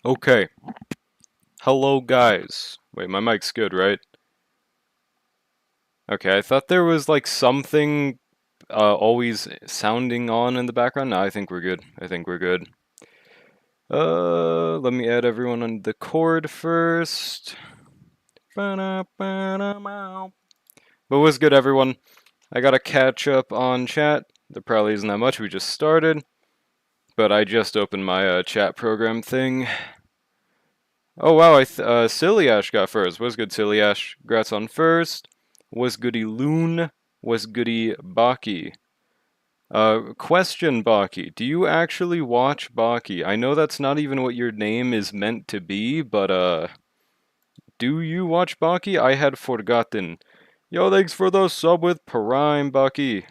Okay. Hello, guys. Wait, my mic's good, right? Okay, I thought there was like something always sounding on in the background. No, I think we're good. I think we're good. Let me add everyone on the cord first. But what's good, everyone? I gotta catch up on chat. There probably isn't that much. We just started, but I just opened my chat program thing. Oh wow, Silly Ash got first. What's good, Silly Ash? Congrats on first. Was goody Loon? Was goody Baki? Question, Baki. Do you actually watch Baki? I know that's not even what your name is meant to be, but do you watch Baki? I had forgotten. Yo, thanks for the sub with Prime, Baki.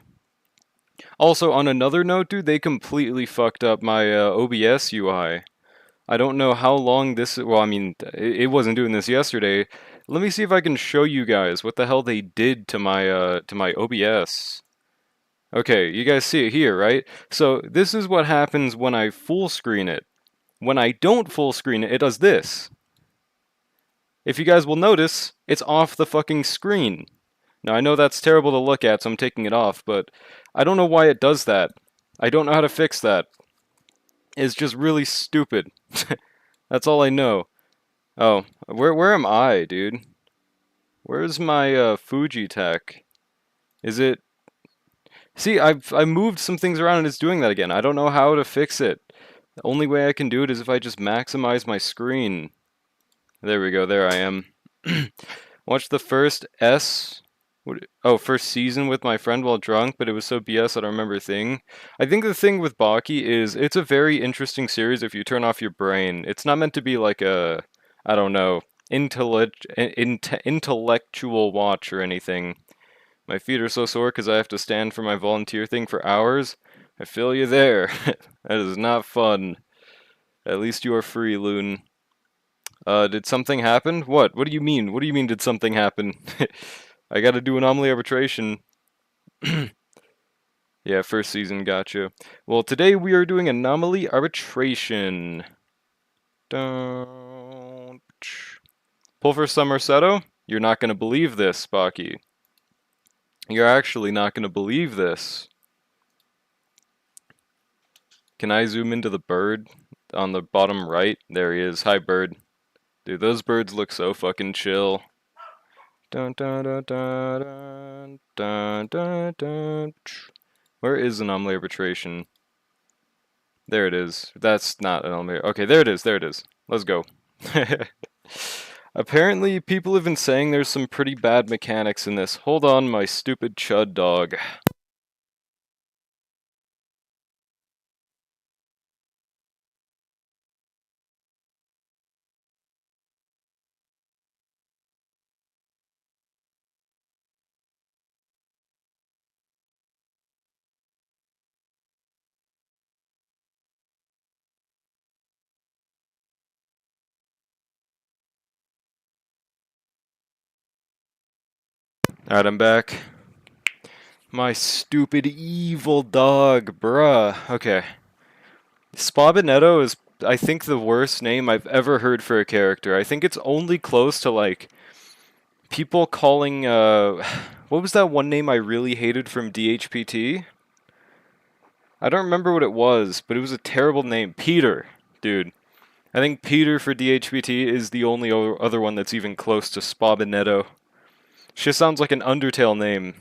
Also, on another note, dude, they completely fucked up my OBS UI. I don't know how long this. Well, I mean, it wasn't doing this yesterday. Let me see if I can show you guys what the hell they did to my OBS. Okay, you guys see it here, right? So this is what happens when I full screen it. When I don't full screen it, it does this. If you guys will notice, it's off the fucking screen. Now I know that's terrible to look at, so I'm taking it off, but I don't know why it does that. I don't know how to fix that. It's just really stupid. That's all I know. Oh, where am I, dude? Where's my Fuji Tech? Is it? See, I moved some things around and it's doing that again. I don't know how to fix it. The only way I can do it is if I just maximize my screen. There we go. There I am. Watched the first first season with my friend while drunk, but it was so BS I don't remember a thing. I think the thing with Baki is it's a very interesting series if you turn off your brain. It's not meant to be like a, I don't know, intellectual watch or anything. My feet are so sore because I have to stand for my volunteer thing for hours. I feel you there. That is not fun. At least you are free, Loon. Did something happen? What? What do you mean? What do you mean did something happen? I gotta do anomaly arbitration. Yeah, first season, gotcha. Well, today we are doing anomaly arbitration. Don't pull for Somersetto? You're not gonna believe this, Baki. You're actually not gonna believe this. Can I zoom into the bird on the bottom right? There he is. Hi, bird. Dude, those birds look so fucking chill. Dun dun dun dun dun dun dun. Where is anomaly arbitration? There it is. That's not anomaly. Okay, there it is. There it is. Let's go. Apparently, people have been saying there's some pretty bad mechanics in this. Hold on, my stupid chud dog. Alright, I'm back. My stupid evil dog, bruh. Okay. Spobinetto is, I think, the worst name I've ever heard for a character. I think it's only close to, like, people calling, what was that one name I really hated from DHPT? I don't remember what it was, but it was a terrible name. Peter, dude. I think Peter for DHPT is the only other one that's even close to Spobinetto. Just sounds like an Undertale name.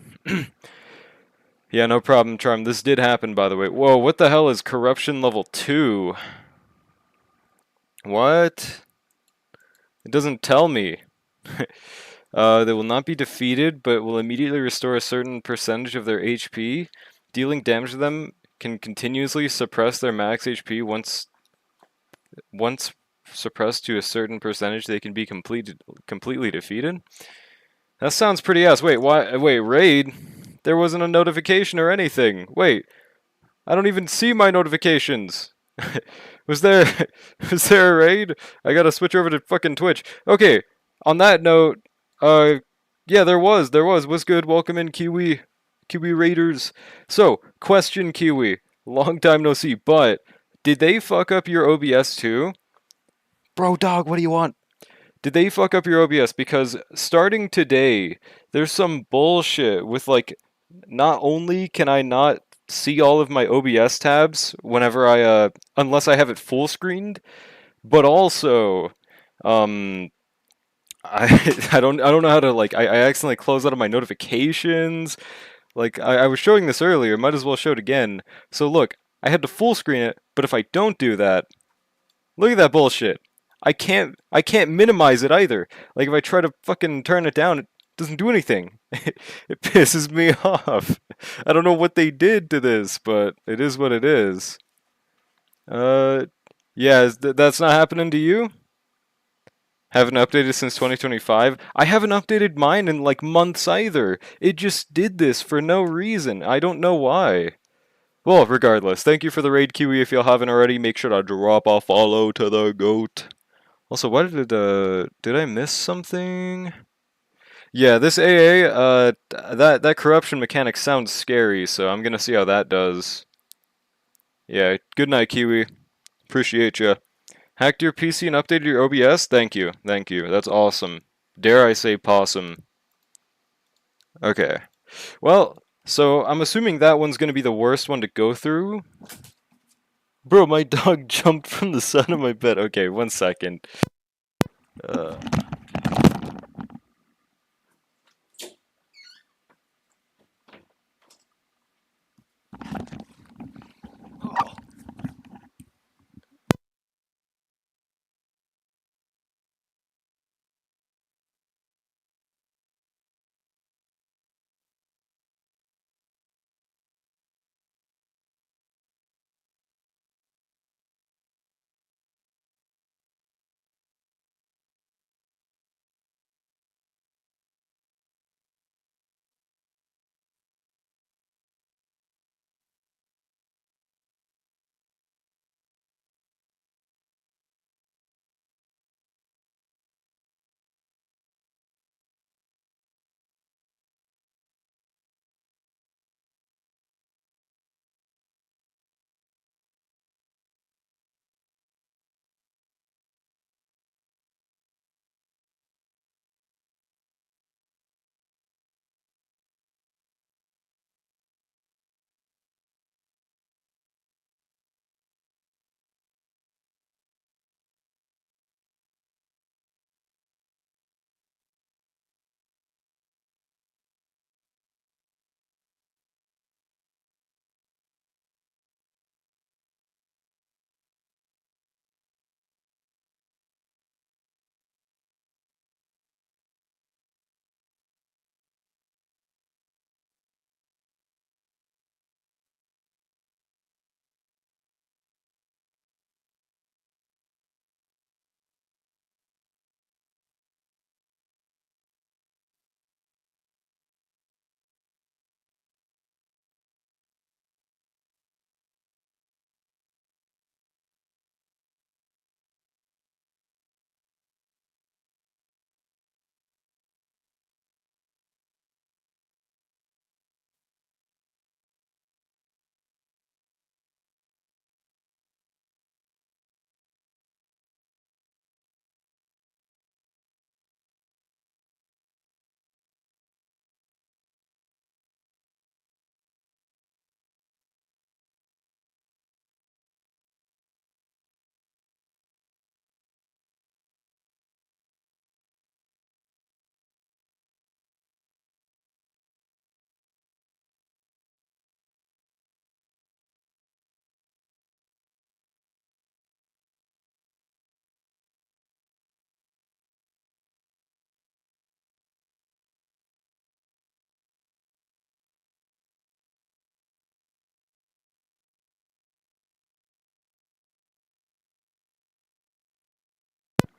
Yeah, no problem, Charm. This did happen, by the way. Whoa, what the hell is corruption level 2? What? It doesn't tell me. They will not be defeated, but will immediately restore a certain percentage of their HP. Dealing damage to them can continuously suppress their max HP. Once suppressed to a certain percentage, they can be completely defeated. That sounds pretty ass. Wait, why? Wait, raid? There wasn't a notification or anything. Wait, I don't even see my notifications. was there was there a raid? I gotta switch over to fucking Twitch. Okay, on that note, uh yeah, there was. What's good? Welcome in, Kiwi Raiders. So, question, Kiwi. Long time no see, but did they fuck up your OBS too? Bro, dog, what do you want? Did they fuck up your OBS? Because starting today, there's some bullshit with like, not only can I not see all of my OBS tabs whenever unless I have it full screened, but also, um, I don't know how to like, I accidentally closed out of my notifications. Like, I was showing this earlier, might as well show it again. So look, I had to full screen it, but if I don't do that, look at that bullshit. I can't minimize it either. Like if I try to fucking turn it down, it doesn't do anything. It pisses me off. I don't know what they did to this, but it is what it is. Uh yeah, that's not happening to you? Haven't updated since 2025. I haven't updated mine in like months either. It just did this for no reason. I don't know why. Well, regardless, thank you for the raid, Kiwi. If you haven't already, make sure to drop a follow to the goat. Also, what did I miss something? Yeah, this AA, that corruption mechanic sounds scary, so I'm gonna see how that does. Yeah, good night, Kiwi. Appreciate ya. Hacked your PC and updated your OBS? Thank you, thank you. That's awesome. Dare I say possum. Okay. Well, so I'm assuming that one's gonna be the worst one to go through. Bro, my dog jumped from the side of my bed. Okay, 1 second. Uh...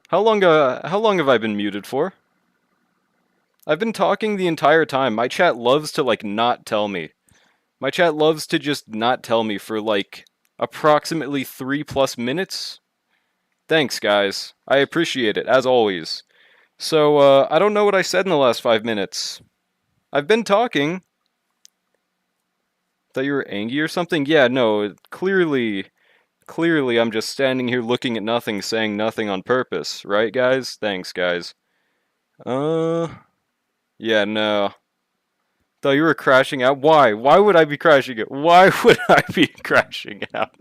How long have I been muted for? I've been talking the entire time. My chat loves to like not tell me. My chat loves to just not tell me for like approximately 3+ minutes. Thanks, guys. I appreciate it, as always. So, I don't know what I said in the last 5 minutes. I've been talking. Thought you were angry or something? Yeah, no, clearly clearly I'm just standing here looking at nothing, saying nothing on purpose, right, guys? Thanks, guys. Yeah, no. Thought you were crashing out. Why? Why would I be crashing out? Why would I be crashing out?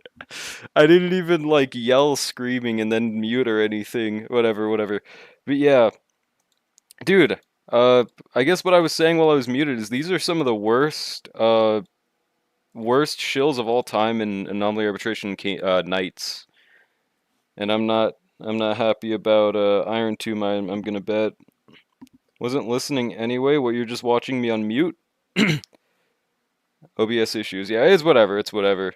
I didn't even like yell screaming and then mute or anything. Whatever, whatever. But yeah, dude, I guess what I was saying while I was muted is these are some of the worst shills of all time in anomaly arbitration nights. And I'm not happy about Iron Tomb. I'm gonna bet. Wasn't listening anyway. What, you're just watching me on mute? OBS issues. Yeah, it's whatever. It's whatever.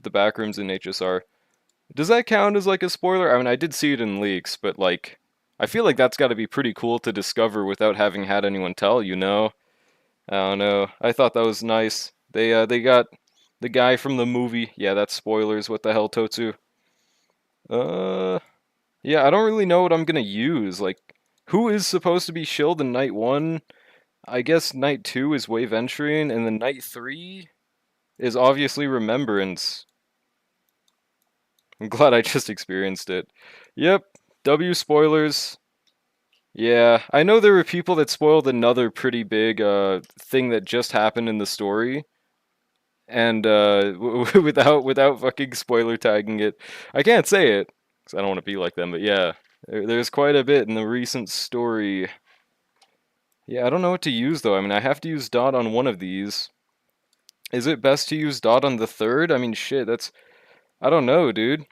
The backrooms in HSR. Does that count as like a spoiler? I mean, I did see it in leaks, but like, I feel like that's got to be pretty cool to discover without having had anyone tell, you know? I don't know. I thought that was nice. They got the guy from the movie. Yeah, that's spoilers. What the hell, Totsu? Yeah, I don't really know what I'm gonna use. Like, who is supposed to be shilled in night 1? I guess night 2 is Wave Entering, and then night 3 is obviously Remembrance. I'm glad I just experienced it. Yep, W spoilers. Yeah, I know there were people that spoiled another pretty big thing that just happened in the story, and without fucking spoiler tagging it. I can't say it because I don't want to be like them, but yeah, there's quite a bit in the recent story. Yeah, I don't know what to use though. I mean, I have to use dot on one of these. Is it best to use dot on the third? I mean, shit, that's, I don't know, dude.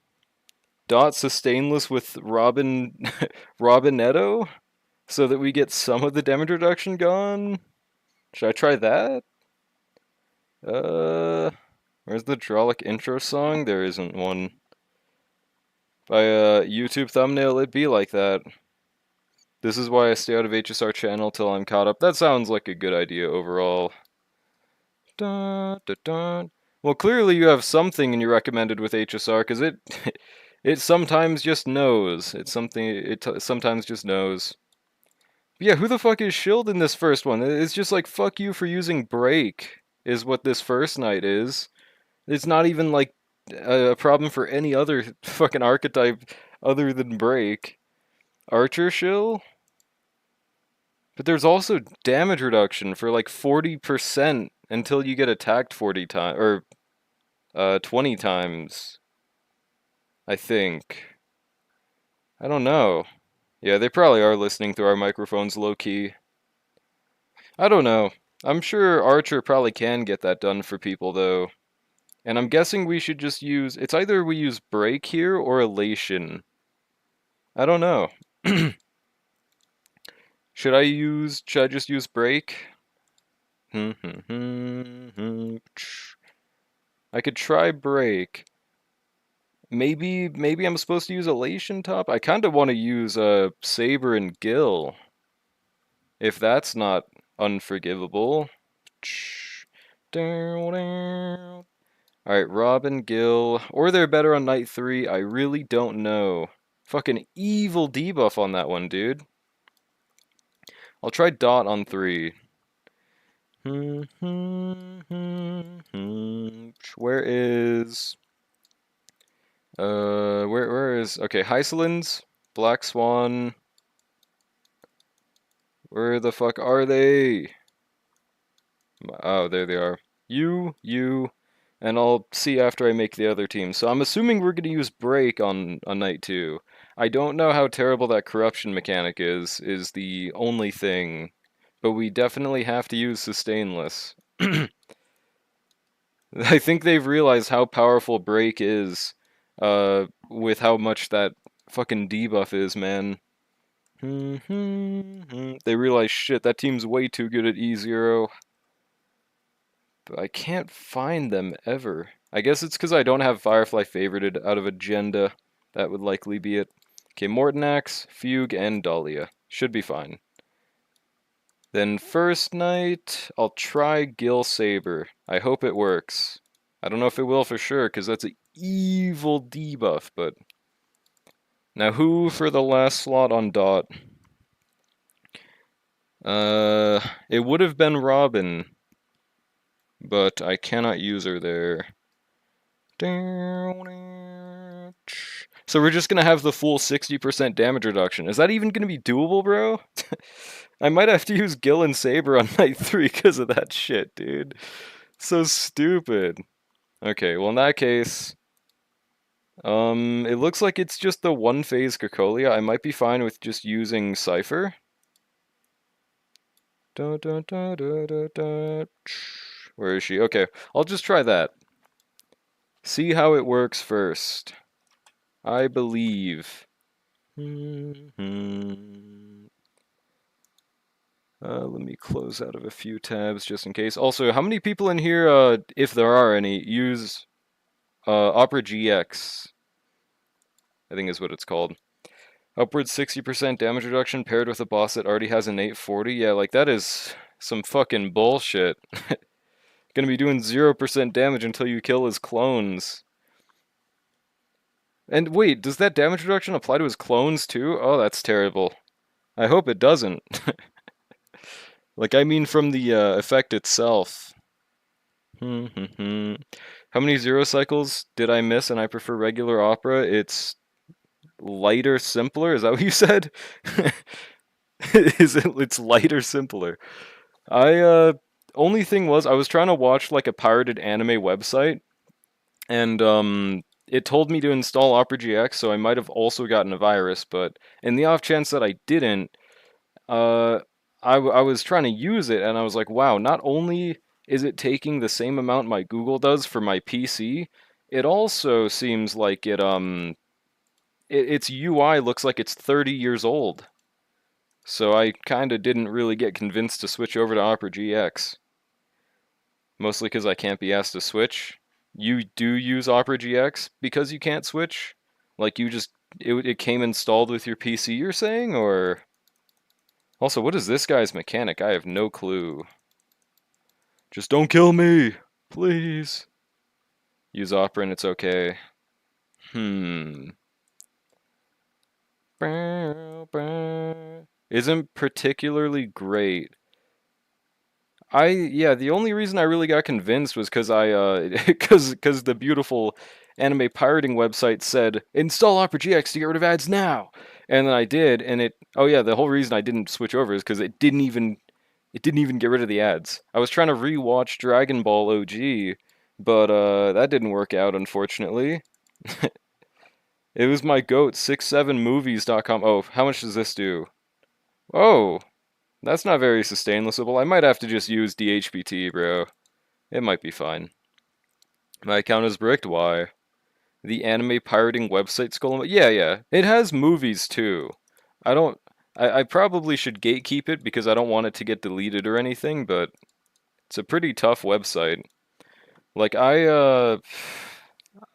Dot sustainless with Robinetto, so that we get some of the damage reduction gone. Should I try that? Where's the Drolic intro song? There isn't one. By a YouTube thumbnail, it'd be like that. This is why I stay out of HSR channel till I'm caught up. That sounds like a good idea overall. Dun, dun, dun. Well, clearly you have something in your recommended with HSR, because it it sometimes just knows. It's something, it sometimes just knows. But yeah, who the fuck is shilled in this first one? It's just like, fuck you for using break, is what this first night is. It's not even like a problem for any other fucking archetype other than break. Archer shill? But there's also damage reduction for like 40% until you get attacked 40 times, or 20 times, I think. I don't know. Yeah, they probably are listening through our microphones low-key. I don't know. I'm sure Archer probably can get that done for people, though. And I'm guessing we should just use, it's either we use Break here or Elation. I don't know. Should I just use Break? I could try Break. Maybe I'm supposed to use Elation top? I kind of want to use Saber and Gil, if that's not unforgivable. Alright, Robin, Gil, or they're better on night 3, I really don't know. Fucking evil debuff on that one, dude. I'll try Dot on 3. Where is... where is... Okay, Hysolins, Black Swan... Where the fuck are they? Oh, there they are. You, and I'll see after I make the other team. So I'm assuming we're going to use Break on night 2. I don't know how terrible that corruption mechanic is the only thing. But we definitely have to use Sustainless. I think they've realized how powerful Break is, with how much that fucking debuff is, man. They realize, shit, that team's way too good at E0. But I can't find them ever. I guess it's because I don't have Firefly favorited out of Agenda. That would likely be it. Okay, Mortonax, Fugue, and Dahlia. Should be fine. Then first night, I'll try Gil Saber. I hope it works. I don't know if it will for sure, because that's an evil debuff, but... Now who for the last slot on Dot? It would have been Robin, but I cannot use her there. So we're just gonna have the full 60% damage reduction. Is that even gonna be doable, bro? I might have to use Gil and Saber on night 3 because of that shit, dude. So stupid. Okay, well in that case, it looks like it's just the one phase Cocolia. I might be fine with just using Cypher. Where is she? Okay, I'll just try that. See how it works first. I believe. Let me close out of a few tabs just in case. Also, how many people in here, if there are any, use Opera GX? I think is what it's called. Upwards 60% damage reduction paired with a boss that already has an 840. Yeah, like that is some fucking bullshit. Gonna be doing 0% damage until you kill his clones. And wait, does that damage reduction apply to his clones too? Oh, that's terrible. I hope it doesn't. Like, I mean from the effect itself. How many zero cycles did I miss and I prefer regular Opera? It's lighter, simpler? Is that what you said? It's lighter, simpler. Only thing was, I was trying to watch, like, a pirated anime website, and, it told me to install Opera GX, so I might have also gotten a virus, but in the off chance that I didn't, I was trying to use it, and I was like, wow, not only is it taking the same amount my Google does for my PC, it also seems like its UI looks like it's 30 years old. So I kind of didn't really get convinced to switch over to Opera GX. Mostly because I can't be asked to switch. You do use Opera GX because you can't switch? Like it came installed with your PC, you're saying, or... Also, what is this guy's mechanic? I have no clue. Just don't kill me! Please! Use Opera and it's okay. Isn't particularly great. Yeah, the only reason I really got convinced was because because the beautiful anime pirating website said, install Opera GX to get rid of ads now! And then I did, and oh yeah, the whole reason I didn't switch over is because it didn't even get rid of the ads. I was trying to rewatch Dragon Ball OG, but that didn't work out, unfortunately. It was my goat, 67movies.com. Oh, how much does this do? Oh, that's not very sustainable. I might have to just use DHBT, bro. It might be fine. My account is bricked. Why? The anime pirating website skull. Yeah. It has movies too. I probably should gatekeep it because I don't want it to get deleted or anything, but it's a pretty tough website. Like,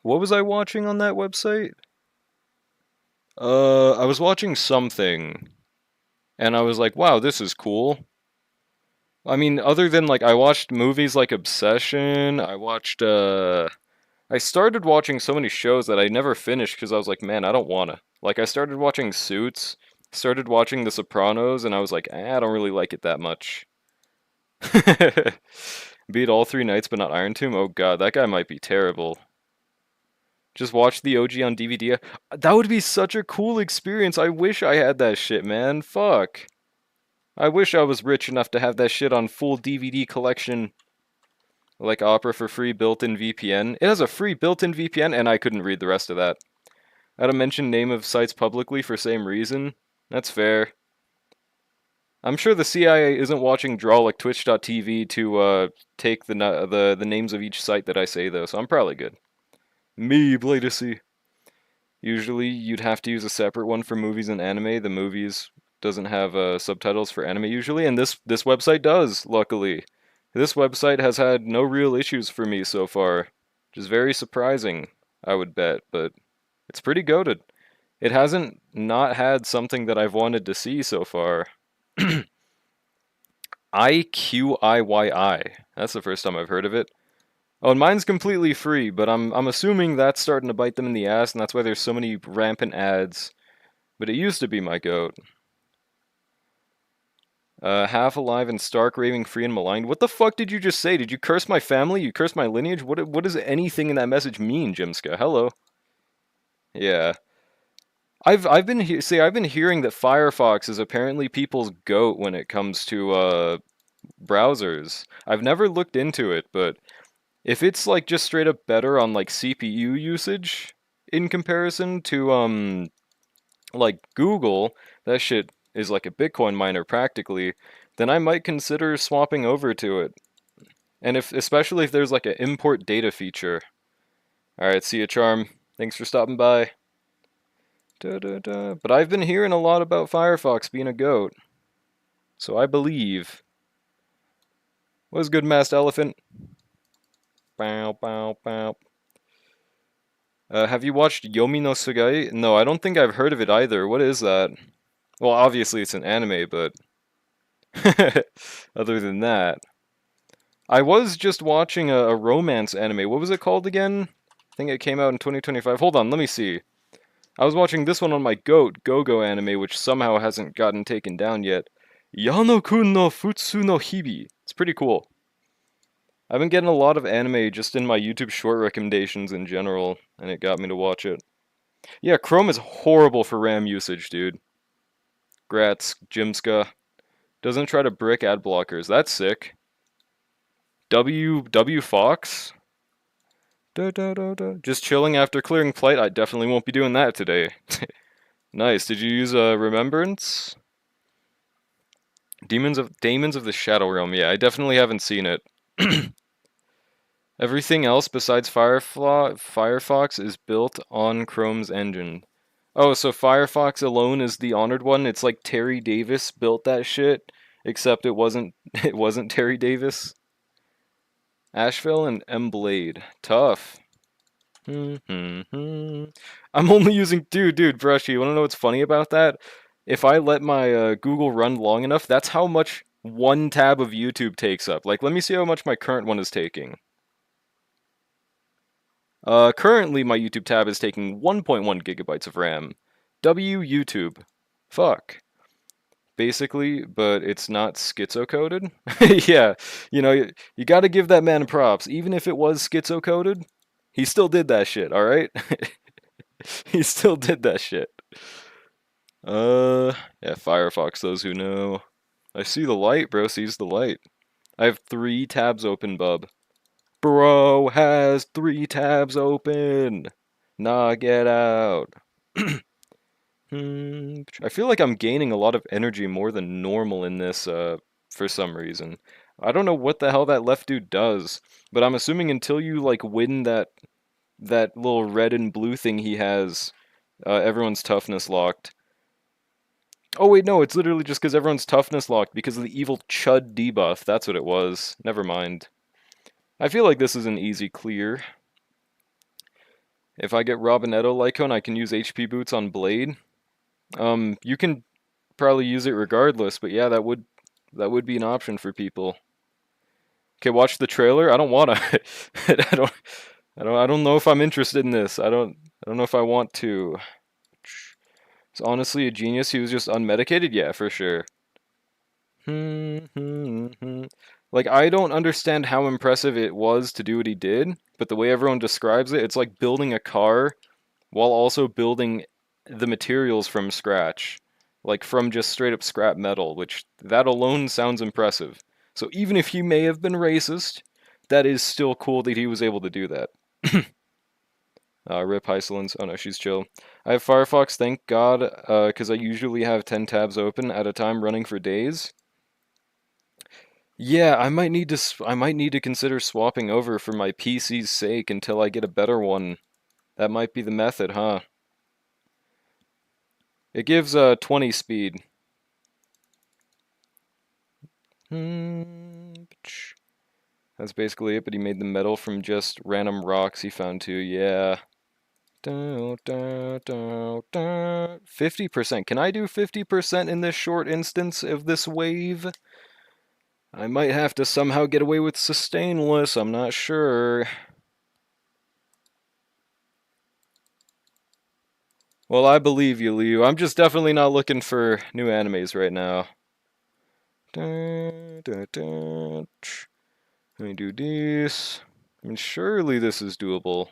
what was I watching on that website? I was watching something, and I was like, wow, this is cool. I mean, other than, like, I watched movies like Obsession, I started watching so many shows that I never finished because I was like, man, I don't wanna. Like, I started watching Suits, started watching The Sopranos, and I was like, I don't really like it that much. Beat All Three Nights, but not Iron Tomb? Oh god, that guy might be terrible. Just watch the OG on DVD. That would be such a cool experience. I wish I had that shit, man. Fuck. I wish I was rich enough to have that shit on full DVD collection. Like Opera for free built-in VPN. It has a free built-in VPN, and I couldn't read the rest of that. I had to mention name of sites publicly for same reason. That's fair. I'm sure the CIA isn't watching draw like Twitch.tv to take the names of each site that I say though, so I'm probably good. Me, Bladesy. Usually you'd have to use a separate one for movies and anime. The movies doesn't have subtitles for anime usually, and this website does, luckily. This website has had no real issues for me so far, which is very surprising, I would bet, but it's pretty goated. It hasn't not had something that I've wanted to see so far. IQIYI. That's the first time I've heard of it. Oh, and mine's completely free, but I'm assuming that's starting to bite them in the ass, and that's why there's so many rampant ads. But it used to be my goat. Half alive and stark, raving free and maligned. What the fuck did you just say? Did you curse my family? You curse my lineage? What does anything in that message mean, Jimska? Hello. Yeah. I've been I've been hearing that Firefox is apparently people's goat when it comes to browsers. I've never looked into it, but if it's like just straight up better on like CPU usage in comparison to like Google, that shit is like a Bitcoin miner practically, then I might consider swapping over to it. And if especially if there's like an import data feature. All right, see ya, Charm. Thanks for stopping by. Da, da, da. But I've been hearing a lot about Firefox being a goat, so I believe. What's good, Masked Elephant? Bow, bow, bow. Have you watched Yomi no Sugai? No, I don't think I've heard of it either. What is that? Well, obviously it's an anime, but other than that, I was just watching a romance anime. What was it called again? I think it came out in 2025. Hold on, let me see. I was watching this one on my GOAT, Go-Go anime, which somehow hasn't gotten taken down yet. Yano-kun no Futsu no Hibi. It's pretty cool. I've been getting a lot of anime just in my YouTube short recommendations in general, and it got me to watch it. Yeah, Chrome is horrible for RAM usage, dude. Grats, Jimska. Doesn't try to brick ad blockers. That's sick. W Fox? Da, da, da, da. Just chilling after clearing flight. I definitely won't be doing that today. Nice. Did you use Remembrance? Demons of the Shadow Realm. Yeah, I definitely haven't seen it. Everything else besides Firefox is built on Chrome's engine. Oh, so Firefox alone is the honored one. It's like Terry Davis built that shit, except it wasn't it wasn't Terry Davis. Asheville and M Blade. Tough. I'm only using dude, Brushy. You wanna know what's funny about that? If I let my Google run long enough, that's how much one tab of YouTube takes up. Like, let me see how much my current one is taking. Currently my YouTube tab is taking 1.1 gigabytes of RAM. YouTube. Fuck. Basically, but it's not schizo-coded. Yeah, you gotta give that man props. Even if it was schizo-coded, he still did that shit, alright? He still did that shit. Yeah, Firefox, those who know. I see the light, bro sees the light. I have 3 tabs open, bub. Bro has 3 tabs open! Nah, get out. I feel like I'm gaining a lot of energy more than normal in this, for some reason. I don't know what the hell that left dude does, but I'm assuming until you, like, win that little red and blue thing he has, everyone's toughness locked. Oh wait, no, it's literally just because everyone's toughness locked because of the evil Chud debuff. That's what it was. Never mind. I feel like this is an easy clear. If I get Robinetto Lycone, I can use HP boots on Blade. You can probably use it regardless, but yeah, that would be an option for people. Okay, watch the trailer. I don't wanna. I don't know if I'm interested in this. I don't know if I want to. It's honestly a genius. He was just unmedicated. Yeah, for sure. Like, I don't understand how impressive it was to do what he did, but the way everyone describes it, it's like building a car while also building the materials from scratch. Like, from just straight up scrap metal, which that alone sounds impressive. So even if he may have been racist, that is still cool that he was able to do that. Rip Hysolence. Oh no, she's chill. I have Firefox, thank God, because I usually have 10 tabs open at a time running for days. Yeah, I might need to consider swapping over for my PC's sake until I get a better one. That might be the method, huh? It gives 20 speed. That's basically it, but he made the metal from just random rocks he found too. Yeah. 50%. Can I do 50% in this short instance of this wave? I might have to somehow get away with sustainless, I'm not sure. Well, I believe you, Liu. I'm just definitely not looking for new animes right now. Let me do this. I mean, surely this is doable.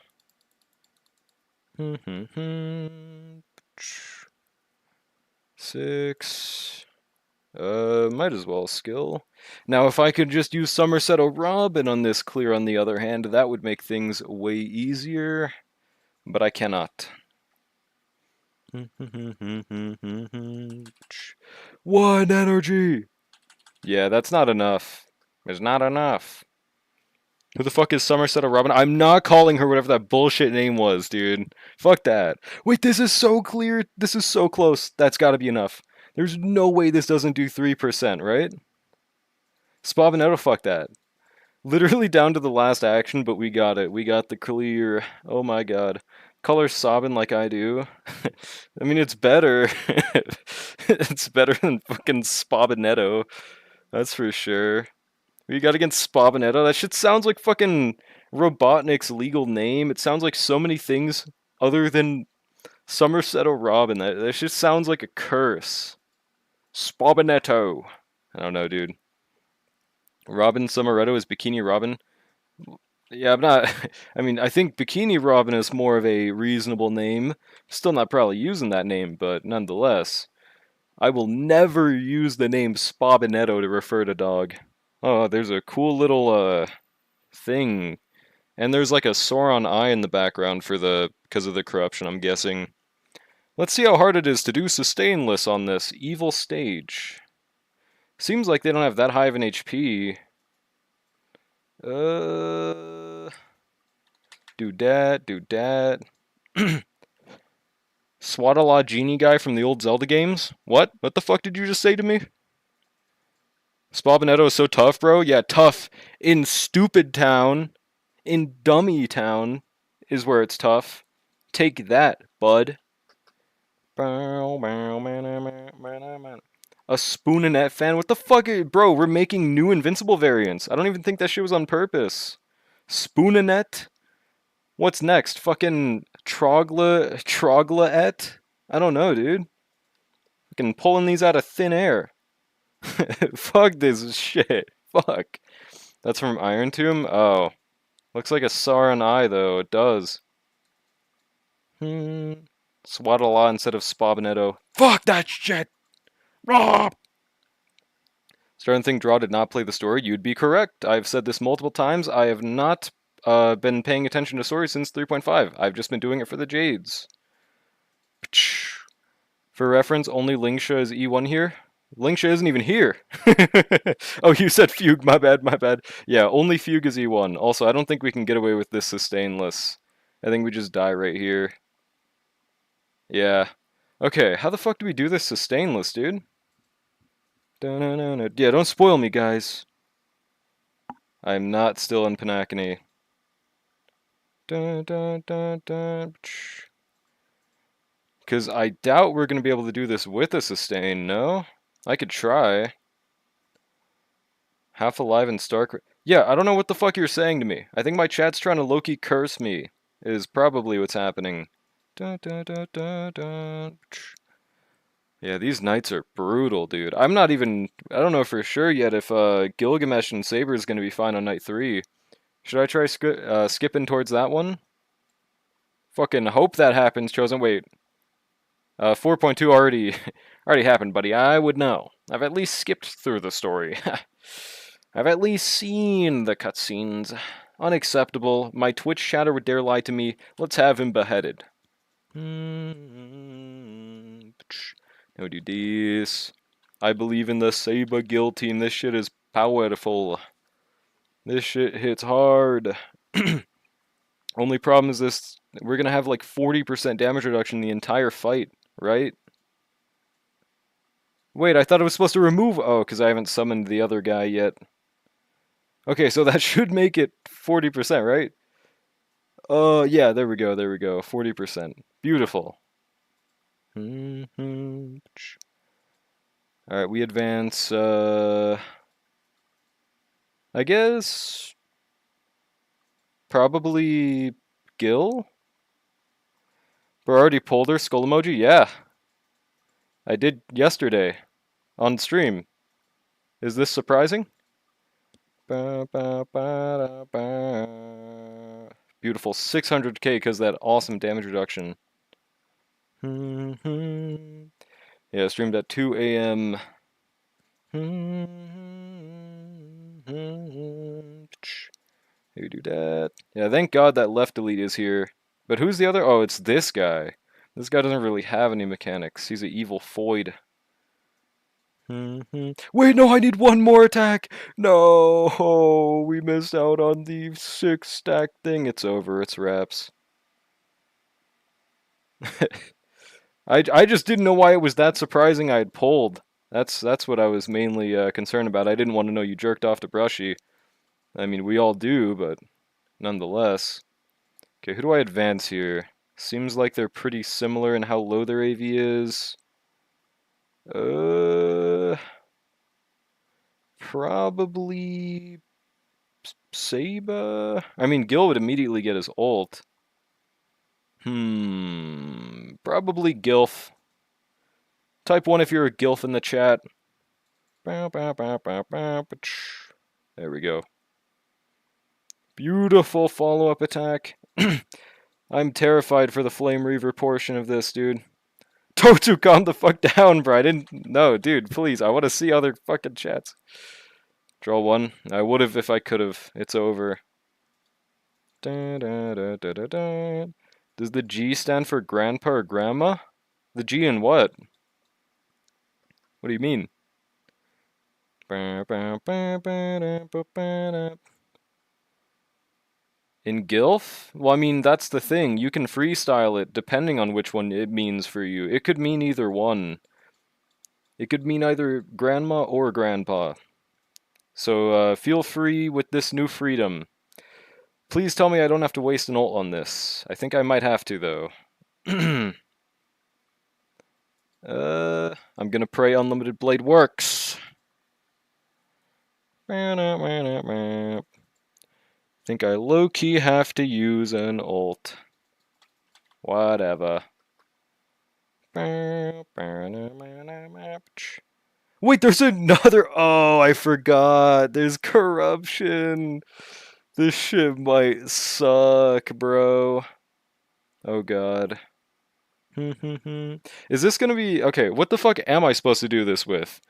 Six. Might as well skill. Now, if I could just use Somerset O'Robin on this clear, on the other hand, that would make things way easier. But I cannot. One energy! Yeah, that's not enough. It's not enough. Who the fuck is Somerset O'Robin? I'm not calling her whatever that bullshit name was, dude. Fuck that. Wait, this is so clear. This is so close. That's gotta be enough. There's no way this doesn't do 3%, right? Spavinetto, fuck that. Literally down to the last action, but we got it. We got the clear. Oh my god. Color Sabin like I do. I mean, it's better. It's better than fucking Spavinetto. That's for sure. We got against Spavinetto. That shit sounds like fucking Robotnik's legal name. It sounds like so many things other than Somerset O'Robin. That shit sounds like a curse. Spavinetto. I don't know, dude. Robin Someretto is Bikini Robin. Yeah, I'm not. I mean, I think Bikini Robin is more of a reasonable name. Still not probably using that name, but nonetheless. I will never use the name Spavinetto to refer to dog. Oh, there's a cool little, thing. And there's like a Sauron eye in the background for because of the corruption, I'm guessing. Let's see how hard it is to do sustainless on this evil stage. Seems like they don't have that high of an HP. Do that. Swaddle genie guy from the old Zelda games? What? What the fuck did you just say to me? Spavinetto is so tough, bro? Yeah, tough in Stupid Town, in Dummy Town is where it's tough. Take that, bud. A Spooninette fan? What the fuck? Bro, we're making new Invincible variants. I don't even think that shit was on purpose. Spooninette? What's next? Fucking Troglaet? I don't know, dude. Fucking pulling these out of thin air. Fuck this shit. Fuck. That's from Iron Tomb? Oh. Looks like a Sauron eye, though. It does. Swaddle instead of Spavinetto. Fuck that shit! Ah! Starting to think Draw did not play the story. You'd be correct. I've said this multiple times. I have not been paying attention to story since 3.5. I've just been doing it for the Jades. For reference, only Lingsha is E1 here. Lingsha isn't even here. Oh, you said Fugue. My bad, my bad. Yeah, only Fugue is E1. Also, I don't think we can get away with this sustainless. I think we just die right here. Yeah. Okay, how the fuck do we do this sustainless, dude? Yeah, don't spoil me, guys. I'm not still in Penacony. Because I doubt we're going to be able to do this with a sustain, no? I could try. Half alive and Stark. Yeah, I don't know what the fuck you're saying to me. I think my chat's trying to low-key curse me, is probably what's happening. Yeah, these knights are brutal, dude. I don't know for sure yet if Gilgamesh and Saber is going to be fine on night 3. Should I try skipping towards that one? Fucking hope that happens, Chosen. Wait. 4.2 already happened, buddy. I would know. I've at least skipped through the story. I've at least seen the cutscenes. Unacceptable. My Twitch chatter would dare lie to me. Let's have him beheaded. No do this. I believe in the Saber Guild team. This shit is powerful. This shit hits hard. Only problem is this. We're gonna have like 40% damage reduction the entire fight, right? Wait, I thought it was supposed to remove... Oh, because I haven't summoned the other guy yet. Okay, so that should make it 40%, right? Yeah, there we go, 40%. Beautiful. Alright, we advance, I guess... Probably... Gil? We already pulled her skull emoji? Yeah. I did yesterday. On stream. Is this surprising? Ba, ba, ba, da, ba. Beautiful 600k because that awesome damage reduction. Yeah, streamed at 2 a.m. Maybe do that. Yeah, thank God that left elite is here. But who's the other? Oh, it's this guy. This guy doesn't really have any mechanics. He's an evil foid. Wait, no, I need one more attack. No, we missed out on the 6-stack thing. It's over. It's wraps. I just didn't know why it was that surprising I had pulled. That's what I was mainly concerned about. I didn't want to know you jerked off to Brushy. I mean, we all do, but nonetheless. Okay, who do I advance here? Seems like they're pretty similar in how low their AV is. Probably Saba? I mean, Gil would immediately get his ult. Probably Gilf. Type 1 if you're a Gilf in the chat. There we go. Beautiful follow-up attack. I'm terrified for the Flame Reaver portion of this, dude. Totu, calm the fuck down, bro. I didn't... No, dude, please. I want to see other fucking chats. Draw one. I would have if I could have. It's over. Does the G stand for grandpa or grandma? The G in what? What do you mean? In Gilf? Well, I mean, that's the thing. You can freestyle it depending on which one it means for you. It could mean either one. It could mean either grandma or grandpa. So feel free with this new freedom. Please tell me I don't have to waste an ult on this. I think I might have to, though. I'm gonna pray Unlimited Blade works. Think I low-key have to use an ult. Whatever. Wait, there's another... Oh, I forgot. There's corruption. This shit might suck, bro. Oh, God. Is this gonna be... Okay, what the fuck am I supposed to do this with?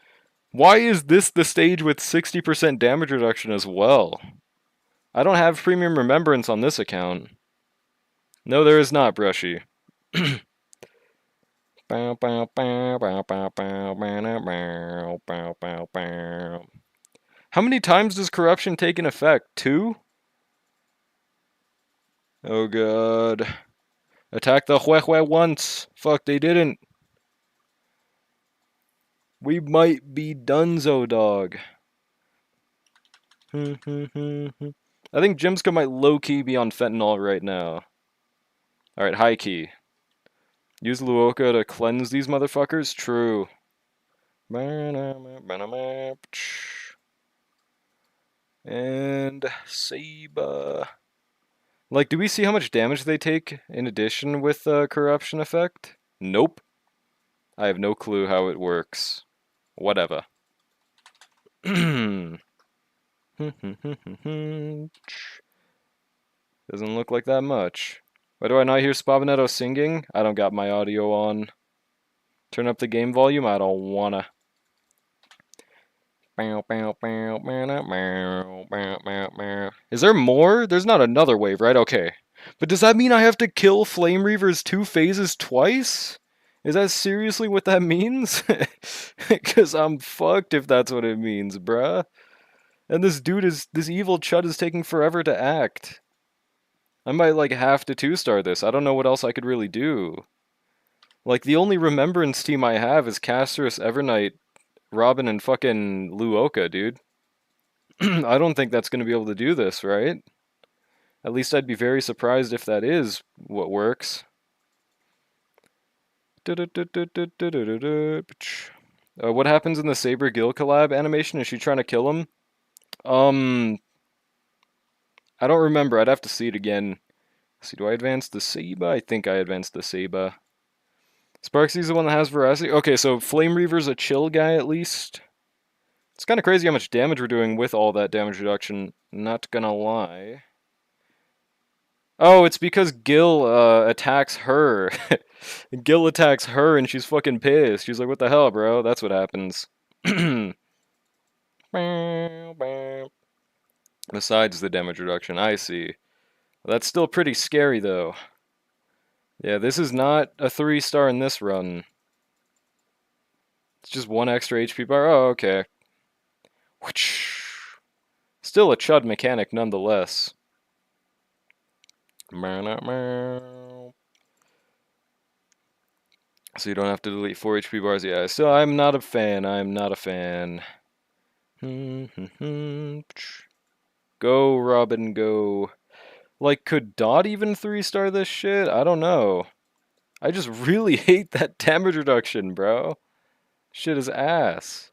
Why is this the stage with 60% damage reduction as well? I don't have Premium Remembrance on this account. No, there is not, Brushy. How many times does corruption take in effect? 2? Oh god. Attack the Huehue once. Fuck, they didn't. We might be donezo, dog. I think Jimska might low-key be on fentanyl right now. Alright, high-key. Use Luoka to cleanse these motherfuckers? True. And Saba. Like, do we see how much damage they take in addition with corruption effect? Nope. I have no clue how it works. Whatever. Doesn't look like that much. Why do I not hear Spavinetto singing? I don't got my audio on. Turn up the game volume? I don't wanna. Is there more? There's not another wave, right? Okay. But does that mean I have to kill Flame Reaver's 2 phases twice? Is that seriously what that means? Because I'm fucked if that's what it means, bruh. And this evil chud is taking forever to act. I might, like, have to 2-star this. I don't know what else I could really do. Like, the only Remembrance team I have is Casterus, Evernight, Robin, and fucking Luoka, dude. I don't think that's going to be able to do this, right? At least I'd be very surprised if that is what works. What happens in the Saber Gil collab animation? Is she trying to kill him? I don't remember. I'd have to see it again. Let's see, do I advance the Saba? I think I advanced the Saba. Sparksy's the one that has veracity? Okay, so Flame Reaver's a chill guy at least. It's kind of crazy how much damage we're doing with all that damage reduction, not gonna lie. Oh, it's because Gil attacks her. Gil attacks her and she's fucking pissed. She's like, what the hell, bro? That's what happens. Besides the damage reduction, I see. That's still pretty scary, though. Yeah, this is not a 3-star in this run. It's just 1 extra HP bar. Oh, okay. Still a chud mechanic nonetheless. So you don't have to delete 4 HP bars. Yeah, so I'm not a fan. I'm not a fan. Go, Robin, go. Like, could Dot even 3-star this shit? I don't know. I just really hate that damage reduction, bro. Shit is ass.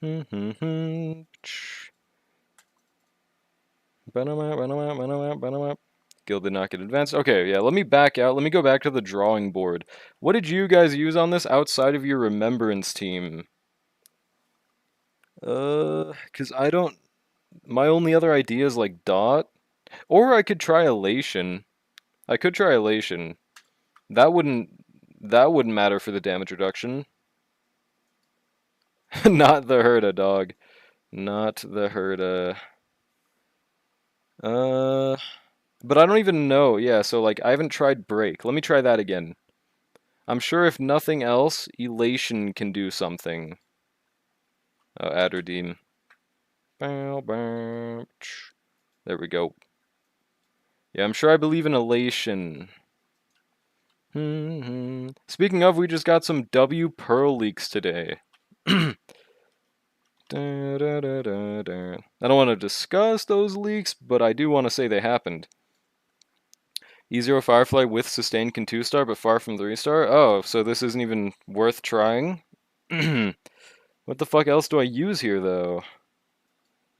Gil did not get advanced. Okay, yeah, let me back out. Let me go back to the drawing board. What did you guys use on this outside of your remembrance team? Because I don't... My only other idea is like Dot. Or I could try Elation. I could try Elation. That wouldn't matter for the damage reduction. Not the Herda, dog. Not the Herda. But I don't even know. Yeah, so like I haven't tried Break. Let me try that again. I'm sure if nothing else, Elation can do something. Oh, Adredim. There we go. Yeah, I'm sure I believe in Elation. Speaking of, we just got some W Pearl leaks today. I don't want to discuss those leaks, but I do want to say they happened. E0 Firefly with sustained can 2-star, but far from 3-star? Oh, so this isn't even worth trying? What the fuck else do I use here, though?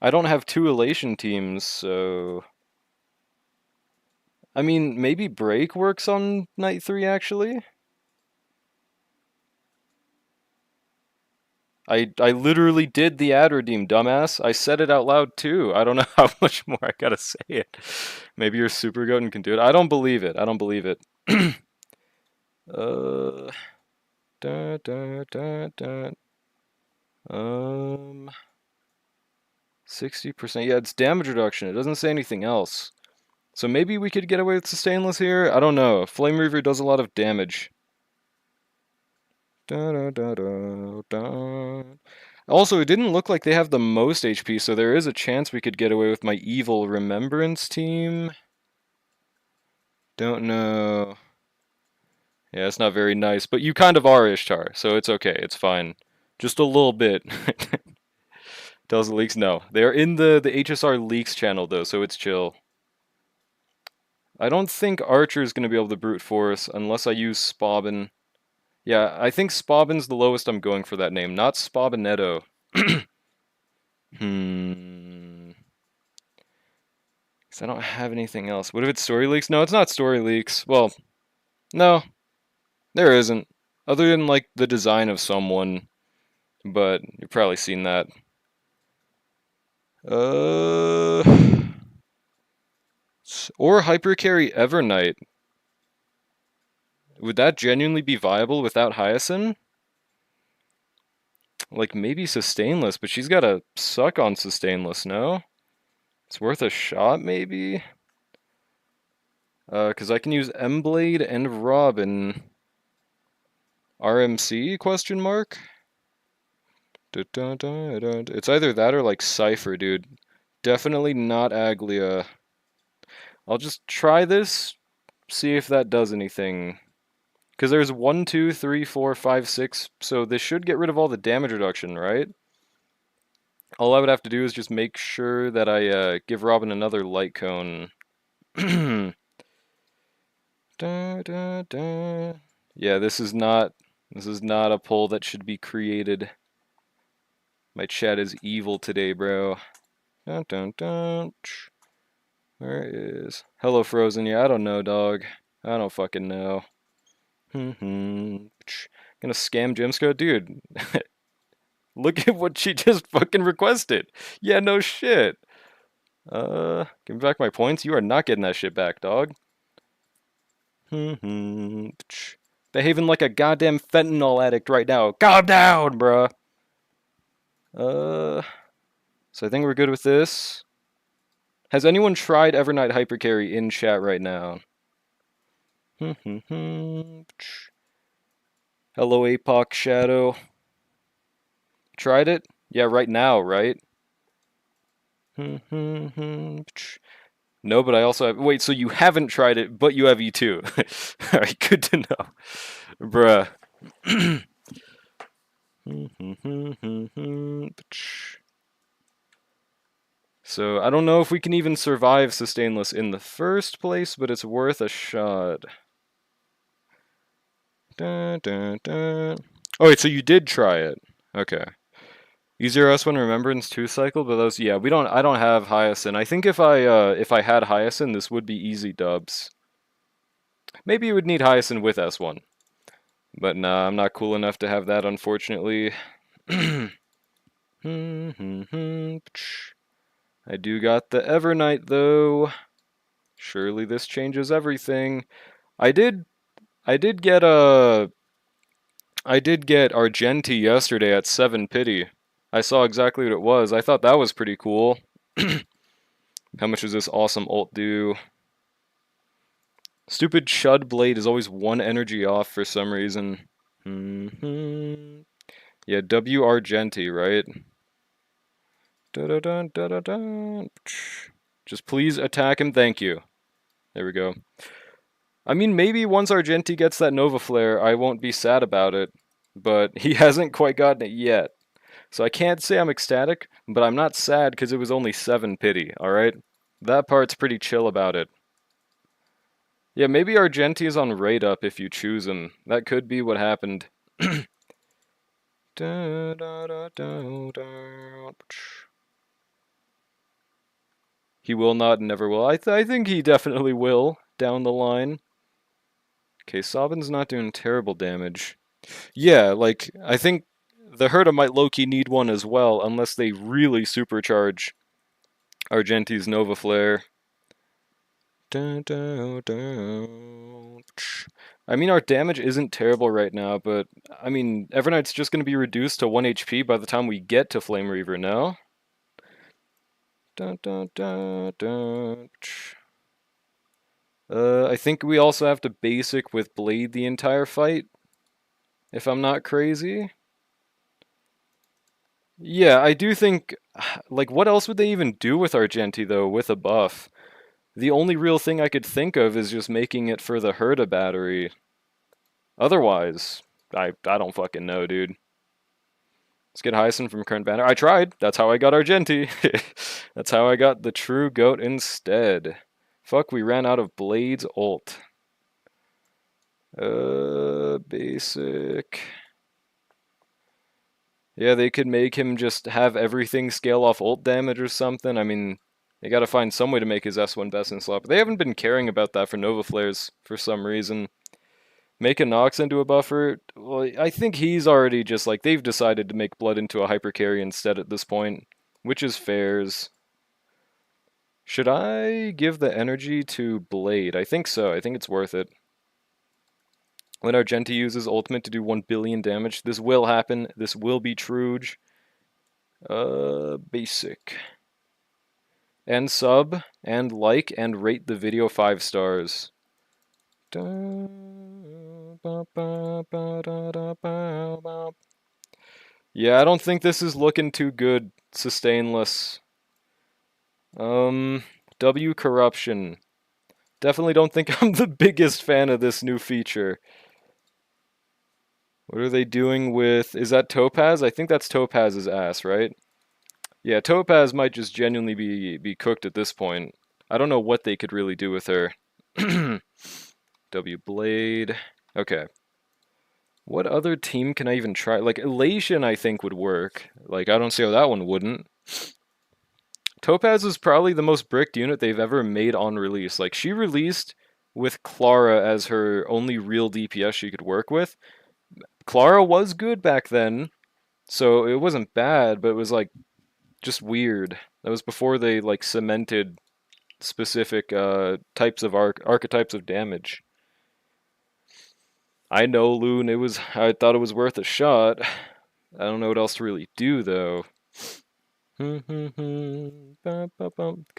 I don't have 2 Elation teams, so... I mean, maybe Break works on Night 3, actually? I literally did the ad redeem, dumbass. I said it out loud, too. I don't know how much more I gotta say it. Maybe you're super goat and can do it. I don't believe it. I don't believe it. 60%. Yeah, it's damage reduction. It doesn't say anything else. So maybe we could get away with sustainless here? I don't know. Flame Reaver does a lot of damage. Also, it didn't look like they have the most HP, so there is a chance we could get away with my evil remembrance team. Don't know. Yeah, it's not very nice, but you kind of are Ishtar, so it's okay. It's fine. Just a little bit. Tells the leaks? No. They're in the HSR leaks channel, though, so it's chill. I don't think Archer is going to be able to brute force unless I use Spobin. Yeah, I think Spobin's the lowest I'm going for that name, not Spobinetto. Because I don't have anything else. What if it's story leaks? No, it's not story leaks. Well, no, there isn't. Other than, like, the design of someone. But you've probably seen that. Or Hypercarry Evernight. Would that genuinely be viable without Hyacinth? Like, maybe Sustainless, but she's gotta suck on Sustainless, no? It's worth a shot, maybe? Because I can use M-Blade and Robin. RMC, question mark? It's either that or, like, Cypher, dude. Definitely not Aglia. I'll just try this, see if that does anything. Because there's 1, 2, 3, 4, 5, 6, so this should get rid of all the damage reduction, right? All I would have to do is just make sure that I give Robin another light cone. Yeah, this is not a poll that should be created. My chat is evil today, bro. Where is... Hello, Frozen. Yeah, I don't know, dog. I don't fucking know. Gonna scam Jimsco? Dude. Look at what she just fucking requested. Yeah, no shit. Give me back my points. You are not getting that shit back, dog. Behaving like a goddamn fentanyl addict right now. Calm down, bruh. So I think we're good with this. Has anyone tried Evernight Hypercarry in chat right now? Hello, Apoc Shadow. Tried it? Yeah, right now, right? No, but I also have... Wait, so you haven't tried it, but you have E2. Alright, good to know. Bruh. So, I don't know if we can even survive Sustainless in the first place, but it's worth a shot. Oh, wait, so you did try it. Okay. Easier S1 Remembrance 2 cycle, but those, yeah, I don't have Hyacinth. I think if I had Hyacinth, this would be easy dubs. Maybe you would need Hyacinth with S1. But nah, I'm not cool enough to have that, unfortunately. I do got the Evernight, though. Surely this changes everything. I did get Argenti yesterday at 7 pity. I saw exactly what it was. I thought that was pretty cool. How much does this awesome ult do? Stupid Shud Blade is always one energy off for some reason. Yeah, W Argenti, right? Just please attack him, thank you. There we go. I mean, maybe once Argenti gets that Nova Flare, I won't be sad about it. But he hasn't quite gotten it yet. So I can't say I'm ecstatic, but I'm not sad because it was only 7 pity, alright? That part's pretty chill about it. Yeah, maybe Argenti is on rate up if you choose him. That could be what happened. He will not and never will. I think he definitely will down the line. Okay, Sabin's not doing terrible damage. Yeah, like, I think the Herta might low-key need one as well, unless they really supercharge Argenti's Nova Flare. I mean, our damage isn't terrible right now, but, I mean, Evernight's just going to be reduced to 1 HP by the time we get to Flame Reaver, no? I think we also have to basic with Blade the entire fight, if I'm not crazy. Yeah, I do think, like, what else would they even do with Argenti, though, with a buff? The only real thing I could think of is just making it for the Herta battery. Otherwise, I don't fucking know, dude. Let's get Hyacinth from current banner. I tried. That's how I got Argenti. That's how I got the true goat instead. Fuck, we ran out of Blade's ult. Basic. Yeah, they could make him just have everything scale off ult damage or something. I mean, they gotta find some way to make his S1 best in slot. But they haven't been caring about that for Nova Flares for some reason. Make a Nox into a buffer? Well, I think he's already just like, they've decided to make Blood into a hyper carry instead at this point, which is fairs. Should I give the energy to Blade? I think so. I think it's worth it. When Argenti uses ultimate to do 1 billion damage, this will happen. This will be Truge. Basic. And sub, and like, and rate the video 5 stars. Yeah, I don't think this is looking too good, Sustainless. W Corruption. Definitely don't think I'm the biggest fan of this new feature. What are they doing with... Is that Topaz? I think that's Topaz's ass, right? Yeah, Topaz might just genuinely be cooked at this point. I don't know what they could really do with her. W Blade. Okay. What other team can I even try? Like, Elation, I think, would work. Like, I don't see how that one wouldn't. Topaz is probably the most bricked unit they've ever made on release. Like, she released with Clara as her only real DPS she could work with. Clara was good back then, So it wasn't bad, but it was like just weird. That was before they like cemented specific types of archetypes of damage. I know, Loon. I thought it was worth a shot. I don't know what else to really do though. Because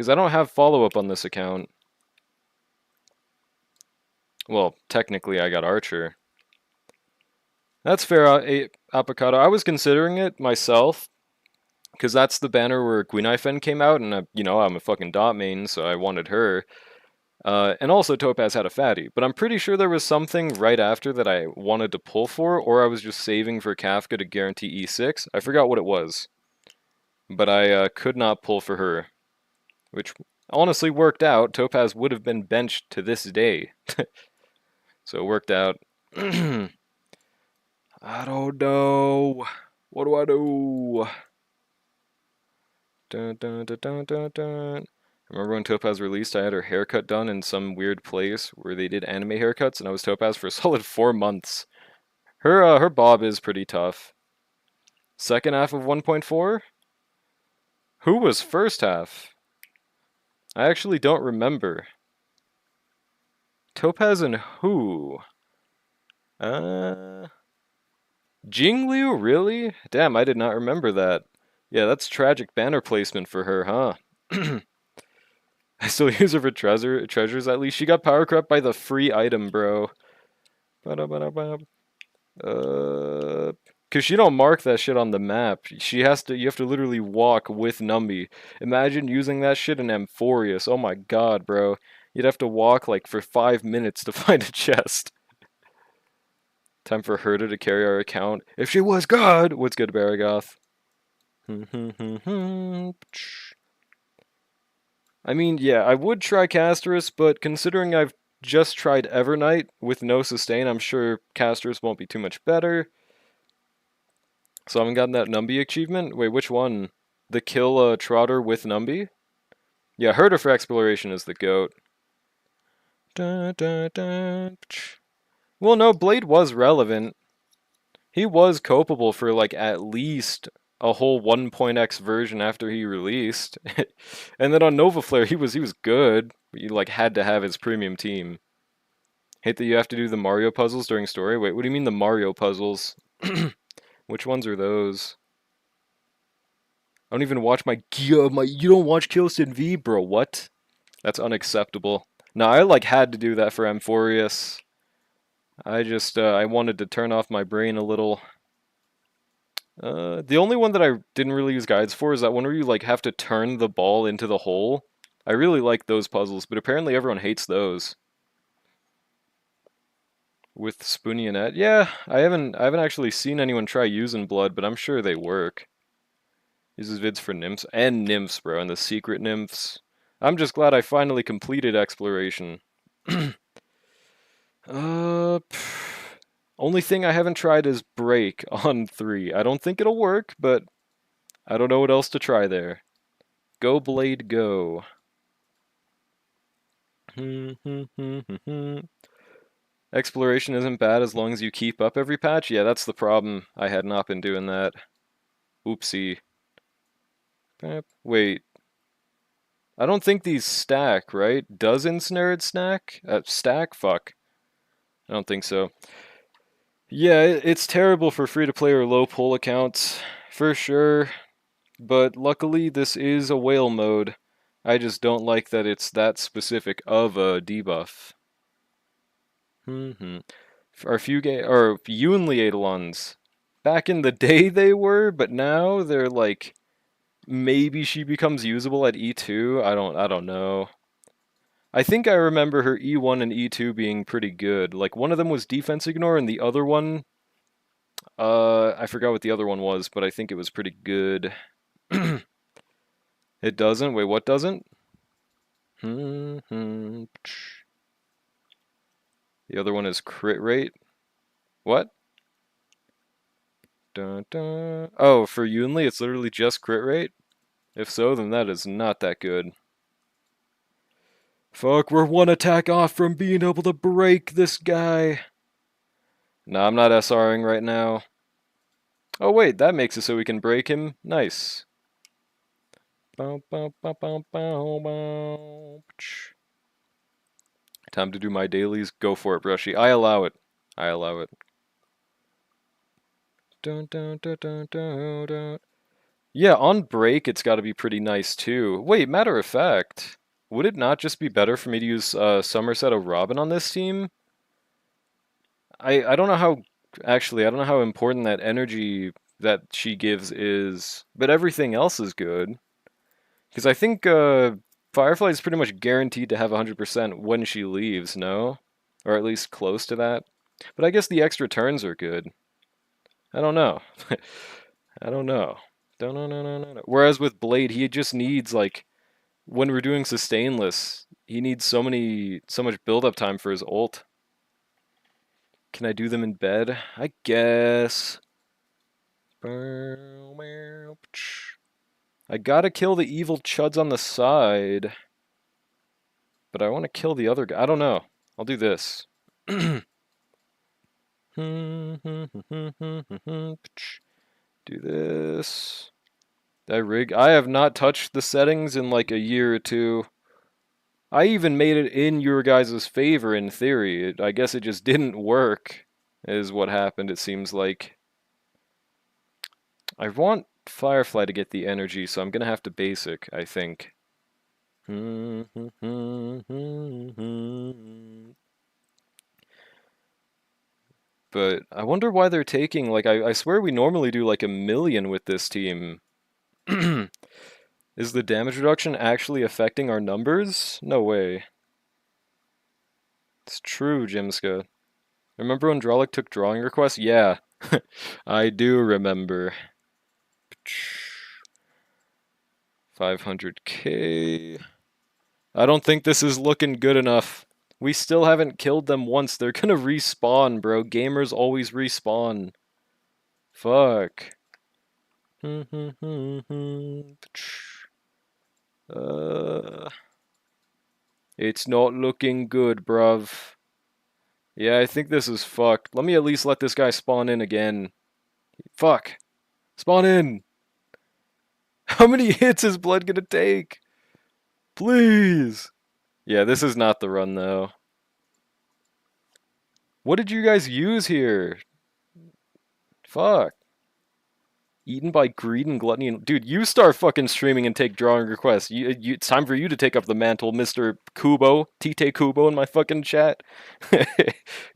I don't have follow up on this account. Well, technically, I got Archer. That's fair, Apicado. I was considering it myself, because that's the banner where Gwynaifen came out, and I'm a fucking dot main, so I wanted her. And also Topaz had a fatty, but I'm pretty sure there was something right after that I wanted to pull for, or I was just saving for Kafka to guarantee E6. I forgot what it was, but I could not pull for her, which honestly worked out. Topaz would have been benched to this day, so it worked out. I don't know. What do I do? Dun, dun, dun, dun, dun, dun. I remember when Topaz released, I had her haircut done in some weird place where they did anime haircuts, and I was Topaz for a solid 4 months. Her bob is pretty tough. Second half of 1.4? Who was first half? I actually don't remember. Topaz and who? Uh, Jingliu, really? Damn, I did not remember that. Yeah, that's tragic banner placement for her, huh? I still use her for treasures at least. She got power corrupt by the free item, bro. Cause she don't mark that shit on the map. You have to literally walk with Numby. Imagine using that shit in Amphorius. Oh my god, bro. You'd have to walk like for 5 minutes to find a chest. Time for Herda to carry our account. If she was God! What's good, Baragoth? I mean, yeah, I would try Castorus, but considering I've just tried Evernight with no sustain, I'm sure Castorus won't be too much better. So I haven't gotten that Numby achievement? Wait, which one? The kill Trotter with Numby? Yeah, Herder for exploration is the GOAT. Well, no, Blade was relevant. He was copable for like at least a whole 1.x version after he released. And then on Nova Flare he was good. But you like had to have his premium team. Hate that you have to do the Mario puzzles during story. Wait, what do you mean the Mario puzzles? Which ones are those? I don't even watch you don't watch Killston V, bro. What? That's unacceptable. No, I like had to do that for Amphorius. I wanted to turn off my brain a little. The only one that I didn't really use guides for is that one where you like have to turn the ball into the hole. I really like those puzzles, but apparently everyone hates those. With Spoonie and Ed, yeah, I haven't actually seen anyone try using blood, but I'm sure they work. Uses vids for nymphs, bro, and the secret nymphs. I'm just glad I finally completed exploration. Only thing I haven't tried is break on 3. I don't think it'll work, but I don't know what else to try there. Go Blade, go. Exploration isn't bad as long as you keep up every patch. Yeah, that's the problem. I had not been doing that. Oopsie. Wait. I don't think these stack, right? Does Ensnared stack? Fuck. I don't think so. Yeah, it's terrible for free-to-play or low pull accounts, for sure. But luckily, this is a whale mode. I just don't like that it's that specific of a debuff. Our Yunli Eidolons. Back in the day they were, but now they're like maybe she becomes usable at E2. I don't know. I think I remember her E1 and E2 being pretty good. Like one of them was defense ignore and the other one I forgot what the other one was, but I think it was pretty good. It doesn't? Wait, what doesn't? The other one is crit rate. What? Dun, dun. Oh, for Yunli, it's literally just crit rate? If so, then that is not that good. Fuck, we're one attack off from being able to break this guy. Nah, I'm not SRing right now. Oh wait, that makes it so we can break him. Nice. Bow, bow, bow, bow, bow, bow. Time to do my dailies. Go for it, Brushy. I allow it. I allow it. Dun, dun, dun, dun, dun, dun. Yeah, on break it's got to be pretty nice too. Wait, matter of fact, would it not just be better for me to use Somerset O'Robin on this team? I don't know how actually I don't know how important that energy that she gives is, but everything else is good. Because I think Firefly is pretty much guaranteed to have 100% when she leaves, no? Or at least close to that. But I guess the extra turns are good. I don't know. I don't know. Don't know, no, no, no, no. Whereas with Blade, he just needs like when we're doing sustainless, he needs so much build up time for his ult. Can I do them in bed? I guess. I gotta kill the evil chuds on the side, but I want to kill the other guy. I don't know. I'll do this. Do this. That rig. I have not touched the settings in like a year or two. I even made it in your guys' favor in theory. I guess it just didn't work, is what happened, it seems like. I want Firefly to get the energy, so I'm gonna have to basic, I think. But I wonder why they're taking, like, I swear we normally do like 1 million with this team. Is the damage reduction actually affecting our numbers? No way. It's true, Jimska. Remember when Drolic took drawing requests? Yeah, I do remember. 500k. I don't think this is looking good enough. We still haven't killed them once. They're gonna respawn, bro. Gamers always respawn. Fuck. It's not looking good, bruv. Yeah, I think this is fucked. Let me at least let this guy spawn in again. Fuck. Spawn in! How many hits is Blood gonna take? Please! Yeah, this is not the run, though. What did you guys use here? Fuck. Eaten by greed and gluttony. Dude, you start fucking streaming and take drawing requests. It's time for you to take up the mantle, Mr. Kubo. Tite Kubo in my fucking chat.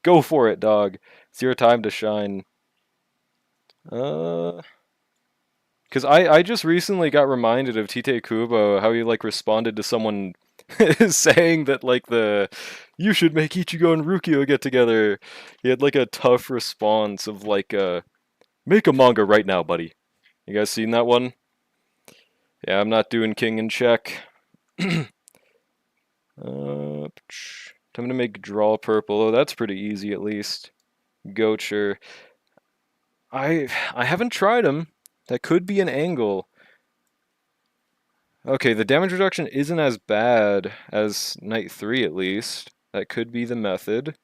Go for it, dog. It's your time to shine. Because I just recently got reminded of Tite Kubo, how he, like, responded to someone saying that, like, you should make Ichigo and Rukio get together. He had, like, a tough response of, like, make a manga right now, buddy. You guys seen that one? Yeah, I'm not doing king in check. Time to make draw purple. Oh, that's pretty easy at least. Gocher. I haven't tried him. That could be an angle. Okay, the damage reduction isn't as bad as Knight 3 at least. That could be the method.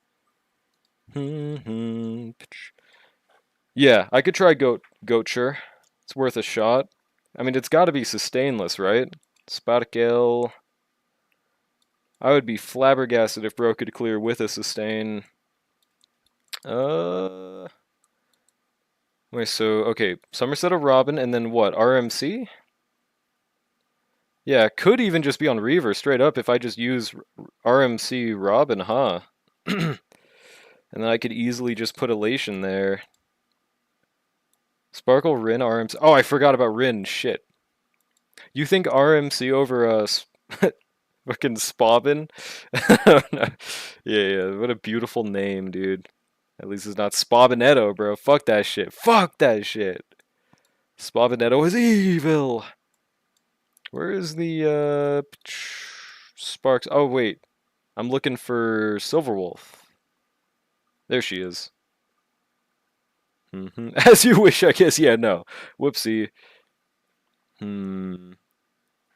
Yeah, I could try Gocher. It's worth a shot. I mean, it's got to be sustainless, right? Sparkel. I would be flabbergasted if Bro could clear with a sustain. Wait, so, okay, Somerset O'Robin, and then what, RMC? Yeah, could even just be on Reaver, straight up, if I just use RMC Robin, huh? And then I could easily just put Elation there. Sparkle, Rin, RMC. Oh, I forgot about Rin, shit. You think RMC over, fucking Spobbin? Yeah, what a beautiful name, dude. At least it's not Spobinetto, bro. Fuck that shit. Fuck that shit. Spobinetto is evil. Where is the Sparks? Oh wait, I'm looking for Silverwolf. There she is. As you wish, I guess. Yeah, no. Whoopsie.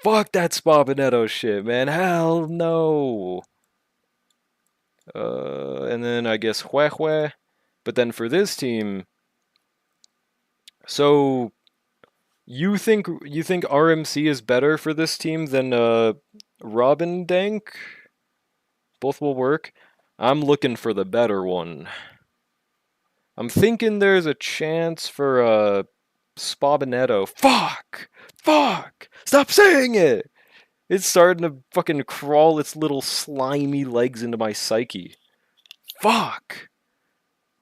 Fuck that Spobinetto shit, man. Hell no. And then I guess Huehue. But then for this team, So you think RMC is better for this team than Robin Dank? Both will work. I'm looking for the better one. I'm thinking there's a chance for Spobinetto. Fuck! Fuck! Stop saying it! It's starting to fucking crawl its little slimy legs into my psyche. Fuck!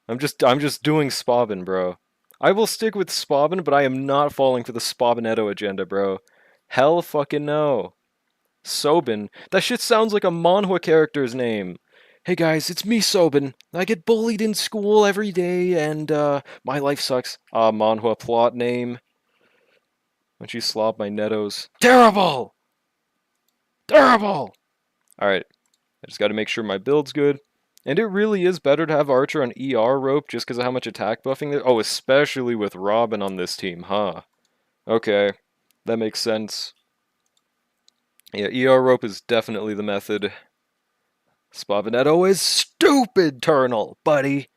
I'm just doing Spobin, bro. I will stick with Spobin, but I am not falling for the Spobinetto agenda, bro. Hell fucking no. Sobin. That shit sounds like a manhwa character's name. Hey guys, it's me, Sobin. I get bullied in school every day, and my life sucks. Manhwa plot name. When she slob my nettos. Terrible! Terrible! Alright, I just gotta make sure my build's good. And it really is better to have Archer on ER rope just because of how much attack buffing there. Oh, especially with Robin on this team, huh? Okay, that makes sense. Yeah, ER rope is definitely the method. Spobinetto is stupid, Turnal, buddy.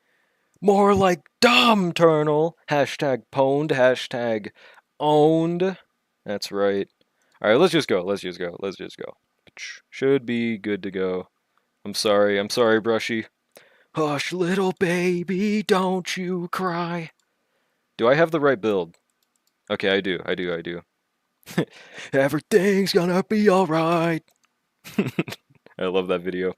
More like dumb, Turnal. Hashtag pwned, hashtag owned. That's right. Alright, let's just go. Let's just go. Let's just go. Should be good to go. I'm sorry, Brushy. Hush, little baby, don't you cry. Do I have the right build? Okay, I do. Everything's gonna be alright. I love that video.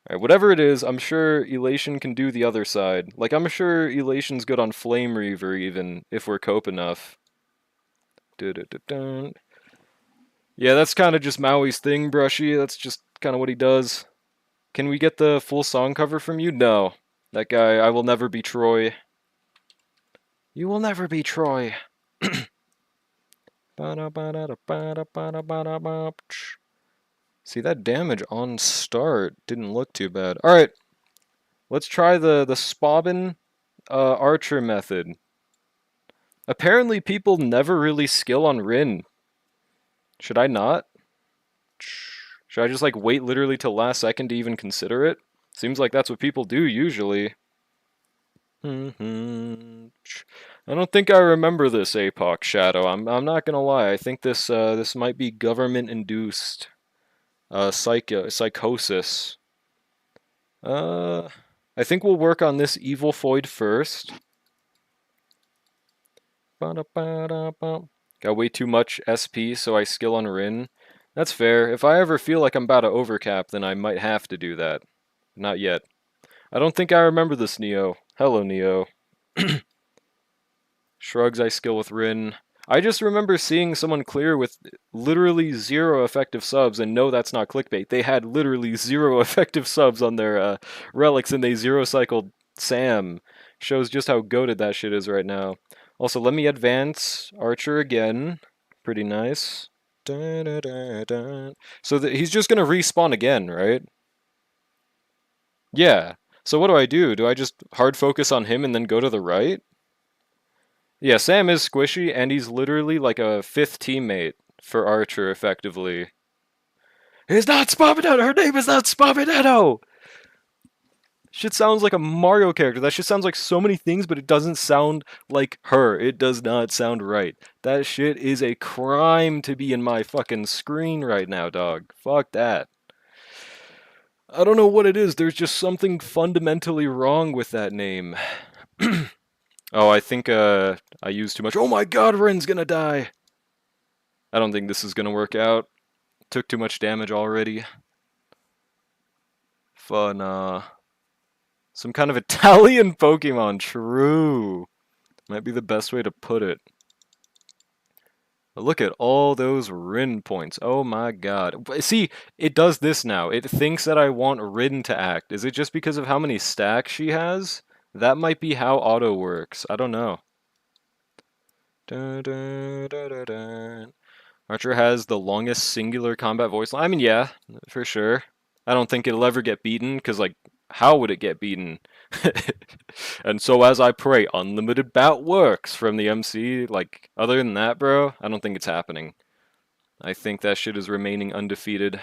Alright, whatever it is, I'm sure Elation can do the other side. Like, I'm sure Elation's good on Flame Reaver, even, if we're cope enough. Dun-dun-dun-dun. Yeah, that's kind of just Maui's thing, Brushy. That's just kind of what he does. Can we get the full song cover from you? No. That guy, I will never be Troy. You will never be Troy. See, that damage on start didn't look too bad. Alright, let's try the Spobin Archer method. Apparently people never really skill on Rin. Should I not? Should I just like wait literally till last second to even consider it? Seems like that's what people do usually. I don't think I remember this APOC Shadow. I'm not gonna lie. I think this might be government induced psychosis. I think we'll work on this Evil Foid first. Got way too much SP, so I skill on Rin. That's fair. If I ever feel like I'm about to overcap, then I might have to do that. Not yet. I don't think I remember this, Neo. Hello, Neo. Shrugs, I skill with Rin. I just remember seeing someone clear with literally 0 effective subs, and no, that's not clickbait. They had literally 0 effective subs on their relics, and they 0-cycled Sam. Shows just how goated that shit is right now. Also, let me advance Archer again. Pretty nice. Dun, dun, dun, dun. So he's just gonna respawn again, right? Yeah. So what do? Do I just hard focus on him and then go to the right? Yeah, Sam is squishy, and he's literally like a 5th teammate for Archer, effectively. It's not Spobinetto! Her name is not Spobinetto! Shit sounds like a Mario character. That shit sounds like so many things, but it doesn't sound like her. It does not sound right. That shit is a crime to be in my fucking screen right now, dog. Fuck that. I don't know what it is. There's just something fundamentally wrong with that name. Oh, I think I used too much. Oh my god, Ren's gonna die! I don't think this is gonna work out. Took too much damage already. Fun, some kind of Italian Pokemon, true. Might be the best way to put it. But look at all those Rin points. Oh my god. See, it does this now. It thinks that I want Rin to act. Is it just because of how many stacks she has? That might be how auto works. I don't know. Dun, dun, dun, dun, dun. Archer has the longest singular combat voice line. I mean, yeah, for sure. I don't think it'll ever get beaten, because, like, how would it get beaten? And so as I pray, unlimited bout works from the MC. Like, other than that, bro, I don't think it's happening. I think that shit is remaining undefeated.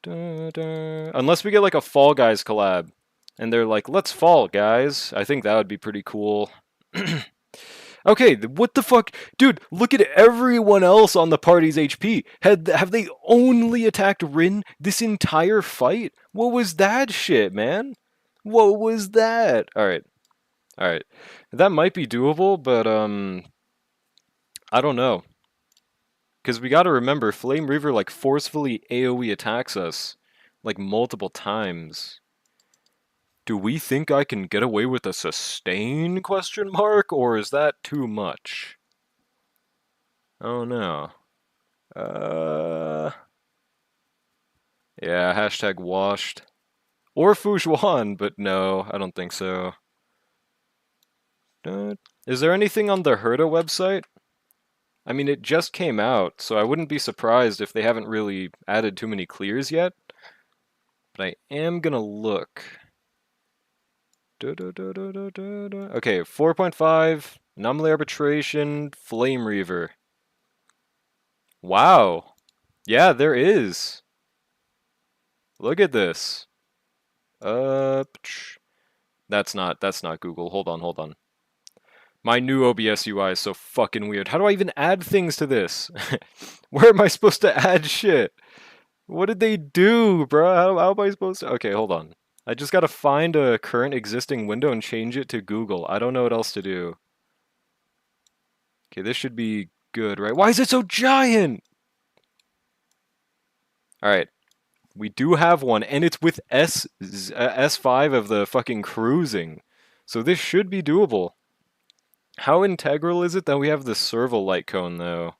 Dun, dun. Unless we get, like, a Fall Guys collab. And they're like, let's fall, guys. I think that would be pretty cool. Okay, what the fuck? Dude, look at everyone else on the party's HP. Have they only attacked Rin this entire fight? What was that shit, man? What was that? Alright, alright. That might be doable, but, I don't know. Because we gotta remember, Flame Reaver, like, forcefully AoE attacks us, like, multiple times. Do we think I can get away with a sustain, question mark? Or is that too much? Oh no. Yeah, hashtag washed. Or Fushuan, but no, I don't think so. Is there anything on the Herta website? I mean, it just came out, so I wouldn't be surprised if they haven't really added too many clears yet. But I am gonna look. Okay, 4.5, Anomaly Arbitration, Flame Reaver. Wow. Yeah, there is. Look at this. That's not Google. Hold on. My new OBS UI is so fucking weird. How do I even add things to this? Where am I supposed to add shit? What did they do, bro? How am I supposed to? Okay, hold on. I just gotta find a current existing window and change it to Google. I don't know what else to do. Okay, this should be good, right? Why is it so giant? Alright. We do have one, and it's with S5 of the fucking cruising. So this should be doable. How integral is it that we have the serval light cone, though?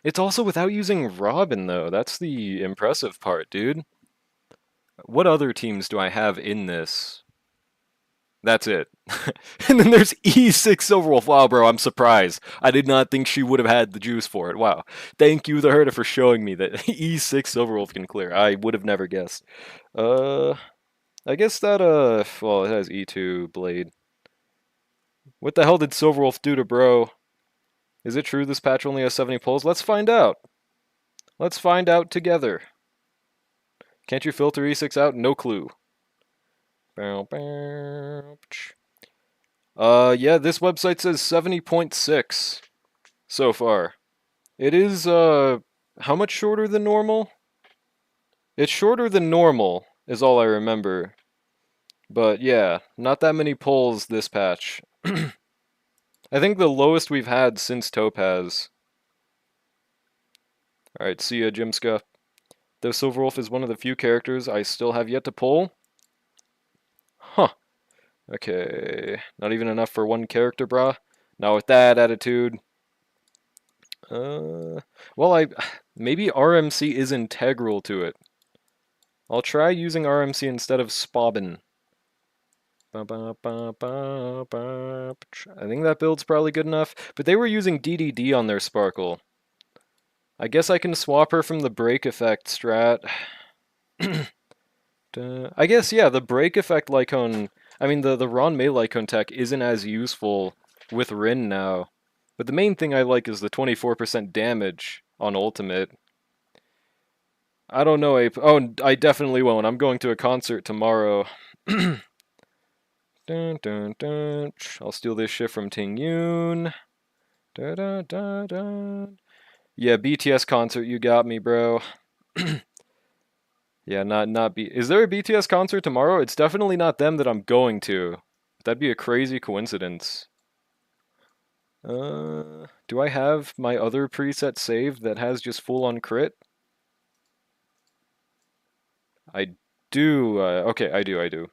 It's also without using Robin, though. That's the impressive part, dude. What other teams do I have in this? That's it. And then there's E6 Silverwolf. Wow, bro, I'm surprised. I did not think she would have had the juice for it. Wow. Thank you, the Herta, for showing me that E6 Silverwolf can clear. I would have never guessed. I guess that, well, it has E2 Blade. What the hell did Silverwolf do to bro? Is it true this patch only has 70 pulls? Let's find out. Let's find out together. Can't you filter E6 out? No clue. Yeah, this website says 70.6 so far. It is, how much shorter than normal? It's shorter than normal, is all I remember. But yeah, not that many pulls this patch. I think the lowest we've had since Topaz. Alright, see ya, Jimska. Though Silverwolf is one of the few characters I still have yet to pull. Huh. Okay, not even enough for one character, brah. Not with that attitude. Well, maybe RMC is integral to it. I'll try using RMC instead of Spobbin. I think that build's probably good enough, but they were using DDD on their Sparkle. I guess I can swap her from the break effect strat. I guess, yeah, the break effect Lycone, I mean, the Ron May Lycone tech isn't as useful with Rin now. But the main thing I like is the 24% damage on ultimate. I don't know, Ape. Oh, I definitely won't. I'm going to a concert tomorrow. Dun, dun, dun. I'll steal this shit from Ting Yoon. Dun, dun, dun, dun. Yeah, BTS concert, you got me, bro. Yeah, not B. Is there a BTS concert tomorrow? It's definitely not them that I'm going to. That'd be a crazy coincidence. Do I have my other preset saved that has just full-on crit? I do. Okay, I do.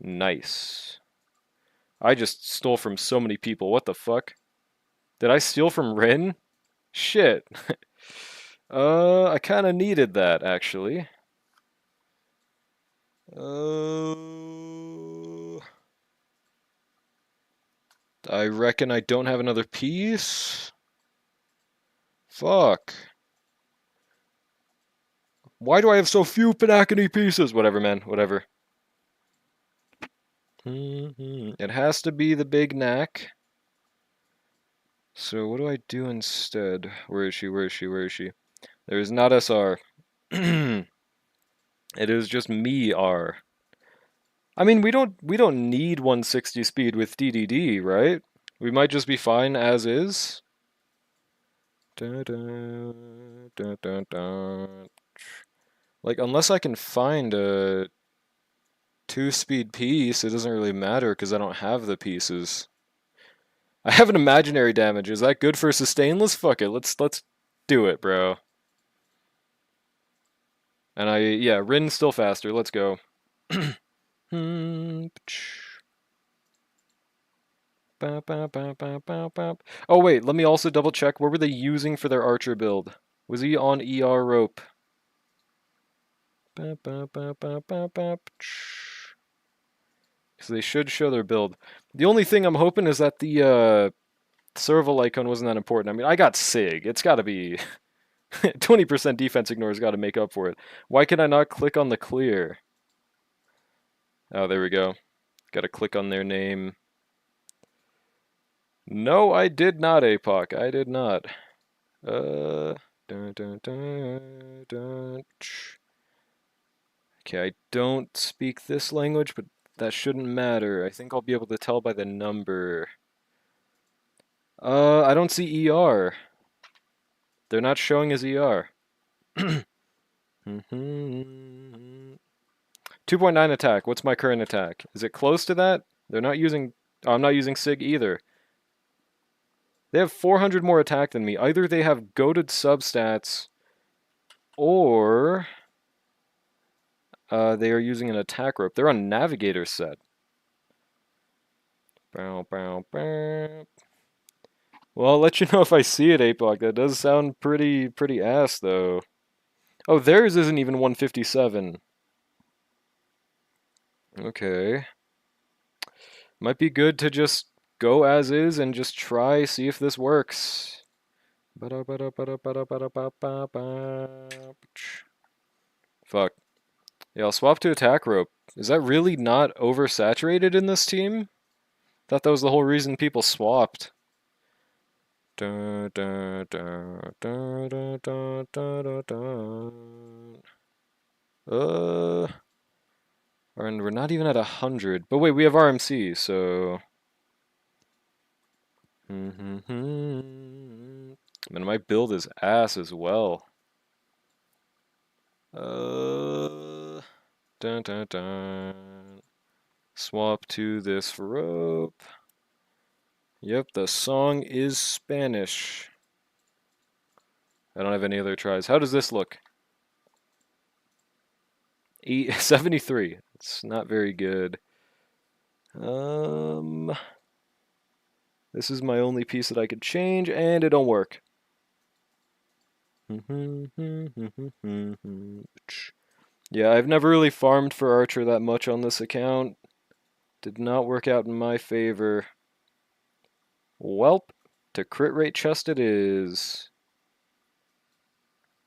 Nice. I just stole from so many people. What the fuck? Did I steal from Rin? Shit. I kind of needed that, actually. I reckon I don't have another piece. Fuck. Why do I have so few Pinacony pieces? Whatever, man. Whatever. It has to be the big knack. So what do I do instead? Where is she? There is not SR. It is just me R. I mean, we don't need 160 speed with DDD, right? We might just be fine as is. Dun, dun, dun, dun, dun. Like, unless I can find a 2-speed piece, it doesn't really matter because I don't have the pieces. I have an imaginary damage. Is that good for sustainless? Fuck it. Let's do it, bro. And yeah, Rin's still faster. Let's go. Oh wait, let me also double check. What were they using for their archer build? Was he on ER rope? Because they should show their build. The only thing I'm hoping is that the serval icon wasn't that important. I mean, I got Sig. It's got to be 20% defense ignore's got to make up for it. Why can I not click on the clear? Oh, there we go. Got to click on their name. No, I did not, APOC. I did not. Dun, dun, dun, dun. Okay, I don't speak this language, but that shouldn't matter. I think I'll be able to tell by the number. I don't see ER. They're not showing as ER. 2.9 attack. What's my current attack? Is it close to that? They're not using... Oh, I'm not using Sig either. They have 400 more attack than me. Either they have goated substats, or they are using an attack rope. They're on Navigator set. Bow, bow, bow. Well, I'll let you know if I see it, APOC. That does sound pretty ass, though. Oh, theirs isn't even 157. Okay. Might be good to just go as is and just try, see if this works. Fuck. Yeah, I'll swap to attack rope. Is that really not oversaturated in this team? Thought that was the whole reason people swapped. Dun, dun, dun, dun, dun, dun, dun, dun. And we're not even at 100. But wait, we have RMC, so... Man, my build is ass as well. Dun, dun, dun. Swap to this rope. Yep, the song is Spanish. I don't have any other tries. How does this look? 73. It's not very good. This is my only piece that I could change, and it don't work. Yeah, I've never really farmed for Archer that much on this account. Did not work out in my favor. Welp, to crit rate chest it is.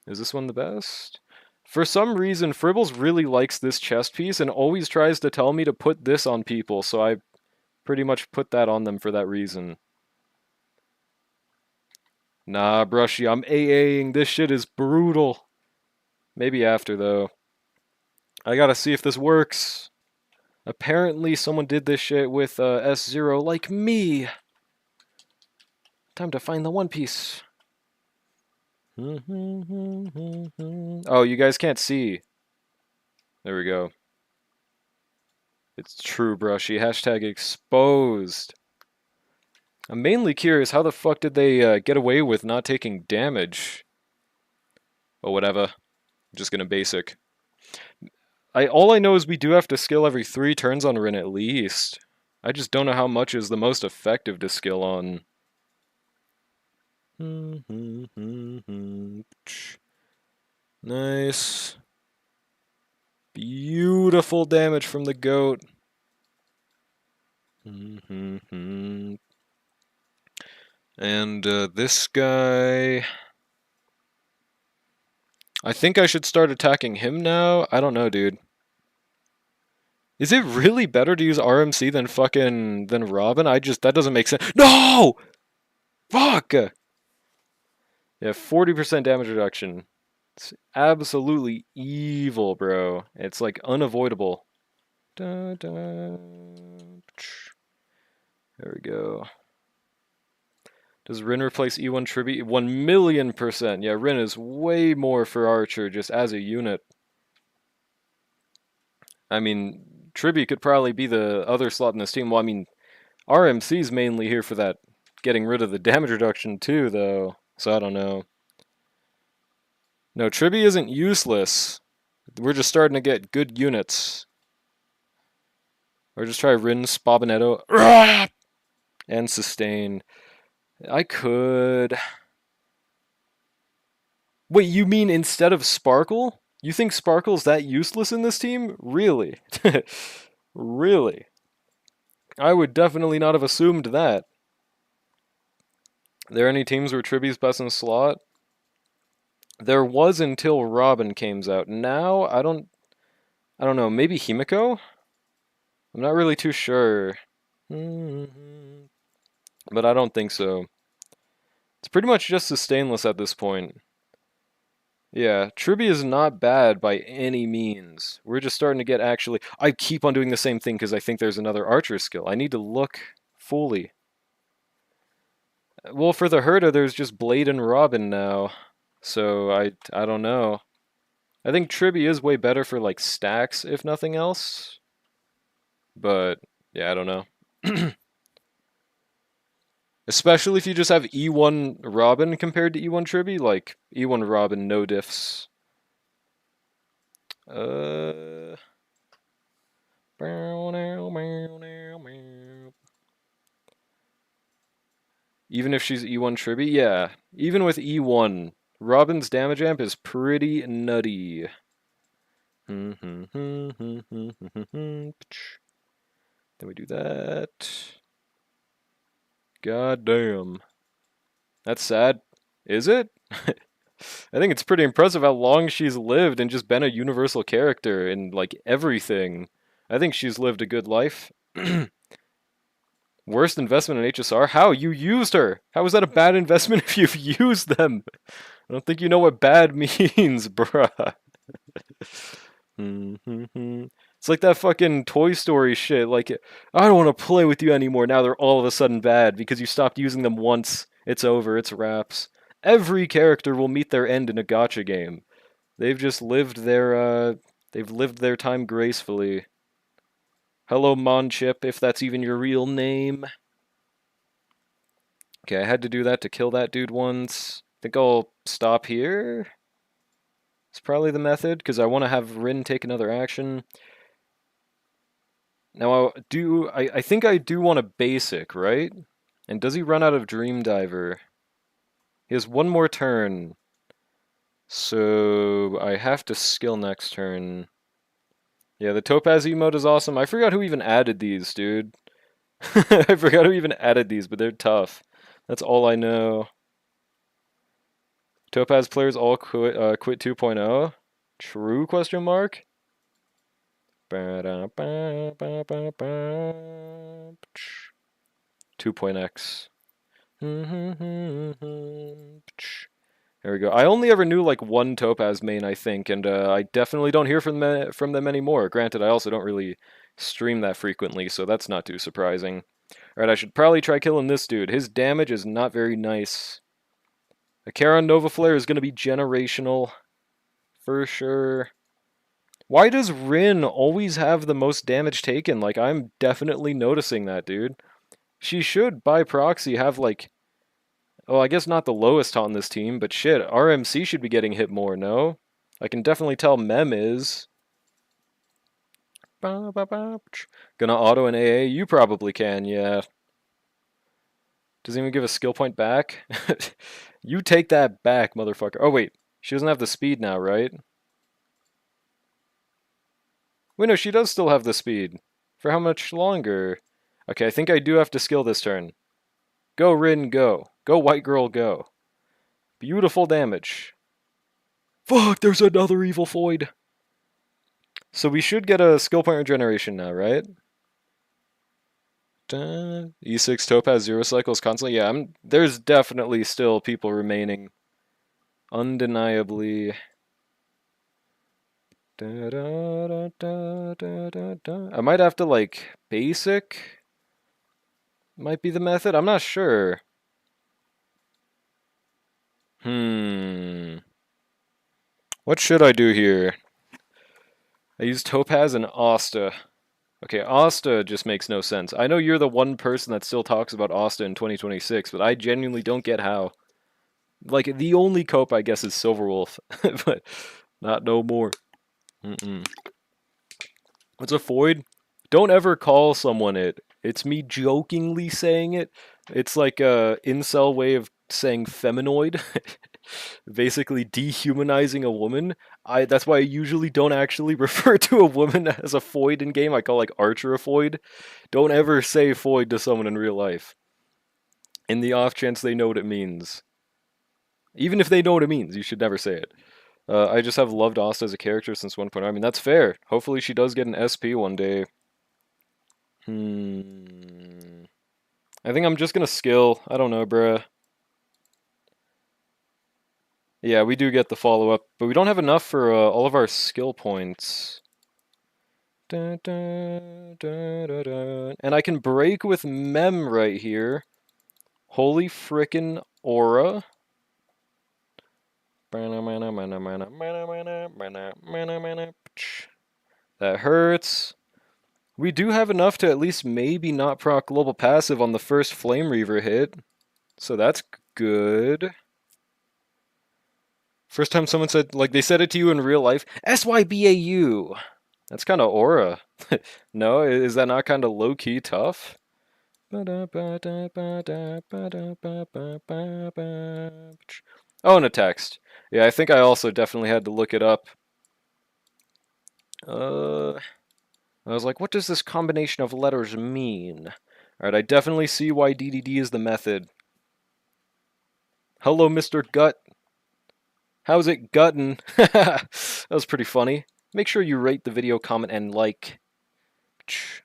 Is this one the best? For some reason, Fribbles really likes this chest piece and always tries to tell me to put this on people, so I pretty much put that on them for that reason. Nah, Brushy, I'm AAing. This shit is brutal. Maybe after, though. I gotta see if this works. Apparently, someone did this shit with S0 like me. Time to find the One Piece. Oh, you guys can't see. There we go. It's true, Brushy. Hashtag exposed. I'm mainly curious, how the fuck did they get away with not taking damage? Oh, whatever. I'm just gonna basic. All I know is we do have to skill every 3 turns on Rin at least. I just don't know how much is the most effective to skill on. Nice. Beautiful damage from the goat. And this guy... I think I should start attacking him now. I don't know, dude. Is it really better to use RMC than Robin? That doesn't make sense. No! Fuck! Yeah, 40% damage reduction. It's absolutely evil, bro. It's like unavoidable. There we go. Does Rin replace E1 Tribby? 1,000,000%. Yeah, Rin is way more for Archer just as a unit. I mean, Tribby could probably be the other slot in this team. Well, I mean, RMC's mainly here for that getting rid of the damage reduction too, though. So I don't know. No, Tribby isn't useless. We're just starting to get good units. Or just try Rin, Spabinetto, and sustain. I could... Wait, you mean instead of Sparkle? You think Sparkle's that useless in this team? Really? Really? I would definitely not have assumed that. Are there any teams where Tribby's best in slot? There was until Robin came out. Now, I don't know, maybe Himiko? I'm not really too sure. But I don't think so. It's pretty much just sustainless at this point. Yeah, Tribby is not bad by any means. We're just starting to get actually... I keep on doing the same thing because I think there's another Archer skill. I need to look fully. Well, for the Herta, there's just Blade and Robin now. So, I don't know. I think Tribby is way better for, like, stacks, if nothing else. But, yeah, I don't know. Especially if you just have E1 Robin compared to E1 Tribby, like, E1 Robin, no diffs. Even if she's E1 Tribby? Yeah. Even with E1, Robin's damage amp is pretty nutty. Then we do that. God damn. That's sad. Is it? I think it's pretty impressive how long she's lived and just been a universal character in, like, everything. I think she's lived a good life. Worst investment in HSR? How? You used her! How is that a bad investment if you've used them? I don't think you know what bad means, bruh. It's like that fucking Toy Story shit. Like, I don't want to play with you anymore. Now they're all of a sudden bad because you stopped using them once. It's over. It's wraps. Every character will meet their end in a gacha game. They've just lived their time gracefully. Hello, Monchip, if that's even your real name. Okay, I had to do that to kill that dude once. I think I'll stop here. It's probably the method, because I want to have Rin take another action. Now, I think I do want a basic, right? And does he run out of Dream Diver? He has one more turn. So, I have to skill next turn. Yeah, the Topaz emote is awesome. I forgot who even added these, dude. I forgot who even added these, but they're tough. That's all I know. Topaz players all quit 2.0? True, question mark? 2.x. There we go. I only ever knew like one Topaz main, I think, and I definitely don't hear from them anymore. Granted, I also don't really stream that frequently, so that's not too surprising. Alright, I should probably try killing this dude. His damage is not very nice. A Charon Nova Flare is going to be generational, for sure. Why does Rin always have the most damage taken? Like, I'm definitely noticing that, dude. She should, by proxy, have, like... Oh, I guess not the lowest on this team, but shit, RMC should be getting hit more, no? I can definitely tell Mem is. Gonna auto an AA? You probably can, yeah. Doesn't even give a skill point back? You take that back, motherfucker. Oh, wait. She doesn't have the speed now, right? Wait, no, she does still have the speed. For how much longer? Okay, I think I do have to skill this turn. Go, Rin, go. Go, White Girl, go. Beautiful damage. Fuck, there's another Evil Void. So we should get a skill point regeneration now, right? E6 Topaz 0 cycles constantly. Yeah, there's definitely still people remaining. Undeniably. I might have to, like, basic? Might be the method? I'm not sure. What should I do here? I use Topaz and Asta. Okay, Asta just makes no sense. I know you're the one person that still talks about Asta in 2026, but I genuinely don't get how. Like, the only cope, I guess, is Silverwolf, but not no more. What's a Foid? Don't ever call someone it. It's me jokingly saying it. It's like a incel way of saying feminoid. Basically dehumanizing a woman. That's why I usually don't actually refer to a woman as a foid in game. I call like Archer a foid. Don't ever say foid to someone in real life. In the off chance they know what it means. Even if they know what it means, you should never say it. I just have loved Asta as a character since 1.0. I mean, that's fair. Hopefully she does get an SP one day. I think I'm just gonna skill. I don't know, bruh. Yeah, we do get the follow-up, but we don't have enough for all of our skill points. And I can break with Mem right here. Holy frickin' aura. That hurts. We do have enough to at least maybe not proc global passive on the first Flame Reaver hit. So that's good. First time someone said, like, they said it to you in real life, SYBAU. That's kind of aura. No, is that not kind of low-key tough? Oh, and a text. Yeah, I think I also definitely had to look it up. I was like, what does this combination of letters mean? Alright, I definitely see why DDD is the method. Hello, Mr. Gut. How's it guttin'? That was pretty funny. Make sure you rate the video, comment, and like.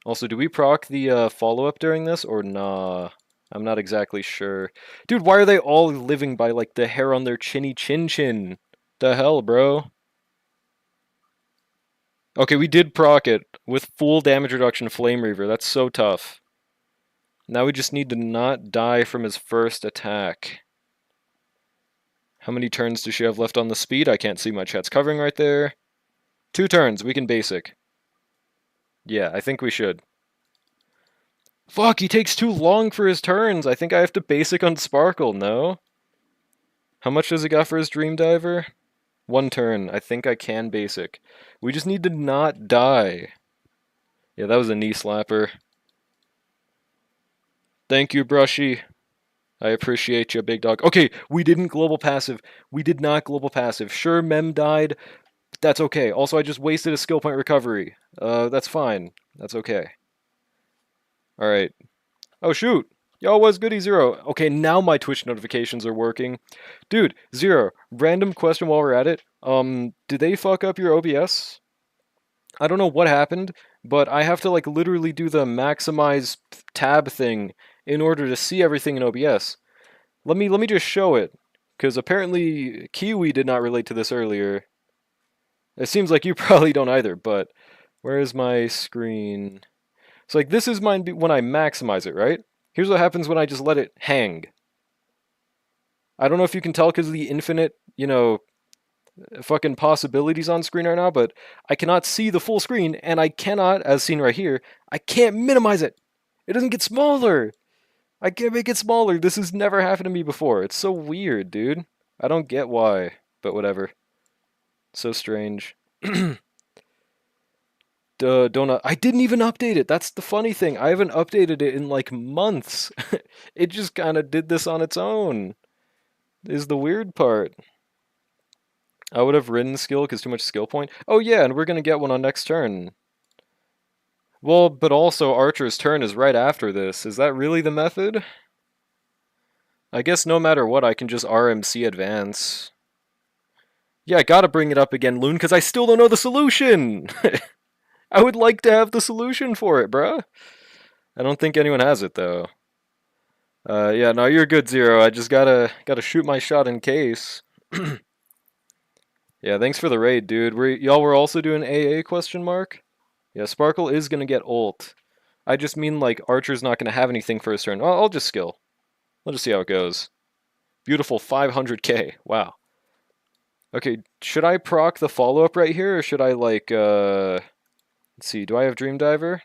Also, do we proc the follow-up during this, or nah? I'm not exactly sure. Dude, why are they all living by, like, the hair on their chinny chin? The hell, bro? Okay, we did proc it with full damage reduction Flame Reaver. That's so tough. Now we just need to not die from his first attack. How many turns does she have left on the speed? I can't see my chat's covering right there. 2 turns. We can basic. Yeah, I think we should. Fuck, he takes too long for his turns. I think I have to basic on Sparkle, no? How much does he got for his Dream Diver? 1 turn. I think I can basic. We just need to not die. Yeah, that was a knee slapper. Thank you, Brushy. I appreciate you, big dog. Okay, we didn't global passive. We did not global passive. Sure, Mem died. That's okay. Also, I just wasted a skill point recovery. That's fine. That's okay. Alright. Oh, shoot. Yo, what's goody, Zero? Okay, now my Twitch notifications are working. Dude, Zero, random question while we're at it. Did they fuck up your OBS? I don't know what happened, but I have to, like, literally do the maximize tab thing in order to see everything in OBS. Let me just show it, because apparently Kiwi did not relate to this earlier. It seems like you probably don't either, but where is my screen? So, like, this is mine when I maximize it, right? Here's what happens when I just let it hang. I don't know if you can tell because of the infinite, fucking possibilities on screen right now, but I cannot see the full screen, and I cannot, as seen right here, I can't minimize it. It doesn't get smaller. I can't make it smaller. This has never happened to me before. It's so weird, dude. I don't get why, but whatever. So strange. Donut. I didn't even update it. That's the funny thing. I haven't updated it in like months. It just kind of did this on its own. Is the weird part. I would have ridden skill because too much skill point. Oh yeah, and we're gonna get one on next turn. Well, but also Archer's turn is right after this. Is that really the method? I guess no matter what, I can just RMC advance. Yeah, I gotta bring it up again, Loon, because I still don't know the solution! I would like to have the solution for it, bruh. I don't think anyone has it, though. Yeah, no, you're good, Zero. I just gotta shoot my shot in case. Yeah, thanks for the raid, dude. Y'all were also doing AA question mark? Yeah, Sparkle is gonna get ult. I just mean, like, Archer's not gonna have anything for his turn. I'll just skill. We'll just see how it goes. Beautiful 500k. Wow. Okay, should I proc the follow-up right here, or should I, like, let's see, do I have Dream Diver?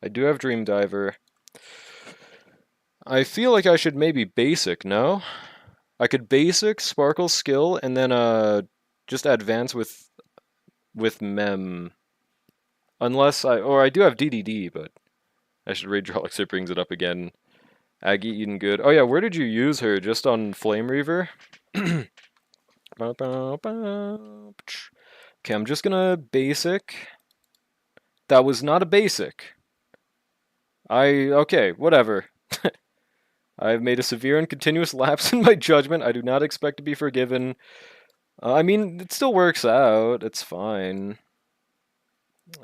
I do have Dream Diver. I feel like I should maybe basic, no? I could basic, Sparkle skill, and then, just advance with Mem. Unless I do have DDD, but I should redraw so it brings it up again. Aggie Eden good. Oh yeah, where did you use her? Just on Flame Reaver? Okay, I'm just gonna basic. That was not a basic. Okay, whatever. I have made a severe and continuous lapse in my judgment. I do not expect to be forgiven. I mean, it still works out. It's fine.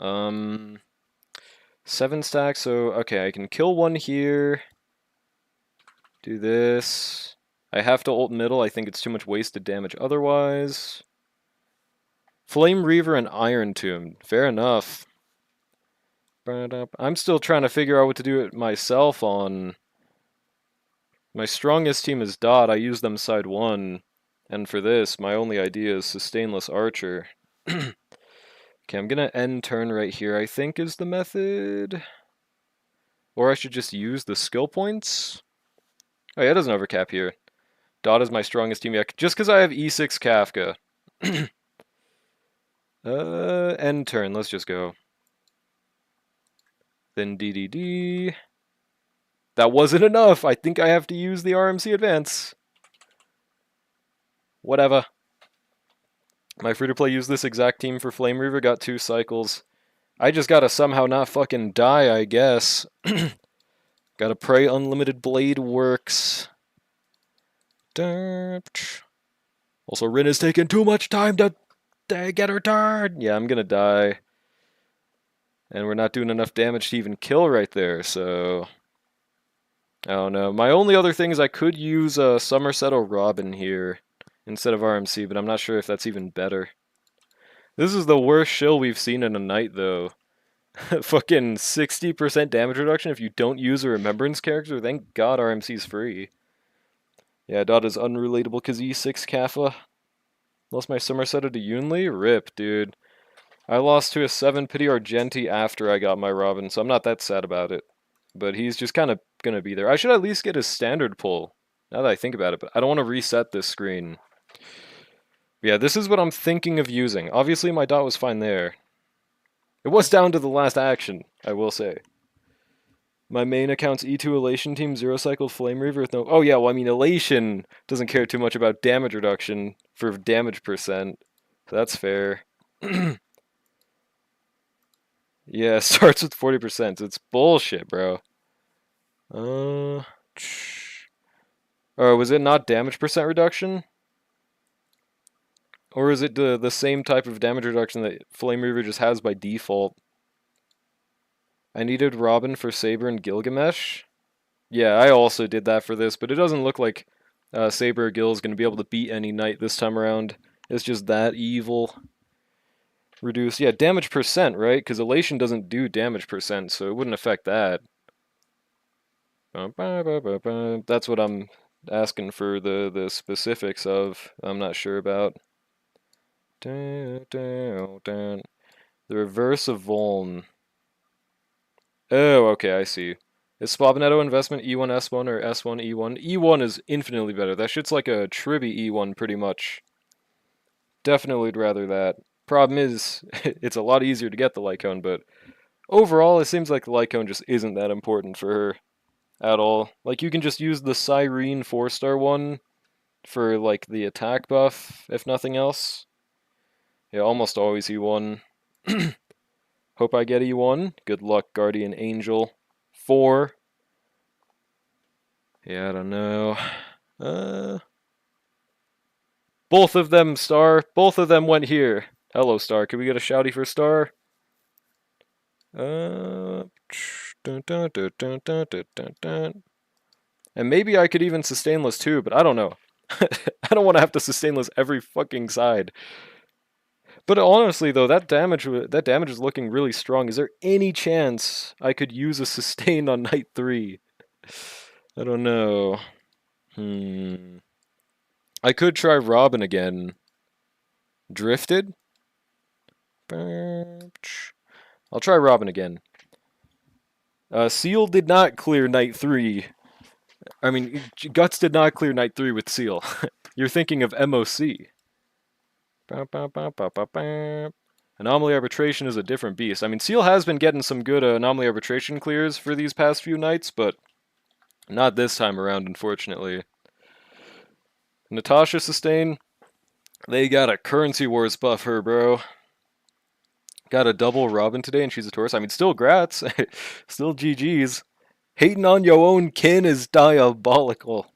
7 stacks, so okay, I can kill one here. Do this. I have to ult middle. I think it's too much wasted damage otherwise. Flame Reaver and Iron Tomb. Fair enough. I'm still trying to figure out what to do it myself on. My strongest team is Dot. I use them side 1. And for this, my only idea is Sustainless Archer. Okay, I'm gonna end turn right here, I think is the method. Or I should just use the skill points. Oh yeah, it doesn't overcap here. Dot is my strongest team yet, just because I have E6 Kafka. End turn, let's just go. Then DDD. That wasn't enough. I think I have to use the RMC advance. Whatever. My free-to-play used this exact team for Flame Reaver, got 2 cycles. I just gotta somehow not fucking die, I guess. Gotta pray Unlimited Blade works. Also, Rin has taken too much time to get her turn. Yeah, I'm gonna die. And we're not doing enough damage to even kill right there, so... I don't know. My only other thing is I could use Somerset or Robin here instead of RMC, but I'm not sure if that's even better. This is the worst shill we've seen in a night, though. Fucking 60% damage reduction if you don't use a Remembrance character. Thank God RMC's free. Yeah, Dot is unrelatable because E6 Kappa. Lost my Somerset to Yunli? Rip, dude. I lost to a 7 Pity Argenti after I got my Robin, so I'm not that sad about it. But he's just kind of going to be there. I should at least get his standard pull, now that I think about it, but I don't want to reset this screen. Yeah, this is what I'm thinking of using. Obviously, my Dot was fine there. It was down to the last action, I will say. My main account's E2 Elation team, 0-cycle Flame Reaver with no... Oh yeah, well I mean, Elation doesn't care too much about damage reduction for damage percent. So that's fair. Yeah, it starts with 40%. It's bullshit, bro. Or was it not damage percent reduction? Or is it the same type of damage reduction that Flame Reaver just has by default? I needed Robin for Saber and Gilgamesh. Yeah, I also did that for this, but it doesn't look like Saber or Gil is going to be able to beat any knight this time around. It's just that evil. Reduce, yeah, damage percent, right? Because Elation doesn't do damage percent, so it wouldn't affect that. That's what I'm asking for the specifics of. I'm not sure about. The reverse of Voln. Oh, okay, I see. Is Spabanetto investment E1 S1 or S1 E1? E1 is infinitely better. That shit's like a Tribi E1 pretty much. Definitely would rather that. Problem is, it's a lot easier to get the Lycone, but overall, it seems like the Lycone just isn't that important for her at all. Like, you can just use the Cyrene 4-star one for, like, the attack buff, if nothing else. Yeah, almost always E1. Hope I get E1. Good luck, Guardian Angel. 4. Yeah, I don't know. Both of them, Star. Both of them went here. Hello, Star. Can we get a shouty for Star? And maybe I could even sustainless too, but I don't know. I don't want to have to sustainless every fucking side. But honestly, though, that damage is looking really strong. Is there any chance I could use a sustain on night 3? I don't know. I could try Robin again. Drifted? I'll try Robin again. Seal did not clear Night 3. I mean, Guts did not clear Night 3 with Seal. You're thinking of MOC. Anomaly Arbitration is a different beast. I mean, Seal has been getting some good Anomaly Arbitration clears for these past few nights, but not this time around, unfortunately. Natasha Sustain, they got a Currency Wars buff her, bro. Got a double Robin today, and she's a Taurus. I mean, still grats. Still GG's. Hating on your own kin is diabolical.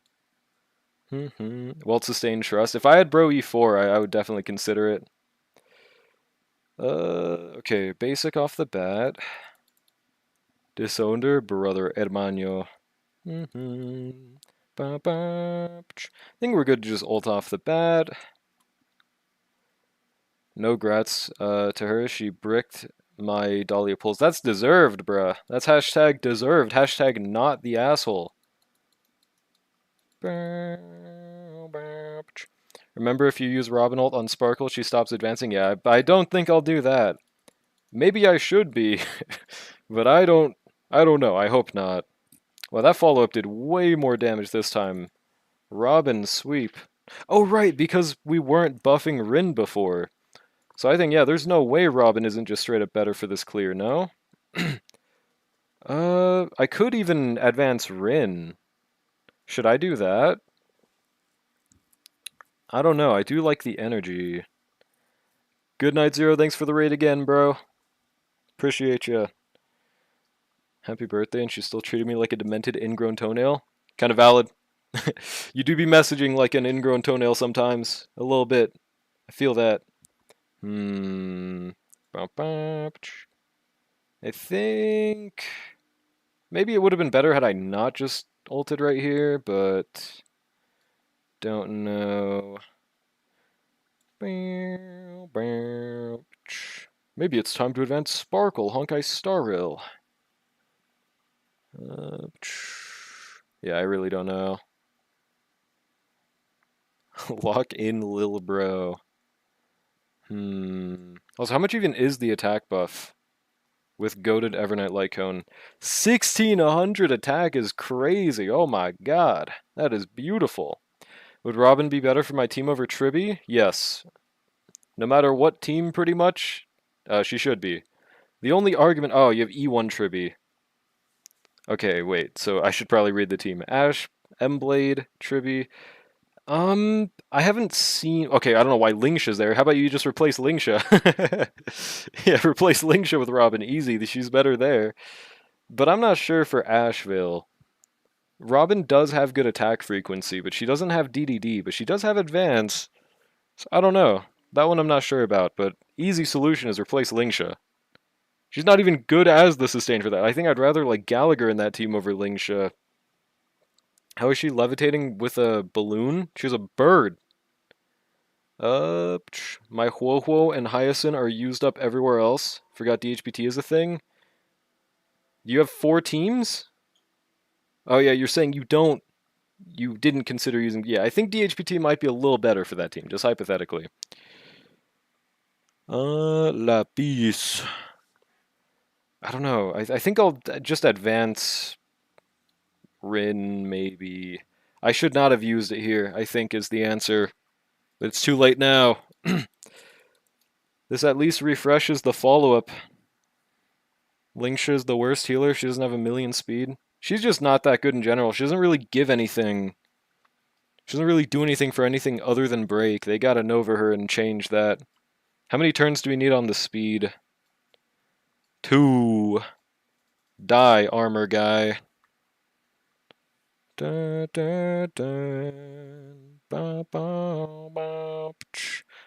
Well, Sustained Trust. If I had Bro E4, I would definitely consider it. Okay, basic off the bat. Disowned her, brother Hermano. I think we're good to just ult off the bat. No grats to her. She bricked my Dahlia pulls. That's deserved, bruh. That's hashtag deserved. Hashtag not the asshole. Remember, if you use Robin ult on Sparkle, she stops advancing? Yeah, I don't think I'll do that. Maybe I should be, but I don't know. I hope not. Well, that follow-up did way more damage this time. Robin sweep. Oh, right, because we weren't buffing Rin before. So I think, yeah, there's no way Robin isn't just straight up better for this clear, no? I could even advance Rin. Should I do that? I don't know, I do like the energy. Good night, Zero, thanks for the raid again, bro. Appreciate ya. Happy birthday, and she's still treating me like a demented ingrown toenail? Kind of valid. You do be messaging like an ingrown toenail sometimes. A little bit. I feel that. I think maybe it would have been better had I not just ulted right here, but don't know. Maybe it's time to advance Sparkle, Honkai Starrill. Yeah, I really don't know. Lock in Lil Bro. Also, how much even is the attack buff with goated Evernight Lycone? 1600 attack is crazy. Oh my god. That is beautiful. Would Robin be better for my team over Tribby? Yes. No matter what team, pretty much, she should be. The only argument... Oh, you have E1 Tribby. Okay, wait. So I should probably read the team. Ashe, Mblade, Tribby... I haven't seen... Okay, I don't know why Lingsha's there. How about you just replace Lingsha? Yeah, replace Lingsha with Robin. Easy, she's better there. But I'm not sure for Asheville. Robin does have good attack frequency, but she doesn't have DDD, but she does have advance. So I don't know. That one I'm not sure about, but easy solution is replace Lingsha. She's not even good as the sustain for that. I think I'd rather like Gallagher in that team over Lingsha. How is she levitating with a balloon? She's a bird. My Huohuo and Hyacinth are used up everywhere else. Forgot DHPT is a thing. You have 4 teams? Oh yeah, you're saying you didn't consider using... Yeah, I think DHPT might be a little better for that team, just hypothetically. Lapis. I don't know. I think I'll just advance Rin, maybe. I should not have used it here, I think is the answer. But it's too late now. This at least refreshes the follow-up. Lingsha's the worst healer. She doesn't have a million speed. She's just not that good in general. She doesn't really give anything. She doesn't really do anything for anything other than break. They gotta Nova her and change that. How many turns do we need on the speed? 2. Die, armor guy. I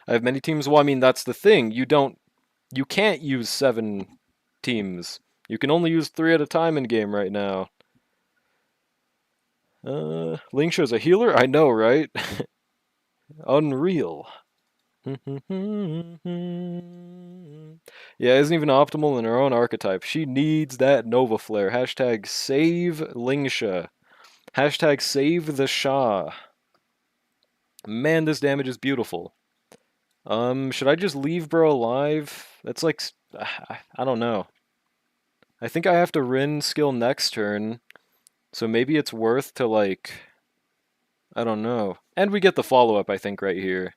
have many teams. Well, I mean, that's the thing. You can't use 7 teams. You can only use 3 at a time in game right now. Lingsha's a healer? I know, right? Unreal. Yeah, isn't even optimal in her own archetype. She needs that Nova Flare. Hashtag save Lingsha. Hashtag save the Shah. Man, this damage is beautiful. Should I just leave bro alive? That's like, I don't know. I think I have to Rin skill next turn, so maybe it's worth to like, I don't know. And we get the follow-up, I think, right here.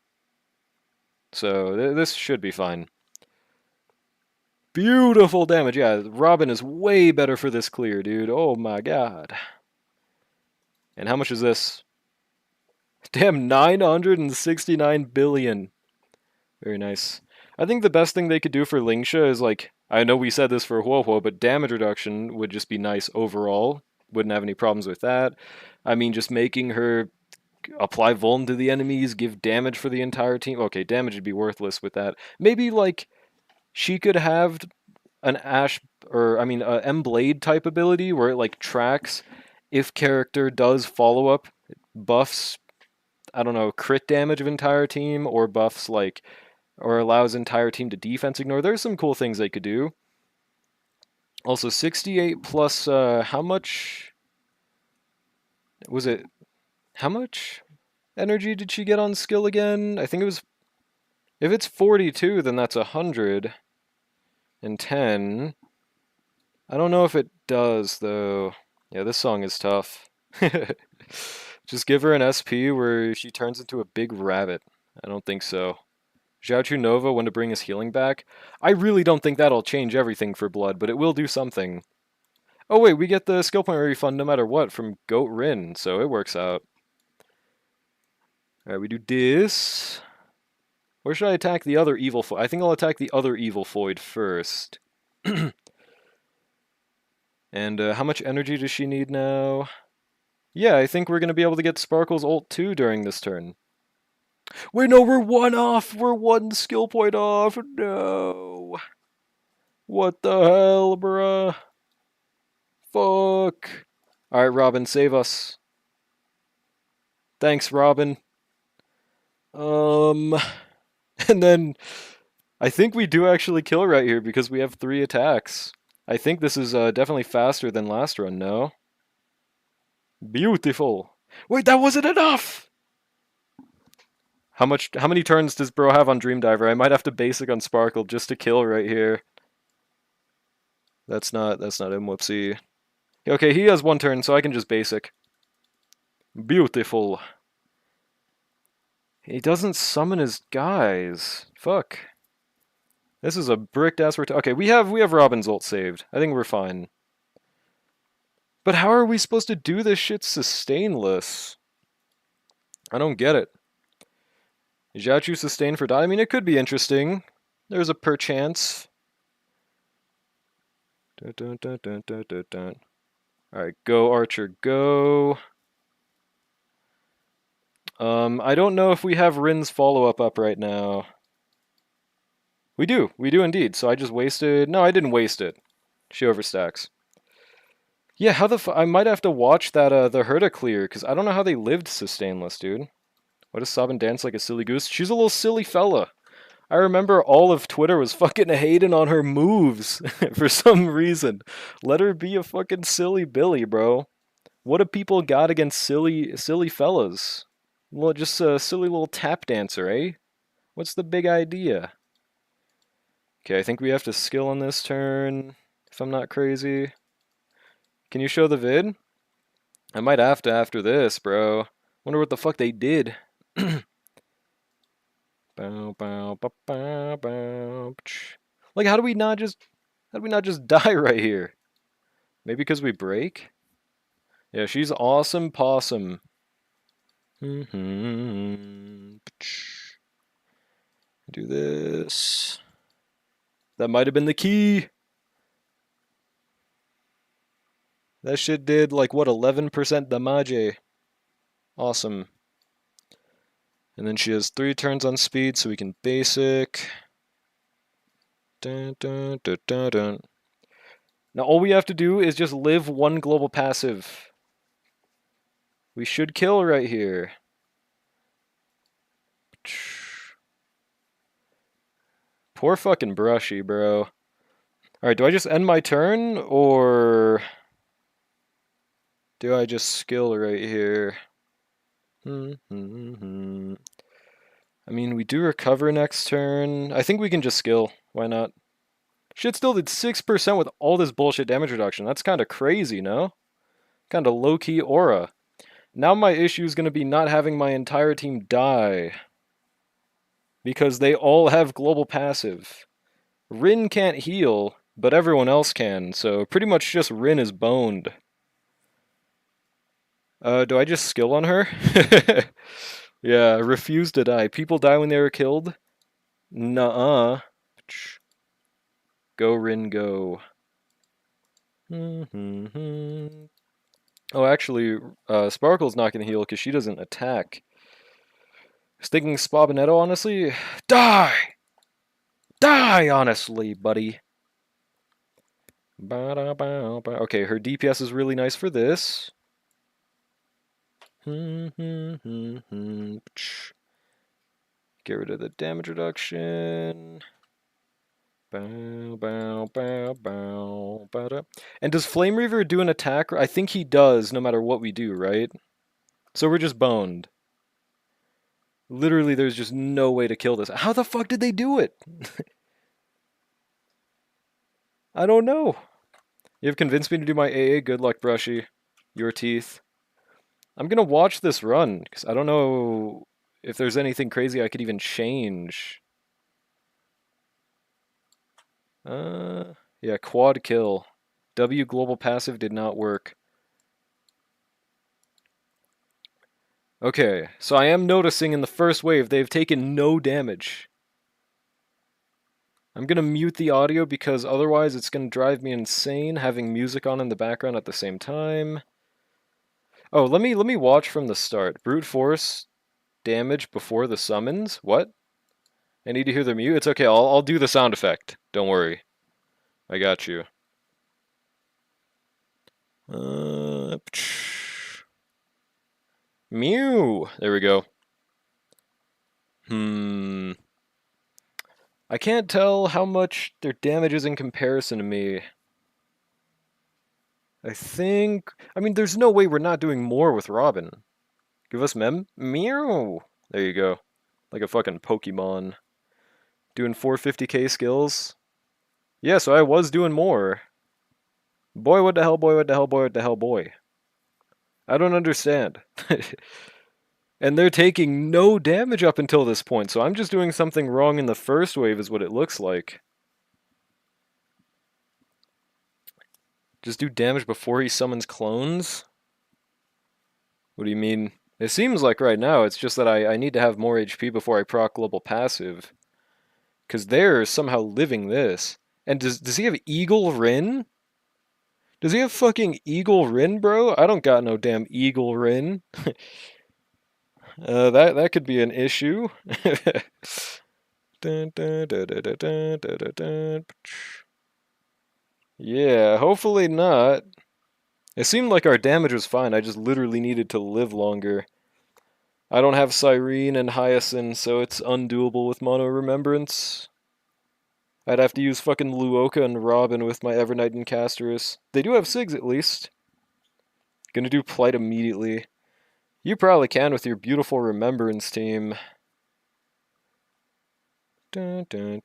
So this should be fine. Beautiful damage. Yeah, Robin is way better for this clear, dude. Oh my god. And how much is this? Damn, 969 billion. Very nice. I think the best thing they could do for Lingsha is like, I know we said this for Huohuo, but damage reduction would just be nice overall. Wouldn't have any problems with that. I mean, just making her apply vuln to the enemies, give damage for the entire team. Okay, damage would be worthless with that. Maybe like she could have an Ash or I mean a M Blade type ability where it like tracks if character does follow up buffs. I don't know, crit damage of entire team or buffs like or allows entire team to defense ignore. There's some cool things they could do. Also 68 plus how much was it? How much energy did she get on skill again? I think it was if it's 42 then that's 110. I don't know if it does though. Yeah, this song is tough. Just give her an SP where she turns into a big rabbit. I don't think so. Xiaochu Nova when to bring his healing back. I really don't think that'll change everything for Blood, but it will do something. Oh wait, we get the skill point refund no matter what from Goat Rin, so it works out. Alright, we do this. Where should I attack the other evil foid? I think I'll attack the other evil foid first. And how much energy does she need now? Yeah, I think we're going to be able to get Sparkle's ult too during this turn. Wait, no, we're one off! We're one skill point off! No! What the hell, bruh? Fuck! Alright, Robin, save us. Thanks, Robin. And then I think we do actually kill right here because we have 3 attacks. I think this is definitely faster than last run, no? Beautiful. Wait, that wasn't enough! How many turns does bro have on Dream Diver? I might have to basic on Sparkle just to kill right here. That's not him, whoopsie. Okay, he has 1 turn, so I can just basic. Beautiful. He doesn't summon his guys. Fuck. This is a bricked ass okay, we have Robin's ult saved. I think we're fine. But how are we supposed to do this shit sustainless? I don't get it. Xiaochu sustain for die? I mean, it could be interesting. There's a perchance. Dun, dun, dun. Alright, go, Archer, go. I don't know if we have Rin's follow-up up right now. We do indeed. So I just wasted... No, I didn't waste it. She overstacks. Yeah, how the I might have to watch that, the Herta clear, because I don't know how they lived sustainless, dude. Why does Sabin dance like a silly goose? She's a little silly fella. I remember all of Twitter was fucking hating on her moves for some reason. Let her be a fucking silly Billy, bro. What do people got against silly fellas? Well, just a silly little tap dancer, eh? What's the big idea? Okay, I think we have to skill on this turn, if I'm not crazy. Can you show the vid? I might have to after this, bro. Wonder what the fuck they did. Like, how do we not just die right here? Maybe because we break? Yeah, she's awesome possum. Do this. That might have been the key. That shit did like what, 11% damage. Awesome. And then she has 3 turns on speed, so we can basic. Dun, dun, dun, dun, dun. Now all we have to do is just live 1 global passive. We should kill right here. Poor fucking Brushy, bro. Alright, do I just end my turn, or do I just skill right here? I mean, we do recover next turn. I think we can just skill. Why not? Shit still did 6% with all this bullshit damage reduction. That's kind of crazy, no? Kind of low-key aura. Now my issue is going to be not having my entire team die. Because they all have global passive. Rin can't heal, but everyone else can, so pretty much just Rin is boned. Do I just skill on her? Yeah, refuse to die. People die when they were killed? Nuh-uh. Go, Rin, go. Oh, actually, Sparkle's not gonna heal because she doesn't attack. I was thinking Spabinetto, honestly. Die! Die, honestly, buddy. Okay, her DPS is really nice for this. Get rid of the damage reduction. And does Flame Reaver do an attack? I think he does, no matter what we do, right? So we're just boned. Literally, there's just no way to kill this. How the fuck did they do it? I don't know. You have convinced me to do my AA. Good luck, Brushy. Your teeth. I'm gonna watch this run, because I don't know if there's anything crazy I could even change. Yeah, quad kill. W global passive did not work. Okay, so I am noticing in the first wave they've taken no damage. I'm gonna mute the audio because otherwise it's gonna drive me insane having music on in the background at the same time. Oh, let me watch from the start. Brute force damage before the summons? What? I need to hear the mute? It's okay, I'll do the sound effect. Don't worry. I got you. Mew! There we go. I can't tell how much their damage is in comparison to me. I mean, there's no way we're not doing more with Robin. Give us Mew! There you go. Like a fucking Pokemon. Doing 450k skills? Yeah, so I was doing more. Boy, what the hell, boy, what the hell, boy, what the hell, boy. I don't understand. And they're taking no damage up until this point, so I'm just doing something wrong in the first wave is what it looks like. Just do damage before he summons clones? What do you mean? It seems like right now it's just that I need to have more HP before I proc global passive. Because they're somehow living this. And does he have Eagle Rin? Does he have fucking Eagle Rin, bro? I don't got no damn Eagle Rin. That could be an issue. Yeah, hopefully not. It seemed like our damage was fine, I just literally needed to live longer. I don't have Cyrene and Hyacinth, so it's undoable with Mono Remembrance. I'd have to use fucking Luoka and Robin with my Evernight and Casterus. They do have Sigs at least. Gonna do Plight immediately. You probably can with your beautiful Remembrance team. Wonder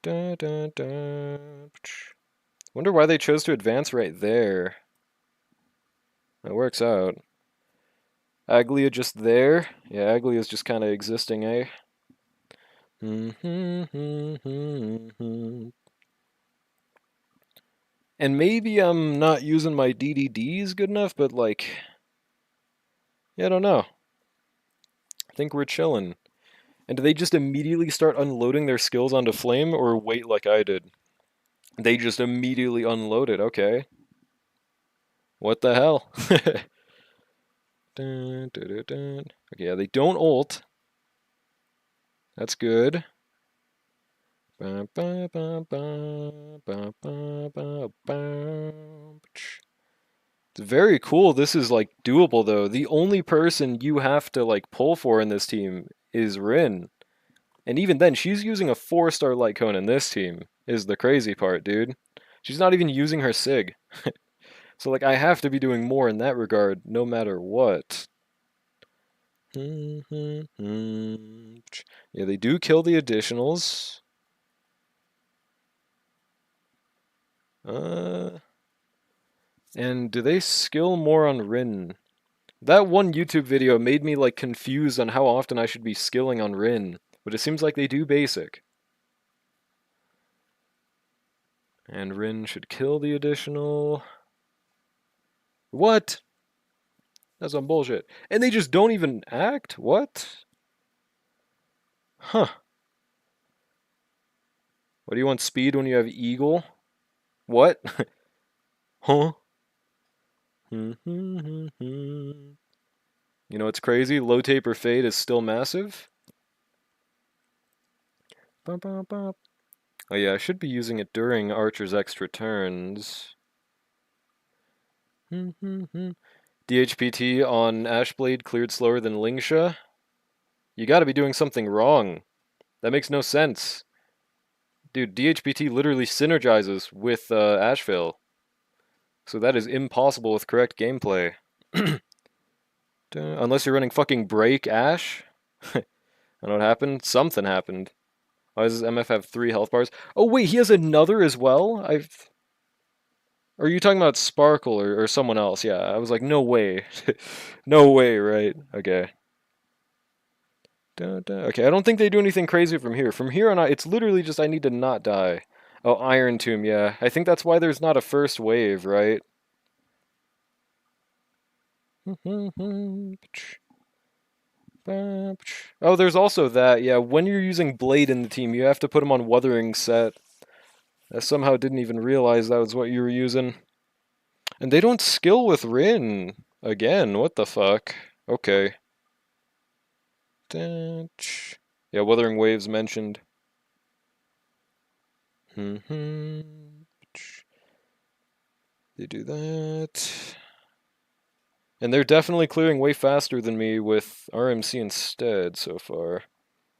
why they chose to advance right there. That works out. Aglia just there? Yeah, Aglia's just kind of existing, eh? And maybe I'm not using my DDDs good enough, but like... Yeah, I don't know. I think we're chilling. And do they just immediately start unloading their skills onto Flame, or wait like I did? They just immediately unloaded, okay. What the hell? Okay, yeah, they don't ult. That's good. It's very cool. This is like doable though. The only person you have to like pull for in this team is Rin. And even then, she's using a 4-star light cone in this team, is the crazy part, dude. She's not even using her SIG. So like I have to be doing more in that regard, no matter what. Yeah, they do kill the additionals. And do they skill more on Rin? That one YouTube video made me like confused on how often I should be skilling on Rin, but it seems like they do basic. And Rin should kill the additional. What? That's some bullshit. And they just don't even act? What? Huh. What do you want speed when you have Eagle? What? Huh? You know what's crazy? Low taper fade is still massive. Oh yeah, I should be using it during Archer's extra turns. DHPT on Ashblade cleared slower than Lingsha? You gotta be doing something wrong. That makes no sense. Dude, DHPT literally synergizes with Ashvale. So that is impossible with correct gameplay. Unless you're running fucking Break Ash. I don't know what happened. Something happened. Why does MF have 3 health bars? Oh wait, he has another as well? Or are you talking about Sparkle or someone else? Yeah, I was like, no way. No way, right? Okay. Okay, I don't think they do anything crazy from here. From here on out, it's literally just I need to not die. Oh, Iron Tomb, yeah. I think that's why there's not a first wave, right? Oh, there's also that. Yeah, when you're using Blade in the team, you have to put him on Wuthering Set. I somehow didn't even realize that was what you were using. And they don't skill with Rin. Again, what the fuck? Okay. Yeah, Wuthering Waves mentioned. They do that. And they're definitely clearing way faster than me with RMC instead so far.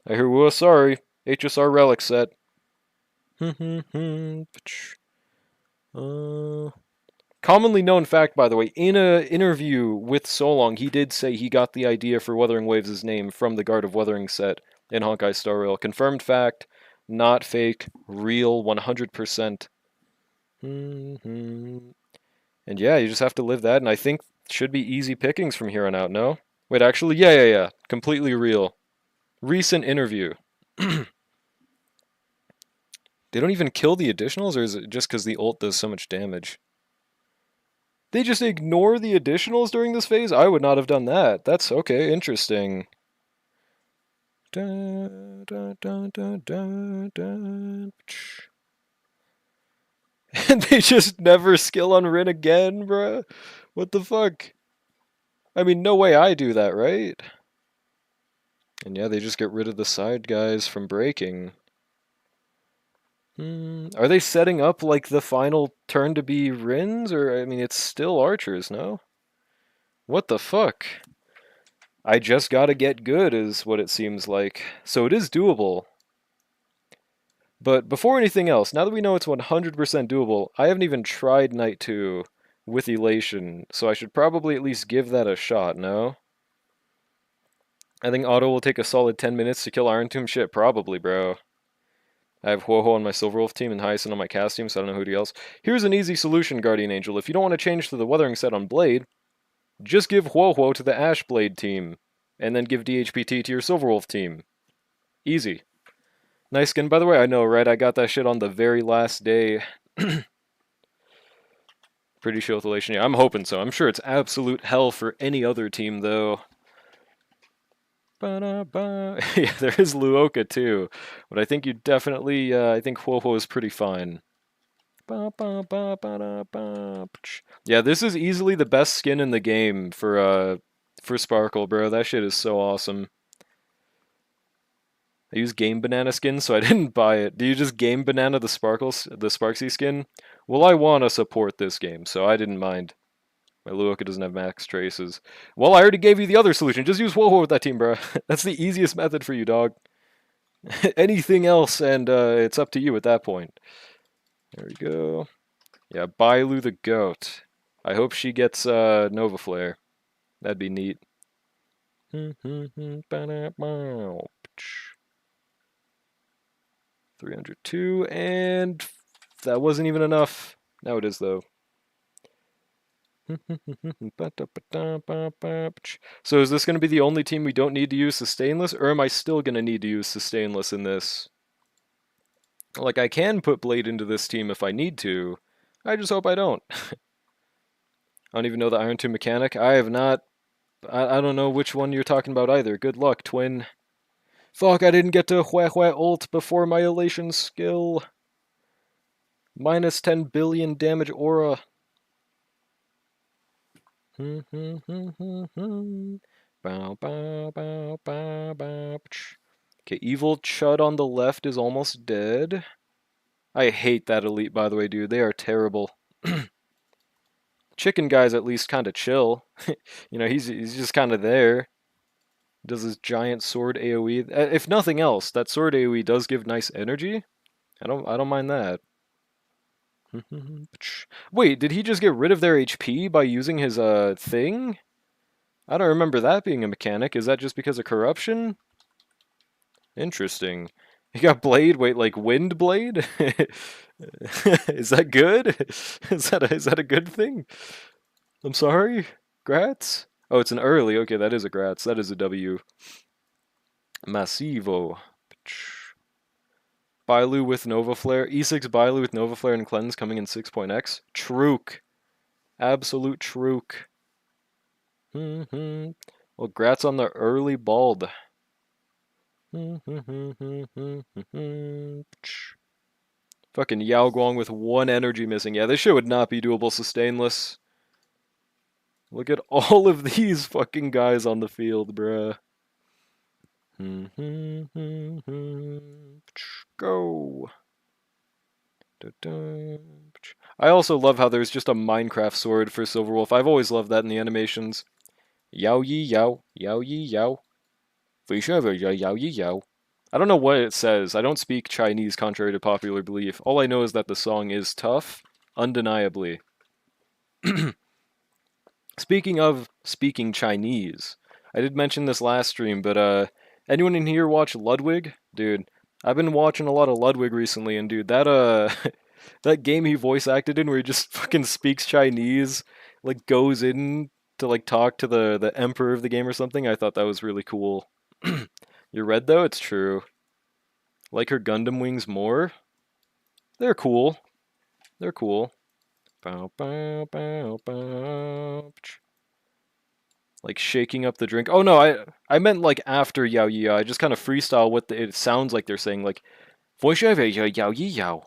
I hear whoa, sorry. HSR relic set. Commonly known fact, by the way, in an interview with Solong, he did say he got the idea for Wuthering Waves' name from the Guard of Wuthering set in Honkai Star Rail. Confirmed fact, not fake, real, 100%. And yeah, you just have to live that, and I think should be easy pickings from here on out, no? Wait, actually, yeah. Completely real. Recent interview. They don't even kill the additionals, or is it just because the ult does so much damage? They just ignore the additionals during this phase? I would not have done that. That's okay, interesting. And they just never skill on Rin again, bruh? What the fuck? I mean, no way I do that, right? And yeah, they just get rid of the side guys from breaking. Are they setting up like the final turn to be Rins? Or, I mean, it's still archers, no? What the fuck? I just gotta get good, is what it seems like. So it is doable. But before anything else, now that we know it's 100% doable, I haven't even tried Night 2 with Elation, so I should probably at least give that a shot, no? I think Auto will take a solid 10 minutes to kill Iron Tomb. Shit, probably, bro. I have Huoho on my Silverwolf team and Hyacinth on my cast team, so I don't know who else. Here's an easy solution, Guardian Angel. If you don't want to change to the Wuthering set on Blade, just give Huoho to the Ash Blade team, and then give DHPT to your Silverwolf team. Easy. Nice skin, by the way. I know, right? I got that shit on the very last day. Pretty sure with Elation. Yeah, I'm hoping so. I'm sure it's absolute hell for any other team, though. Yeah, there is Luoka too, but I think you definitely, I think Huoho is pretty fine. Yeah, this is easily the best skin in the game for Sparkle, bro. That shit is so awesome. I use Game Banana skin, so I didn't buy it. Do you just Game Banana the Sparksy skin? Well, I want to support this game, so I didn't mind. My Luoka doesn't have max traces. Well, I already gave you the other solution. Just use Huoho with that team, bro. That's the easiest method for you, dog. Anything else, and it's up to you at that point. There we go. Yeah, Bailu the goat. I hope she gets Nova Flare. That'd be neat. $302, and that wasn't even enough. Now it is, though. So is this going to be the only team we don't need to use Sustainless, or am I still going to need to use Sustainless in this? Like, I can put Blade into this team if I need to. I just hope I don't. I don't even know the Iron 2 mechanic. I have not... I don't know which one you're talking about either. Good luck, twin. Fuck, I didn't get to Hue Hue ult before my Elation skill. Minus 10 billion damage aura. Bow, bow, bow, bow, bow. Okay, Evil Chud on the left is almost dead. I hate that elite, by the way, dude. They are terrible. Chicken guy's at least kind of chill. You know, he's just kind of there. Does his giant sword AoE. If nothing else, that sword AoE does give nice energy. I don't mind that. Wait, did he just get rid of their HP by using his thing? I don't remember that being a mechanic. Is that just because of corruption? Interesting. He got blade. Wait, like wind blade? Is that good? Is that a good thing? I'm sorry. Grats? Oh, it's an early. Okay, that is a grats. That is a W. Massivo. Bailu with Nova Flare. E6 Bailu with Nova Flare and Cleanse coming in 6.x. Truk. Absolute truk. Well, grats on the early bald. Fucking Yao Guang with 1 energy missing. Yeah, this shit would not be doable sustainless. Look at all of these fucking guys on the field, bruh. Go. I also love how there's just a Minecraft sword for Silverwolf. I've always loved that in the animations. Yao yi yao, yao yi yao. Yao yi yao. I don't know what it says. I don't speak Chinese, contrary to popular belief. All I know is that the song is tough, undeniably. Speaking of speaking Chinese, I did mention this last stream, but anyone in here watch Ludwig? Dude, I've been watching a lot of Ludwig recently, and dude, that that game he voice acted in where he just fucking speaks Chinese, like goes in to like talk to the emperor of the game or something, I thought that was really cool. You're red though? It's true. Like her Gundam wings more? They're cool. They're cool. Bow, bow, bow, bow. Like shaking up the drink. Oh no, I meant like after Yao Yi Yao. I just kind of freestyle what it sounds like they're saying. Like, Yao Yi Yao.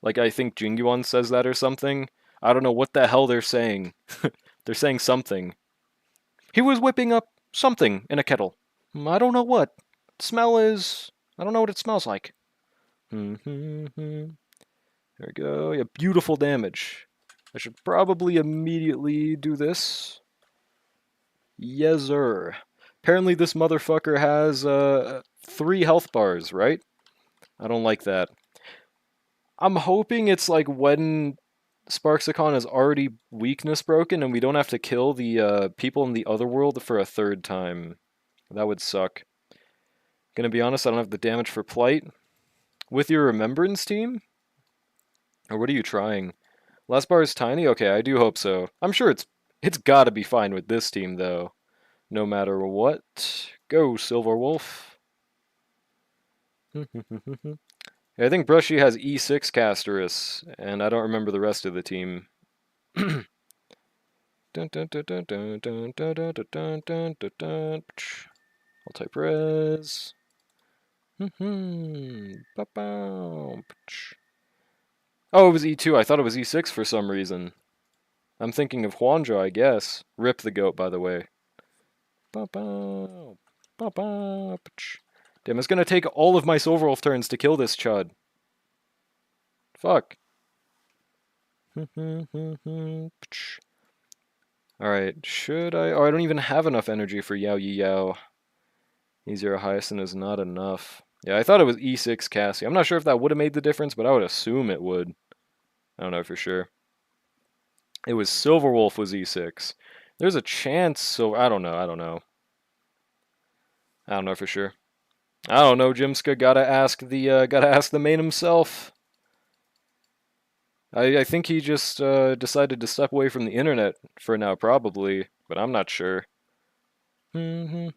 Like I think Jingyuan says that or something. I don't know what the hell they're saying. They're saying something. He was whipping up something in a kettle. I don't know what. Smell is... I don't know what it smells like. There we go. Yeah, beautiful damage. I should probably immediately do this. Yes, sir. Apparently this motherfucker has 3 health bars, right? I don't like that. I'm hoping it's like when Sparksicon is already weakness broken and we don't have to kill the people in the other world for a 3rd time. That would suck. Gonna be honest, I don't have the damage for Plight. With your Remembrance team? Or what are you trying? Last bar is tiny? Okay, I do hope so. I'm sure it's gotta be fine with this team, though. No matter what. Go, Silverwolf. I think Brushy has E6 Casterus, and I don't remember the rest of the team. I'll type res. Oh, it was E2. I thought it was E6 for some reason. I'm thinking of Huanzhou, I guess. Rip the goat, by the way. Damn, it's gonna take all of my Silverwolf turns to kill this chud. Fuck. Alright, should I... Oh, I don't even have enough energy for Yao Yi Yao. E0 Hyacinth is not enough. Yeah, I thought it was E6 Cassie. I'm not sure if that would have made the difference, but I would assume it would. I don't know for sure. It was Silverwolf was E6. There's a chance, so I don't know. I don't know for sure. I don't know, Jimska. Gotta ask the main himself. I think he just decided to step away from the internet for now, probably, but I'm not sure. Yeah,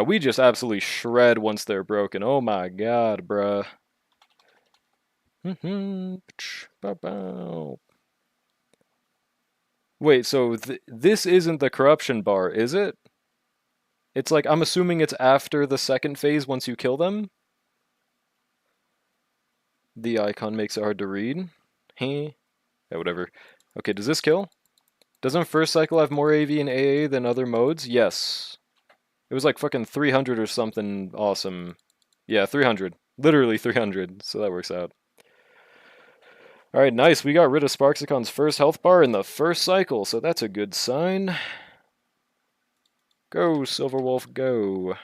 we just absolutely shred once they're broken. Oh my god, bruh. Wait, so this isn't the corruption bar, is it? It's like, I'm assuming it's after the second phase once you kill them? The icon makes it hard to read. Heh. Yeah, whatever. Okay, does this kill? Doesn't first cycle have more AV and AA than other modes? Yes. It was like fucking 300 or something awesome. Yeah, 300. Literally 300, so that works out. Alright, nice. We got rid of Sparxicon's first health bar in the first cycle, so that's a good sign. Go, Silverwolf, go.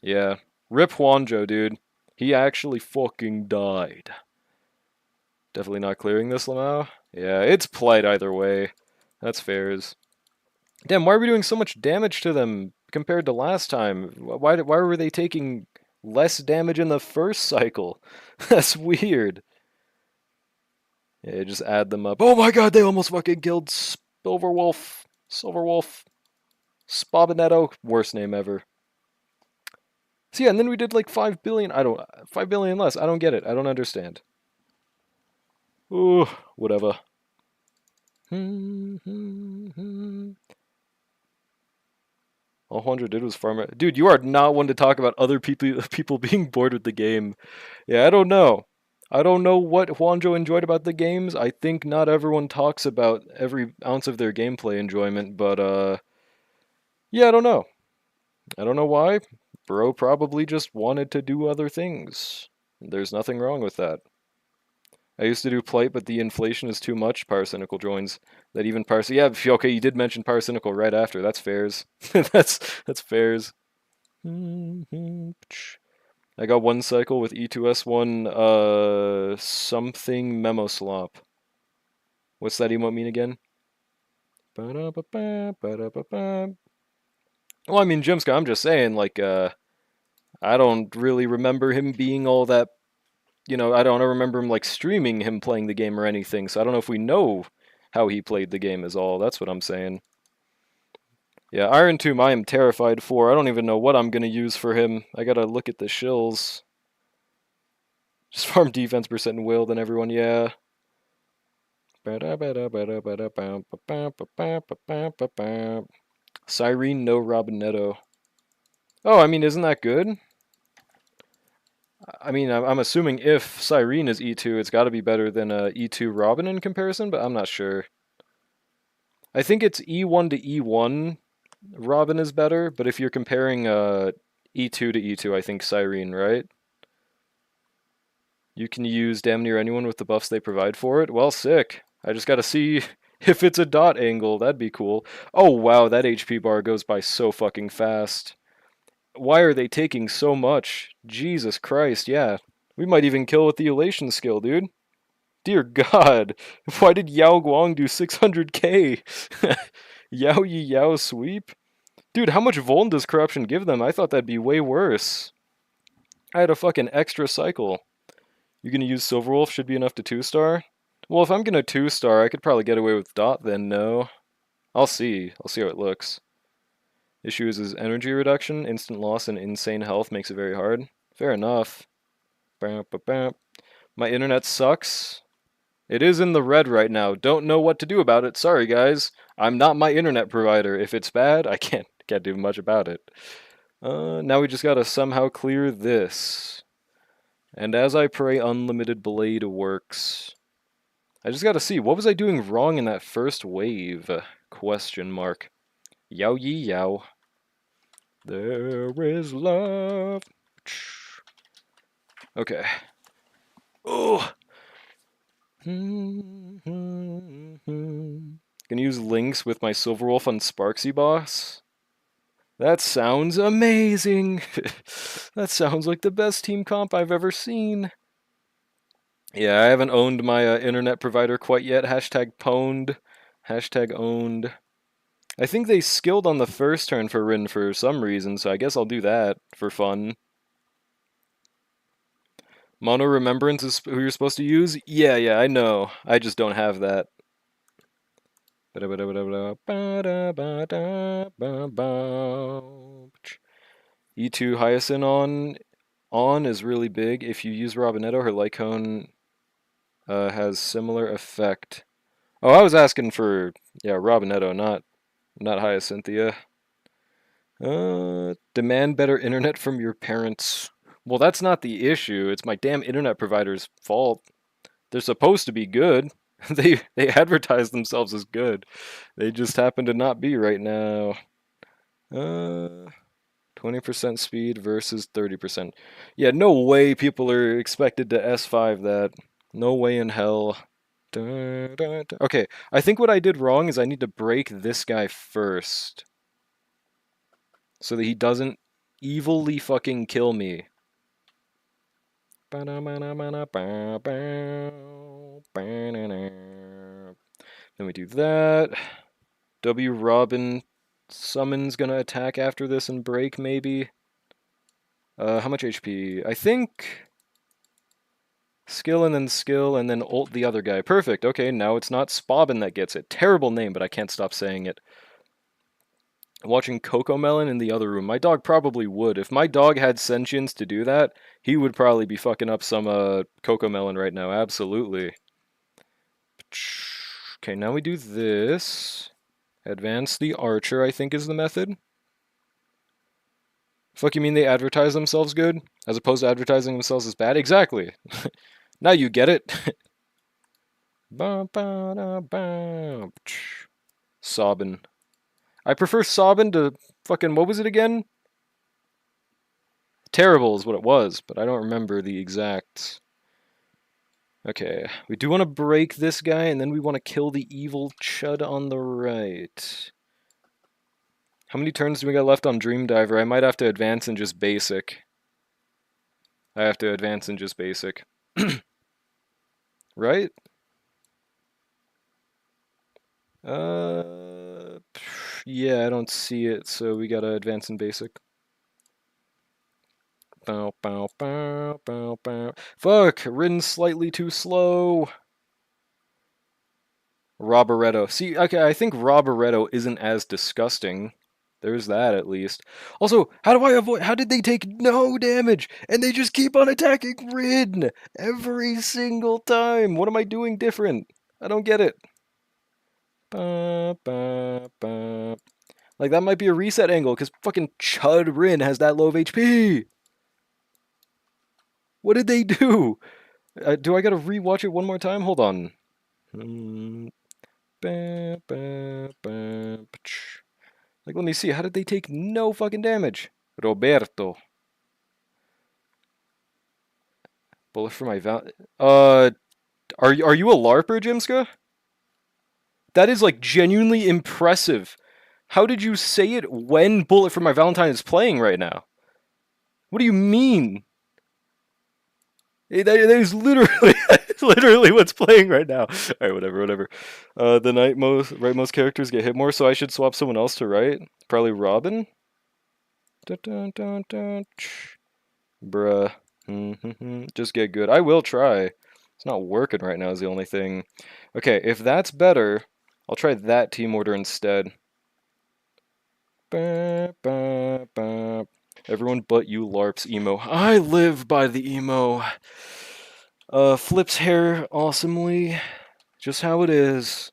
Yeah. Rip Huanzhou, dude. He actually fucking died. Definitely not clearing this, Lamau. Yeah, it's plight either way. That's fairs. Damn, why are we doing so much damage to them compared to last time? Why were they taking less damage in the first cycle? That's weird. Yeah, just add them up. Oh my god, they almost fucking killed Silverwolf. Silverwolf. Spobinetto. Worst name ever. So yeah, and then we did like 5 billion. 5 billion less. I don't get it. I don't understand. Ooh, whatever. All Huanzhou did was farm it. Dude, you are not one to talk about other people being bored with the game. Yeah, I don't know. I don't know what Huanzhou enjoyed about the games. I think not everyone talks about every ounce of their gameplay enjoyment, but yeah, I don't know. I don't know why. Bro probably just wanted to do other things. There's nothing wrong with that. I used to do Plight, but the inflation is too much. Pyrocynical joins. That even Yeah, okay, you did mention Pyrocynical right after. That's fairs. that's fairs. I got one cycle with E2S1 something memo slop. What's that emote mean again? Well, I mean, Jimska, I'm just saying, like, I don't really remember him being all that, I don't remember him, like, streaming him playing the game or anything, so I don't know if we know how he played the game is all. That's what I'm saying. Yeah, Iron Tomb I am terrified for. I don't even know what I'm going to use for him. I gotta look at the shills. Just farm defense percent and will, then everyone, yeah. Cyrene, no Robinetto. Oh, I mean, isn't that good? I mean, I'm assuming if Cyrene is E2, it's got to be better than E2 Robin in comparison, but I'm not sure. I think it's E1 to E1 Robin is better, but if you're comparing E2 to E2, I think Cyrene, right? You can use damn near anyone with the buffs they provide for it. Well, sick. I just gotta see if it's a dot angle. That'd be cool. Oh, wow, that HP bar goes by so fucking fast. Why are they taking so much? Jesus Christ, yeah. We might even kill with the elation skill, dude. Dear God, why did Yao Guang do 600k? Yao Yi Yao sweep? Dude, how much Vuln does Corruption give them? I thought that'd be way worse. I had a fucking extra cycle. You gonna use Silverwolf? Should be enough to 2-star? Well, if I'm gonna 2-star, I could probably get away with Dot then, no. I'll see. I'll see how it looks. Issue is his energy reduction, instant loss, and insane health makes it very hard. Fair enough. My internet sucks. It is in the red right now. Don't know what to do about it. Sorry, guys. I'm not my internet provider. If it's bad, I can't do much about it. Now we just gotta somehow clear this. And as I pray, Unlimited Blade works. I just gotta see, what was I doing wrong in that first wave? Question mark. Yao yi yao. There is love. Okay. Oh. Gonna use links with my Silverwolf on Sparksy Boss. That sounds amazing. That sounds like the best team comp I've ever seen. Yeah, I haven't owned my internet provider quite yet. Hashtag pwned. Hashtag owned. I think they skilled on the first turn for Rin for some reason, so I guess I'll do that for fun. Mono Remembrance is who you're supposed to use? Yeah, I know. I just don't have that. E2 Hyacinth on is really big. If you use Robinetto, her Lycone has similar effect. Oh, I was asking for Robinetto, not Hyacinthia. Demand better internet from your parents. Well, that's not the issue. It's my damn internet provider's fault. They're supposed to be good. They advertise themselves as good. They just happen to not be right now. 20% speed versus 30%. Yeah, no way people are expected to S5 that. No way in hell. Okay, I think what I did wrong is I need to break this guy first. So that he doesn't evilly fucking kill me. Then we do that. W Robin Summon's gonna attack after this and break, maybe. How much HP? I think skill and then ult the other guy. Perfect. Okay, now it's not Spobbin that gets it. Terrible name, but I can't stop saying it. Watching Cocomelon in the other room. My dog probably would. If my dog had sentience to do that, he would probably be fucking up some Cocomelon right now. Absolutely. Okay, now we do this. Advance the archer, I think is the method. Fuck, you mean they advertise themselves good? As opposed to advertising themselves as bad? Exactly. Now you get it. Sobbin. I prefer Sobbin to fucking, what was it again? Terrible is what it was, but I don't remember the exact. Okay, we do want to break this guy, and then we want to kill the evil chud on the right. How many turns do we got left on Dream Diver? I might have to advance in just basic. I have to advance in just basic. Right? Yeah, I don't see it, so we gotta advance in basic. Bow, bow, bow, bow, bow. Fuck! Ridden slightly too slow. Roboretto. See, okay, I think Roboretto isn't as disgusting. There's that, at least. Also, how do I avoid... How did they take no damage? And they just keep on attacking Rin! Every single time! What am I doing different? I don't get it. Ba, ba, ba. Like, that might be a reset angle, because fucking Chud Rin has that low of HP! What did they do? Do I gotta rewatch it one more time? Hold on. Like, let me see. How did they take no fucking damage? Roberto. Bullet for my are you a LARPer, Jimska? That is, like, genuinely impressive. How did you say it when Bullet for My Valentine is playing right now? What do you mean? That is literally, literally what's playing right now. Alright, whatever. The rightmost characters get hit more, so I should swap someone else to right? Probably Robin? Bruh. Just get good. I will try. It's not working right now is the only thing. Okay, if that's better, I'll try that team order instead. Everyone but you LARPs emo. I live by the emo. Flips hair awesomely. Just how it is.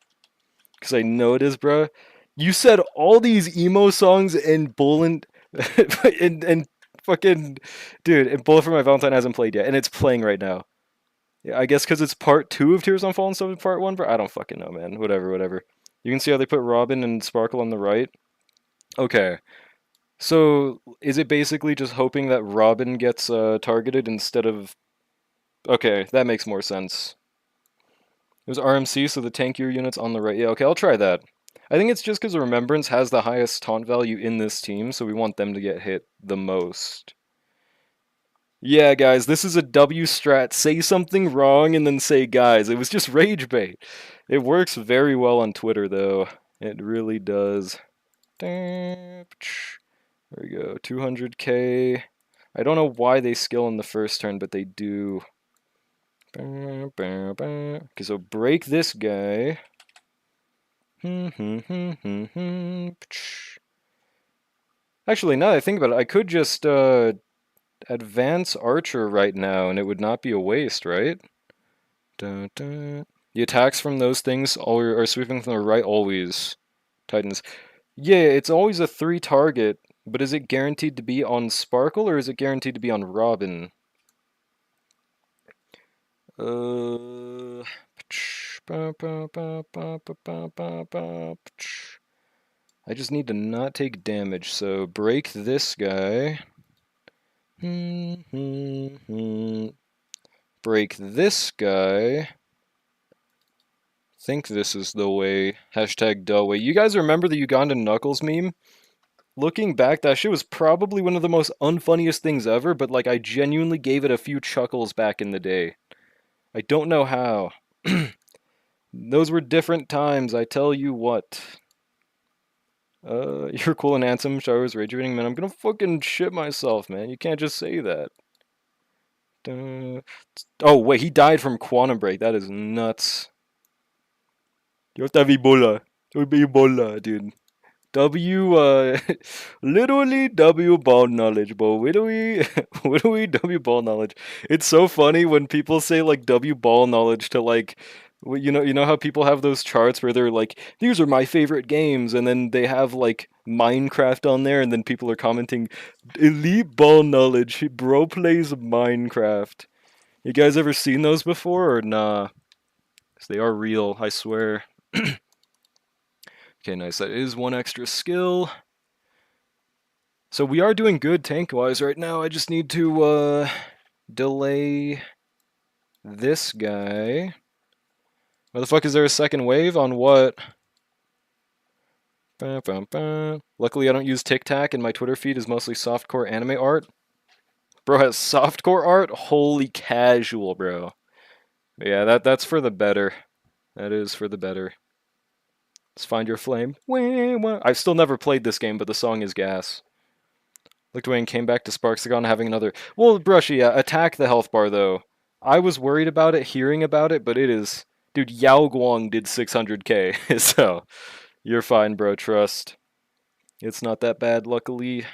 Because I know it is, bruh. You said all these emo songs and Bullet... and fucking... Dude, and Bullet for My Valentine hasn't played yet. And it's playing right now. Yeah, I guess because it's part 2 of Tears on Fallen Stars part 1, bro. I don't fucking know, man. Whatever. You can see how they put Robin and Sparkle on the right. Okay. So, is it basically just hoping that Robin gets targeted instead of... Okay, that makes more sense. It was RMC, so the tankier unit's on the right. Yeah, okay, I'll try that. I think it's just because Remembrance has the highest taunt value in this team, so we want them to get hit the most. Yeah, guys, this is a W strat. Say something wrong and then say, guys. It was just rage bait. It works very well on Twitter, though. It really does. There we go, 200k. I don't know why they skill in the first turn, but they do. Okay, so break this guy. Actually, now that I think about it, I could just advance Archer right now, and it would not be a waste, right? The attacks from those things are sweeping from the right always. Titans. Yeah, it's always a 3 target, but is it guaranteed to be on Sparkle, or is it guaranteed to be on Robin? I just need to not take damage, so break this guy. Break this guy. Think this is the way. Hashtag duh way. You guys remember the Ugandan Knuckles meme? Looking back, that shit was probably one of the most unfunniest things ever, but like I genuinely gave it a few chuckles back in the day. I don't know how. Those were different times, I tell you what. You're cool and handsome, showers radiating, man. I'm gonna fucking shit myself, man. You can't just say that. Oh, wait, he died from Quantum Break. That is nuts. You have to have Ebola. It would be Ebola, dude. Literally W ball knowledge, bro. Literally W ball knowledge. It's so funny when people say like W ball knowledge to like, you know how people have those charts where they're like, these are my favorite games, and then they have like Minecraft on there, and then people are commenting, elite ball knowledge. Bro plays Minecraft. You guys ever seen those before or nah? 'Cause they are real, I swear. Okay, nice. That is one extra skill. So we are doing good tank-wise right now. I just need to delay this guy. Where the fuck is there a second wave? On what? Luckily I don't use Tic Tac and my Twitter feed is mostly softcore anime art. Bro has softcore art? Holy casual, bro. Yeah, that's for the better. That is for the better. Let's find your flame. I've still never played this game, but the song is gas. Looked away and came back to Sparksagon having another... Well, Brushy, yeah, attack the health bar, though. I was worried about it, hearing about it, but it is... Dude, Yao Guang did 600k, so... You're fine, bro, trust. It's not that bad, luckily.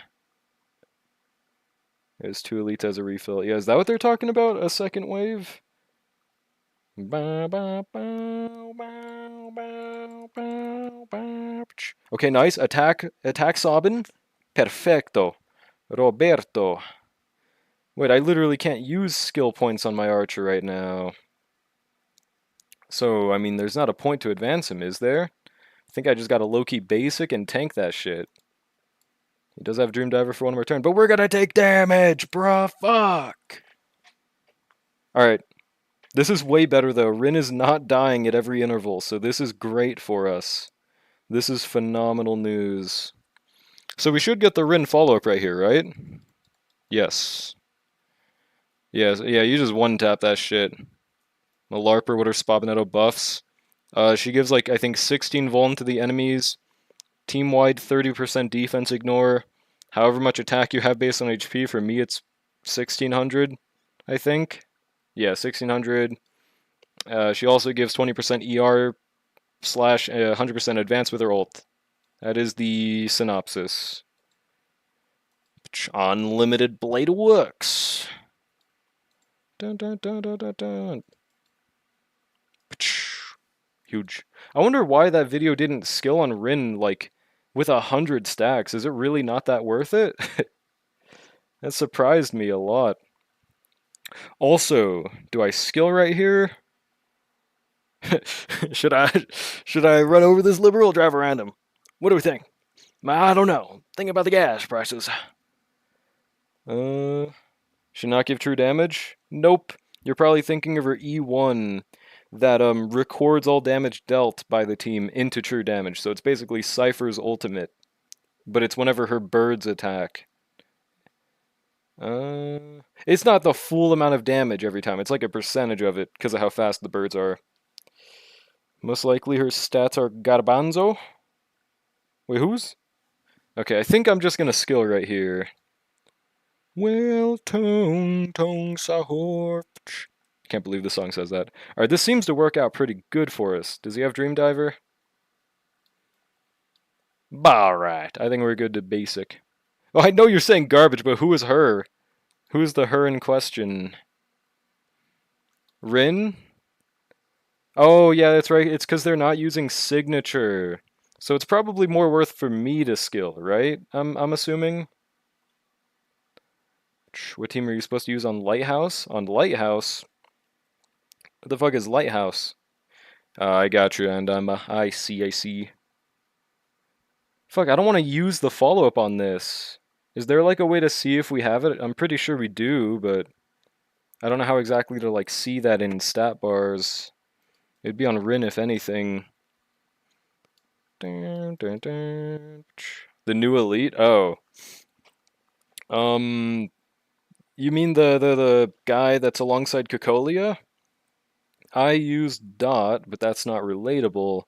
There's 2 elites as a refill. Yeah, is that what they're talking about? A second wave? Okay, nice. Attack Sabin. Perfecto. Roberto. Wait, I literally can't use skill points on my archer right now. So, I mean, there's not a point to advance him, is there? I think I just got a low-key basic and tank that shit. He does have Dream Diver for 1 more turn, but we're gonna take damage, bruh, fuck! Alright. This is way better, though. Rin is not dying at every interval, so this is great for us. This is phenomenal news. So we should get the Rin follow-up right here, right? Yes. Yes, yeah, you just one-tap that shit. Malarper with her Spabinetto buffs. She gives, like, I think 16 vuln to the enemies. Team-wide 30% defense ignore. However much attack you have based on HP. For me, it's 1600, I think. Yeah, 1600. She also gives 20% ER slash 100% advance with her ult. That is the synopsis. Unlimited Blade works. Dun, dun, dun, dun, dun, dun. Huge. I wonder why that video didn't skill on Rin, like, with 100 stacks. Is it really not that worth it? That surprised me a lot. Also, do I skill right here? should I run over this liberal or drive around him? What do we think? I don't know. Think about the gas prices. Should not give true damage? Nope. You're probably thinking of her E1 that records all damage dealt by the team into true damage. So it's basically Cypher's ultimate, but it's whenever her birds attack. It's not the full amount of damage every time. It's like a percentage of it because of how fast the birds are. Most likely her stats are Garbanzo. Wait, whose? Okay, I think I'm just gonna skill right here. Well, tong tong sahur. Can't believe the song says that. Alright, this seems to work out pretty good for us. Does he have Dream Diver? Alright, I think we're good to basic. Oh, I know you're saying garbage, but who is her? Who's the her in question? Rin? Oh, yeah, that's right. It's because they're not using signature. So it's probably more worth for me to skill, right? I'm assuming. What team are you supposed to use on Lighthouse? On Lighthouse? What the fuck is Lighthouse? I got you, and I see. Fuck, I don't want to use the follow-up on this. Is there like a way to see if we have it? I'm pretty sure we do, but I don't know how exactly to like see that in stat bars. It'd be on Rin if anything. The new elite? Oh. You mean the guy that's alongside Cocolia? I used Dot, but that's not relatable.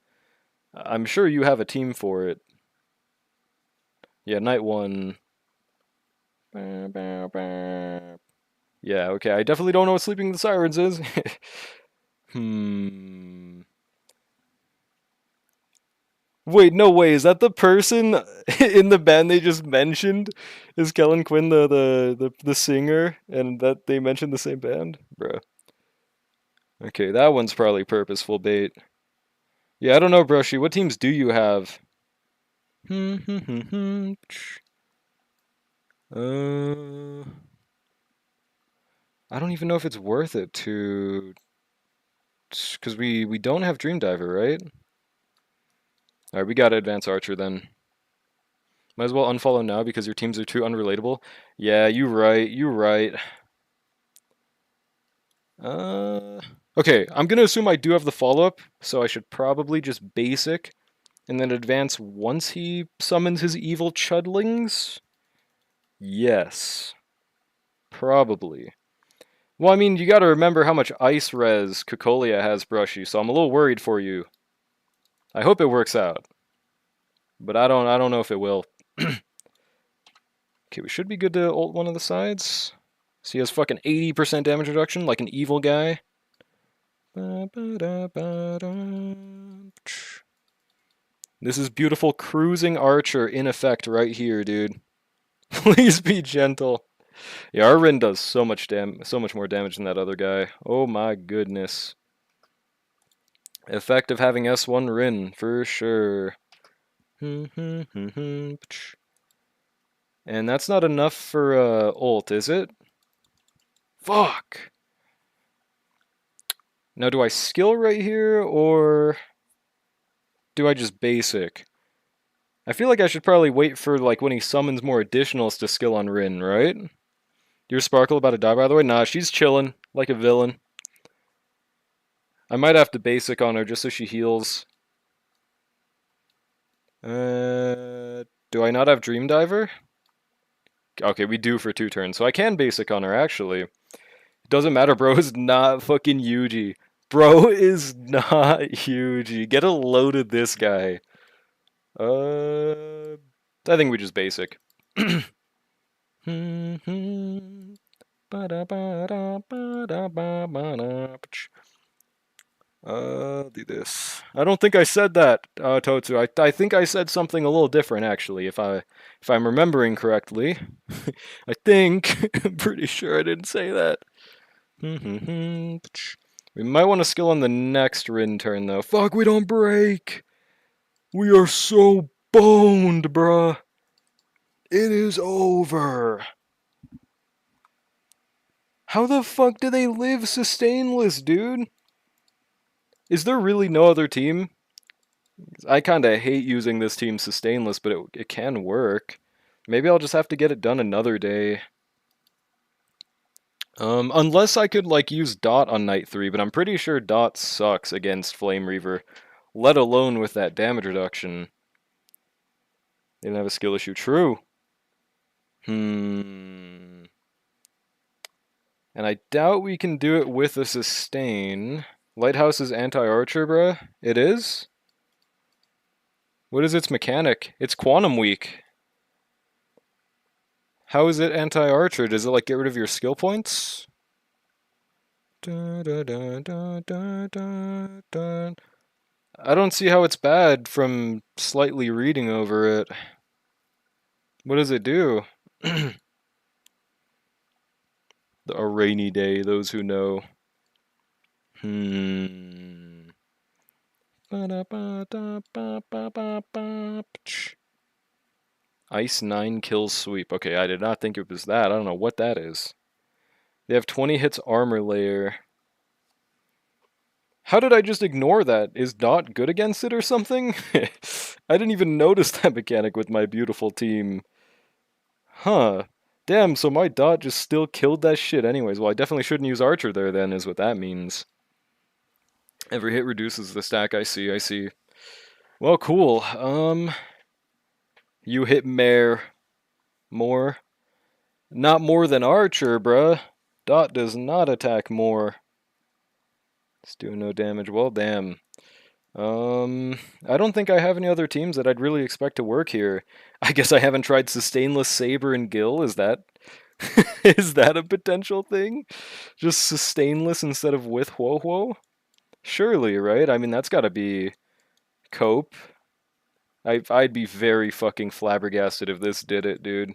I'm sure you have a team for it. Yeah, Night 1. Yeah, okay, I definitely don't know what Sleeping the Sirens is. Wait, no way, is that the person in the band they just mentioned? Is Kellen Quinn the singer, and that they mentioned the same band? Bruh. Okay, that one's probably purposeful bait. Yeah, I don't know, Brushy. What teams do you have? I don't even know if it's worth it to... Because we don't have Dream Diver, right? Alright, we gotta advance Archer then. Might as well unfollow now because your teams are too unrelatable. Yeah, you right. Okay, I'm gonna assume I do have the follow-up, so I should probably just basic, and then advance once he summons his evil chudlings? Yes. Probably. Well, I mean, you gotta remember how much ice res Cocolia has, Brushy, so I'm a little worried for you. I hope it works out. But I don't know if it will. Okay, we should be good to ult one of the sides. So he has fucking 80% damage reduction, like an evil guy. This is beautiful cruising Archer in effect right here, dude. Please be gentle. Yeah, our Rin does so much more damage than that other guy. Oh my goodness. Effect of having S1 Rin, for sure. And that's not enough for ult, is it? Fuck! Now do I skill right here, or do I just basic? I feel like I should probably wait for like when he summons more additionals to skill on Rin, right? Your Sparkle about to die, by the way? Nah, she's chilling, like a villain. I might have to basic on her just so she heals. Do I not have Dream Diver? Okay, we do for 2 turns, so I can basic on her, actually. It doesn't matter, bro is not fucking Yuji. Bro is not Yuji. Get a load of this guy. I think we just basic. Do this. I don't think I said that, Totsu. I think I said something a little different, actually, if I'm remembering correctly. I think. I'm pretty sure I didn't say that. We might want to skill on the next Rin turn, though. Fuck, we don't break! We are so boned, bruh. It is over. How the fuck do they live sustainless, dude? Is there really no other team? I kinda hate using this team sustainless, but it can work. Maybe I'll just have to get it done another day. Unless I could, like, use Dot on Night 3, but I'm pretty sure Dot sucks against Flame Reaver, let alone with that damage reduction. They didn't have a skill issue. True. And I doubt we can do it with a sustain. Lighthouse is anti-archer, bruh? It is? What is its mechanic? It's quantum weak. How is it anti-archer? Does it like get rid of your skill points? I don't see how it's bad from slightly reading over it. What does it do? A rainy day, those who know. Ice 9 kills sweep. Okay, I did not think it was that. I don't know what that is. They have 20 hits armor layer. How did I just ignore that? Is Dot good against it or something? I didn't even notice that mechanic with my beautiful team. Huh. Damn, so my Dot just still killed that shit anyways. Well, I definitely shouldn't use Archer there then, is what that means. Every hit reduces the stack, I see. Well, cool. You hit Mare more. Not more than Archer, bruh. Dot does not attack more. It's doing no damage. Well, damn. I don't think I have any other teams that I'd really expect to work here. I guess I haven't tried Sustainless Saber and Gil. Is that is that a potential thing? Just Sustainless instead of with Huo Huo? Surely, right? I mean, that's gotta be cope. I'd be very fucking flabbergasted if this did it, dude.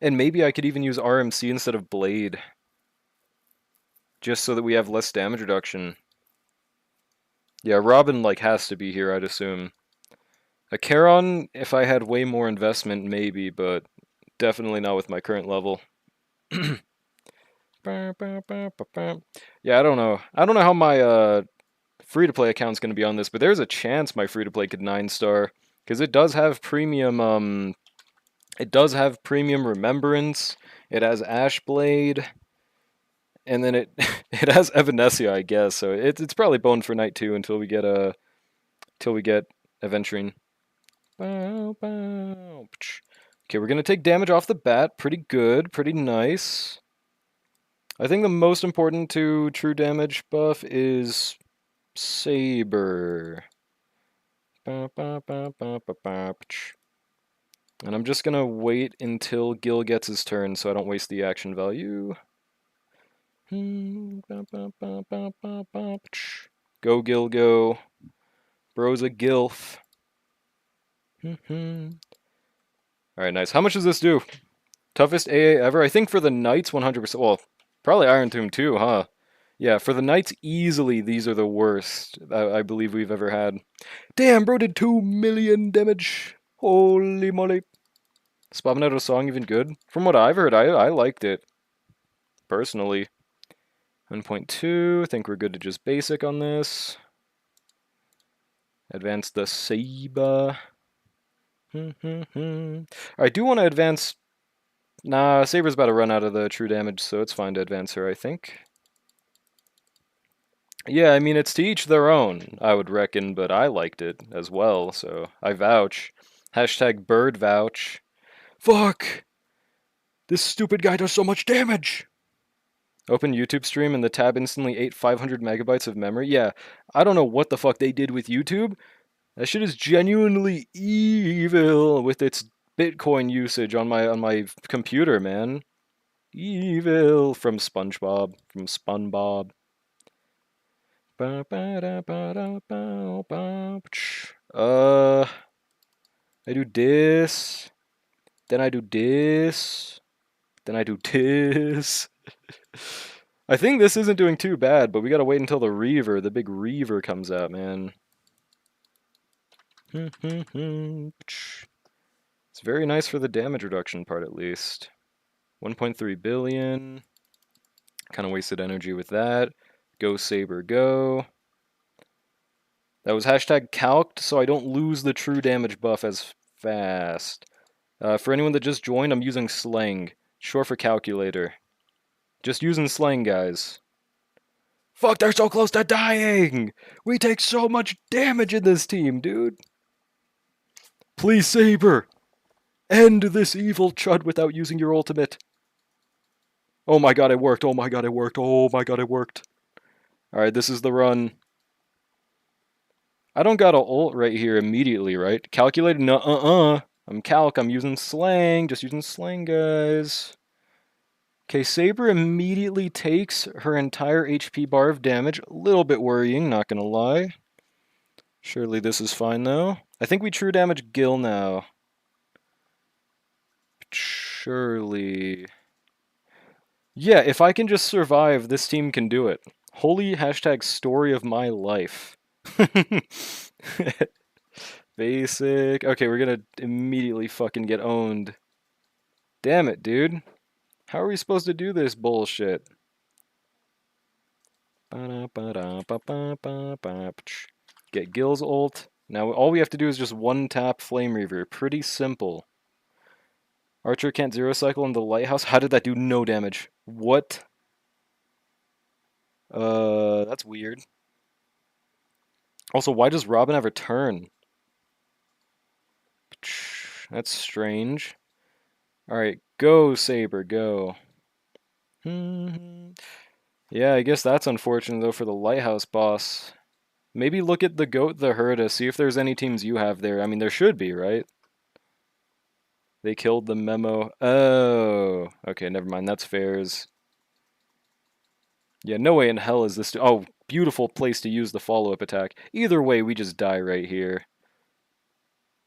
And maybe I could even use RMC instead of Blade. Just so that we have less damage reduction. Yeah, Robin, like, has to be here, I'd assume. A Charon, if I had way more investment, maybe, but definitely not with my current level. Yeah, I don't know. I don't know how my free-to-play account's going to be on this, but there's a chance my free-to-play could 9-star. Because it does have premium, it does have premium Remembrance. It has Ashblade. And then it it has Evanescia, I guess. So it's probably boned for night 2 until we get Aventurine. Okay, we're gonna take damage off the bat. Pretty good, pretty nice. I think the most important to true damage buff is Saber. And I'm just gonna wait until Gil gets his turn so I don't waste the action value. Go, Gil, go. Bro's a gilf. Alright, nice. How much does this do? Toughest AA ever? I think for the Knights, 100%. Well, probably Iron Tomb too, huh? Yeah, for the Knights, easily these are the worst I believe we've ever had. Damn, bro did 2 million damage. Holy moly. Is Spavinetto's song even good? From what I've heard, I liked it. Personally. 1.2, I think we're good to just basic on this. Advance the Saber. I do want to advance... Nah, Saber's about to run out of the true damage, so it's fine to advance her, I think. Yeah, I mean, it's to each their own, I would reckon, but I liked it as well, so I vouch. Hashtag bird vouch. Fuck! This stupid guy does so much damage! Open YouTube stream and the tab instantly ate 500 megabytes of memory? Yeah, I don't know what the fuck they did with YouTube. That shit is genuinely evil with its Bitcoin usage on my computer, man. Evil from SpongeBob, from SponBob. I do this, then I do this, then I do this. I think this isn't doing too bad, but we gotta wait until the big Reaver comes out, man. It's very nice for the damage reduction part, at least. 1.3 billion. Kind of wasted energy with that. Go Saber, go. That was hashtag calced, so I don't lose the true damage buff as fast. For anyone that just joined, I'm using Slang. Short for calculator. Just using Slang, guys. Fuck, they're so close to dying! We take so much damage in this team, dude! Please, Saber! End this evil chud without using your ultimate. Oh my god, it worked. Oh my god, it worked. Oh my god, it worked. Alright, this is the run. I don't got a ult right here immediately, right? Calculated? No, I'm Calc, I'm using Slang, just using Slang, guys. Okay, Saber immediately takes her entire HP bar of damage. A little bit worrying, not gonna lie. Surely this is fine, though. I think we true damage Gil now. Surely. Yeah, if I can just survive, this team can do it. Holy hashtag story of my life. Basic. Okay, we're gonna immediately fucking get owned. Damn it, dude. How are we supposed to do this bullshit? Get Gil's ult. Now all we have to do is just one tap Flame Reaver. Pretty simple. Archer can't zero cycle in the lighthouse. How did that do no damage? What? That's weird. Also, why does Robin have a turn? That's strange. Alright, go Saber, go. Yeah, I guess that's unfortunate though for the lighthouse boss. Maybe look at the Goat the Herda, see if there's any teams you have there. I mean, there should be, right? They killed the memo. Oh, okay, never mind. That's fairs. Yeah, no way in hell is this. Oh, beautiful place to use the follow-up attack. Either way, we just die right here.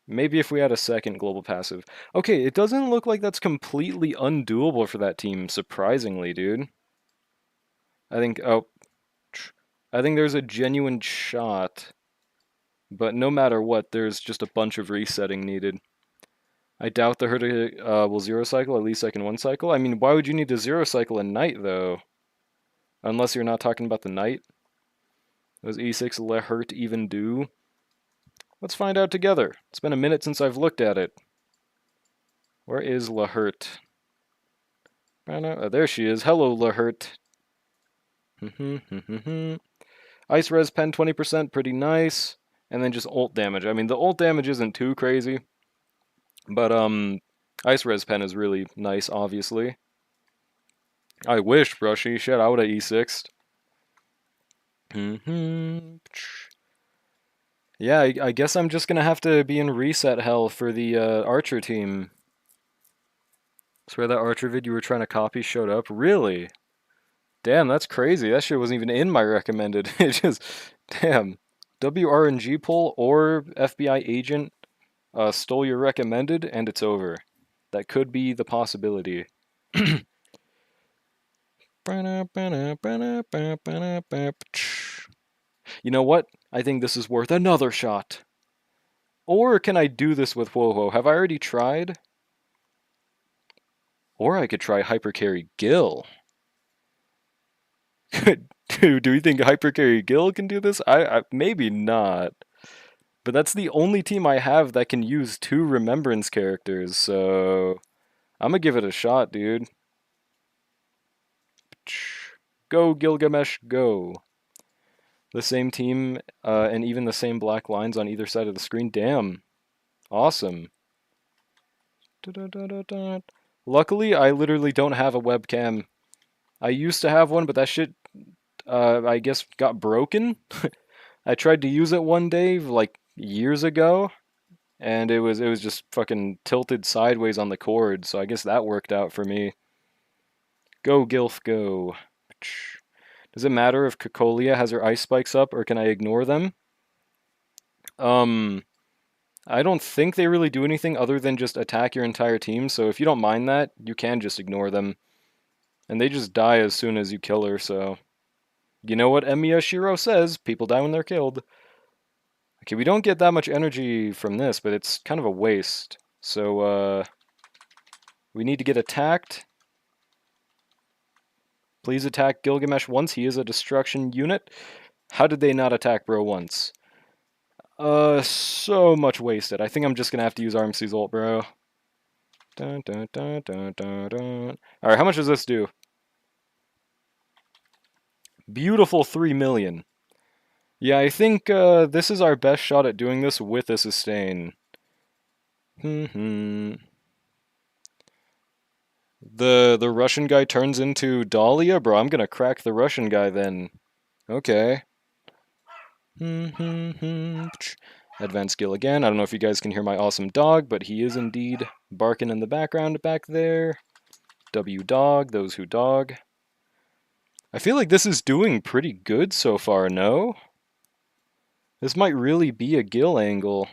Maybe if we had a second global passive. Okay, it doesn't look like that's completely undoable for that team, surprisingly, dude. I think, oh, I think there's a genuine shot. But no matter what, there's just a bunch of resetting needed. I doubt the Herda will zero cycle, at least I can one cycle. I mean, why would you need to zero cycle a knight, though? Unless you're not talking about the knight. Does E6 Le Hurt even do? Let's find out together. It's been a minute since I've looked at it. Where is Le Hurt? Oh, there she is. Hello, Le Hurt. Ice Res Pen 20%, pretty nice. And then just ult damage. I mean, the ult damage isn't too crazy. But, Ice Res Pen is really nice, obviously. I wish, Brushy. Shit, I would have E6'd. Yeah, I guess I'm just gonna have to be in reset hell for the Archer team. Swear that Archer vid you were trying to copy showed up? Really? Damn, that's crazy. That shit wasn't even in my recommended. It just, damn. WRNG poll or FBI agent stole your recommended and it's over. That could be the possibility. You know what? I think this is worth another shot. Or can I do this with Woho? Have I already tried? Or I could try Hypercarry Gil. Do we think Hypercarry Gil can do this? I maybe not. But that's the only team I have that can use 2 Remembrance characters, so I'm gonna give it a shot, dude. Go Gilgamesh, go. The same team, and even the same black lines on either side of the screen. Damn. Awesome. Luckily, I literally don't have a webcam. I used to have one, but that shit, I guess, got broken. I tried to use it one day, like, years ago, and it was just fucking tilted sideways on the cord, so I guess that worked out for me. Go, Gilf, go. Does it matter if Cocolia has her ice spikes up, or can I ignore them? I don't think they really do anything other than just attack your entire team, so if you don't mind that, you can just ignore them. And they just die as soon as you kill her, so... You know what Emiya Shiro says, people die when they're killed. Okay, we don't get that much energy from this, but it's kind of a waste. So, we need to get attacked. Please attack Gilgamesh once, he is a destruction unit. How did they not attack bro once? So much wasted. I think I'm just gonna have to use Armsy's ult, bro. Dun, dun, dun, dun, dun, dun. Alright, how much does this do? Beautiful 3 million. Yeah, I think this is our best shot at doing this with a sustain. The Russian guy turns into Dahlia? Bro, I'm gonna crack the Russian guy then. Okay. Advanced skill again. I don't know if you guys can hear my awesome dog, but he is indeed barking in the background back there. W dog, those who dog. I feel like this is doing pretty good so far, no? This might really be a Gil angle.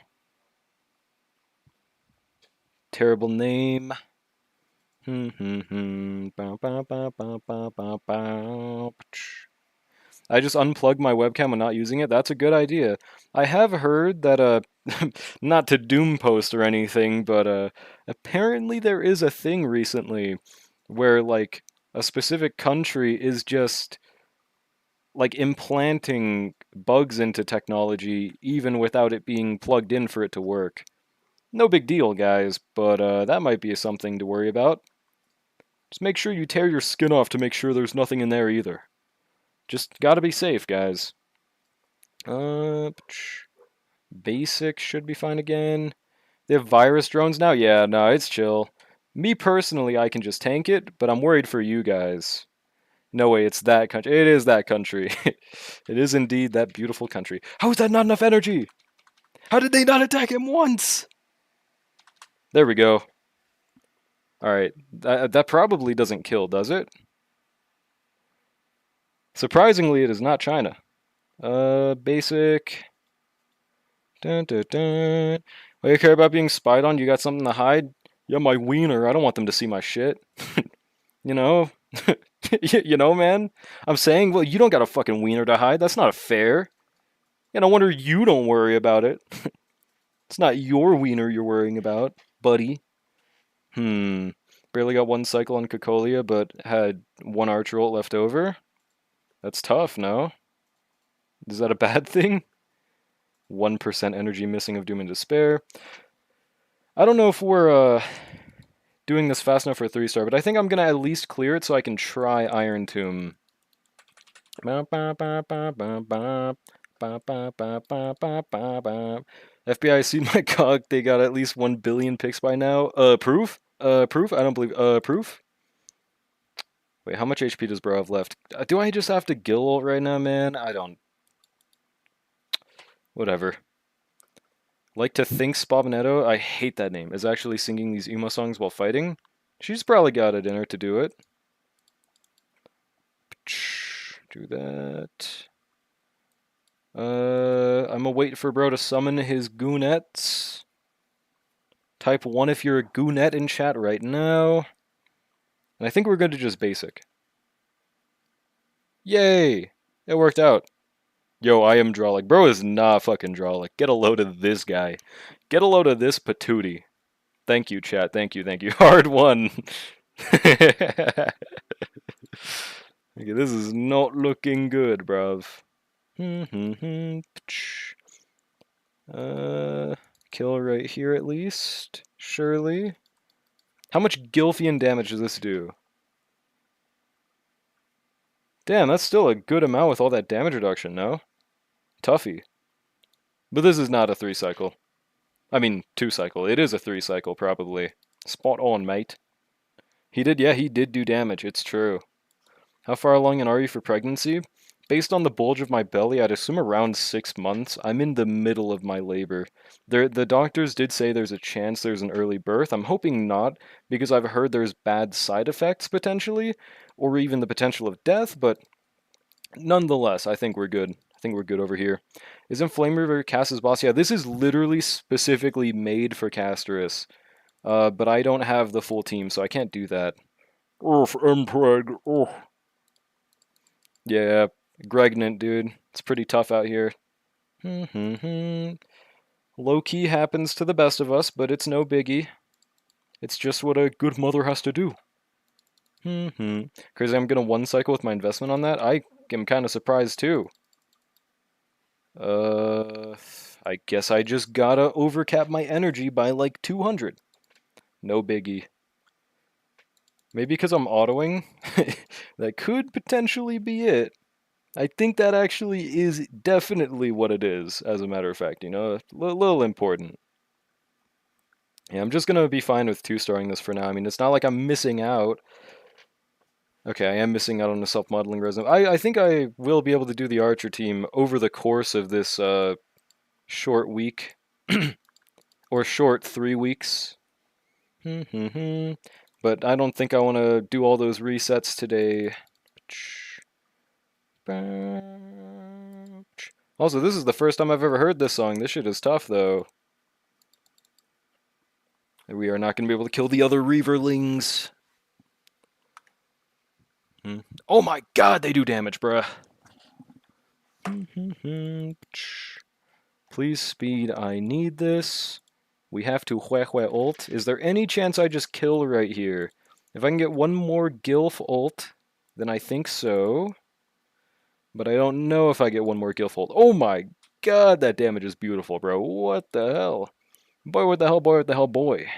Terrible name. I just unplugged my webcam when not using it. That's a good idea. I have heard that, not to doom post or anything, but apparently there is a thing recently where, like, a specific country is just, like, implanting bugs into technology even without it being plugged in for it to work. No big deal, guys, but that might be something to worry about. Just make sure you tear your skin off to make sure there's nothing in there either. Just gotta be safe, guys. Basic should be fine again. They have virus drones now? Yeah, no, it's chill. Me personally, I can just tank it, but I'm worried for you guys. No way, it's that country. It is that country. It is indeed that beautiful country. How is that not enough energy? How did they not attack him once? There we go. Alright, that probably doesn't kill, does it? Surprisingly, it is not China. Basic. Dun, dun, dun. Oh, you care about being spied on? You got something to hide? Yeah, my wiener. I don't want them to see my shit. You know? You know, man? I'm saying, well, you don't got a fucking wiener to hide. That's not fair. Yeah, no wonder you don't worry about it. It's not your wiener you're worrying about, buddy. Barely got one cycle on Cocolia, but had one arch roll left over. That's tough, no? Is that a bad thing? 1% energy missing of Doom and Despair. I don't know if we're doing this fast enough for a 3-star, but I think I'm going to at least clear it so I can try Iron Tomb. FBI see my cock. They got at least 1 billion pics by now. Proof? Proof? I don't believe. Proof? Wait, how much HP does bro have left? Do I just have to Gil ult right now, man? I don't. Whatever. Like to think Spavinetto, I hate that name, is actually singing these emo songs while fighting. She's probably got it in her to do it. Do that. I'm gonna wait for bro to summon his goonettes. Type 1 if you're a goonette in chat right now. And I think we're good to just basic. Yay! It worked out. Yo, I am Drawlick. Bro is not fucking Drawlick. Get a load of this guy. Get a load of this patootie. Thank you, chat. Thank you, thank you. Hard one. Okay, this is not looking good, bruv. Kill right here at least. Surely. How much Gilfian damage does this do? Damn, that's still a good amount with all that damage reduction, no? Toughy. But this is not a 3-cycle. I mean, 2-cycle. It is a 3-cycle, probably. Spot on, mate. He did do damage, it's true. How far along are you for pregnancy? Based on the bulge of my belly, I'd assume around 6 months. I'm in the middle of my labor. The doctors did say there's a chance there's an early birth. I'm hoping not, because I've heard there's bad side effects, potentially, or even the potential of death, but nonetheless, I think we're good. I think we're good over here. Isn't Flame River Cass's boss? Yeah, this is literally specifically made for Casterus. But I don't have the full team, so I can't do that. Oof, Mpreg. Oof. Yeah, Gregnant, dude. It's pretty tough out here. Low key happens to the best of us, but it's no biggie. It's just what a good mother has to do. Crazy, I'm gonna 1-cycle with my investment on that? I am kind of surprised too. I guess I just gotta overcap my energy by like 200. No biggie. Maybe because I'm autoing? That could potentially be it. I think that actually is definitely what it is, as a matter of fact, you know? A little important. Yeah, I'm just gonna be fine with 2-starring this for now. I mean, it's not like I'm missing out. Okay, I am missing out on a self-modeling resume. I think I will be able to do the Archer team over the course of this short week. Or short 3 weeks. But I don't think I want to do all those resets today. Also, this is the first time I've ever heard this song. This shit is tough, though. We are not going to be able to kill the other Reaverlings. Oh my god, they do damage, bruh. Please speed, I need this. We have to Hue ult. Is there any chance I just kill right here? If I can get one more Gilf ult, then I think so. But I don't know if I get one more Gilf ult. Oh my god, that damage is beautiful, bro. What the hell? Boy, what the hell, boy, what the hell, boy.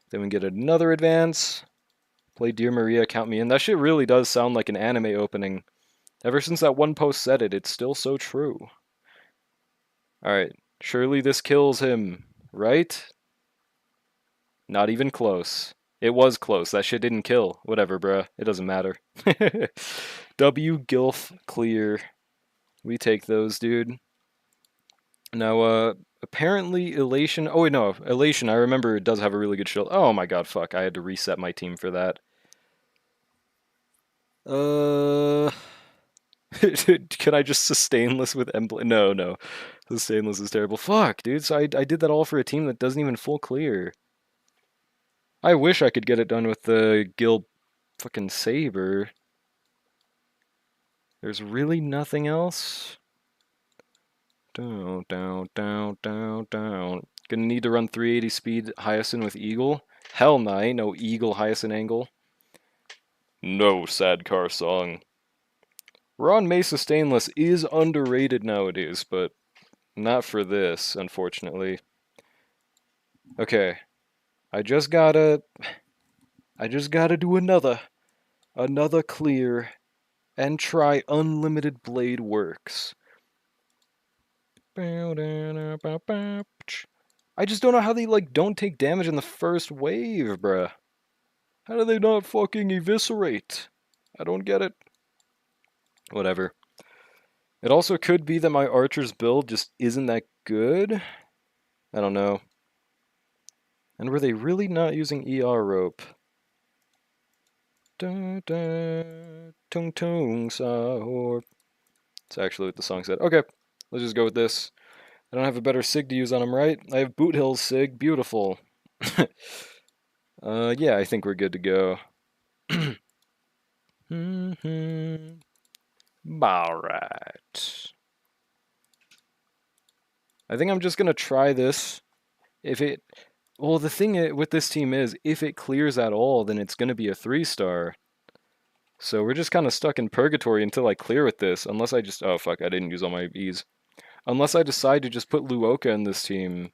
Then we get another advance. Play Dear Maria, count me in. That shit really does sound like an anime opening. Ever since that one post said it, it's still so true. Alright, surely this kills him, right? Not even close. It was close. That shit didn't kill. Whatever, bruh. It doesn't matter. W, Gilf, clear. We take those, dude. Now, apparently Elation... Oh, wait, no. Elation, I remember it does have a really good shield. Oh my god, fuck. I had to reset my team for that. Can I just sustainless with Emblem? No, no. Sustainless is terrible. Fuck, dude. So I did that all for a team that doesn't even full clear. I wish I could get it done with the Gil fucking Saber. There's really nothing else? Down, down, down, down, down. Gonna need to run 380 speed Hyacinth with Eagle. Hell nah, ain't no Eagle Hyacinth angle. No sad car song. Ron Mesa Stainless is underrated nowadays, but not for this, unfortunately. Okay. I just gotta do another clear and try Unlimited Blade Works. I just don't know how they, like, don't take damage in the first wave, bruh. How do they not fucking eviscerate? I don't get it. Whatever. It also could be that my Archer's build just isn't that good. I don't know. And were they really not using ER rope? Da da tung tung sahur. That's actually what the song said. Okay, let's just go with this. I don't have a better SIG to use on him, right? I have Boot Hill's SIG. Beautiful. Yeah, I think we're good to go. Alright. I think I'm just gonna try this. If it... Well, the thing with this team is, if it clears at all, then it's gonna be a 3-star. So we're just kind of stuck in purgatory until I clear with this, unless I just... Oh, fuck, I didn't use all my E's. Unless I decide to just put Luoka in this team.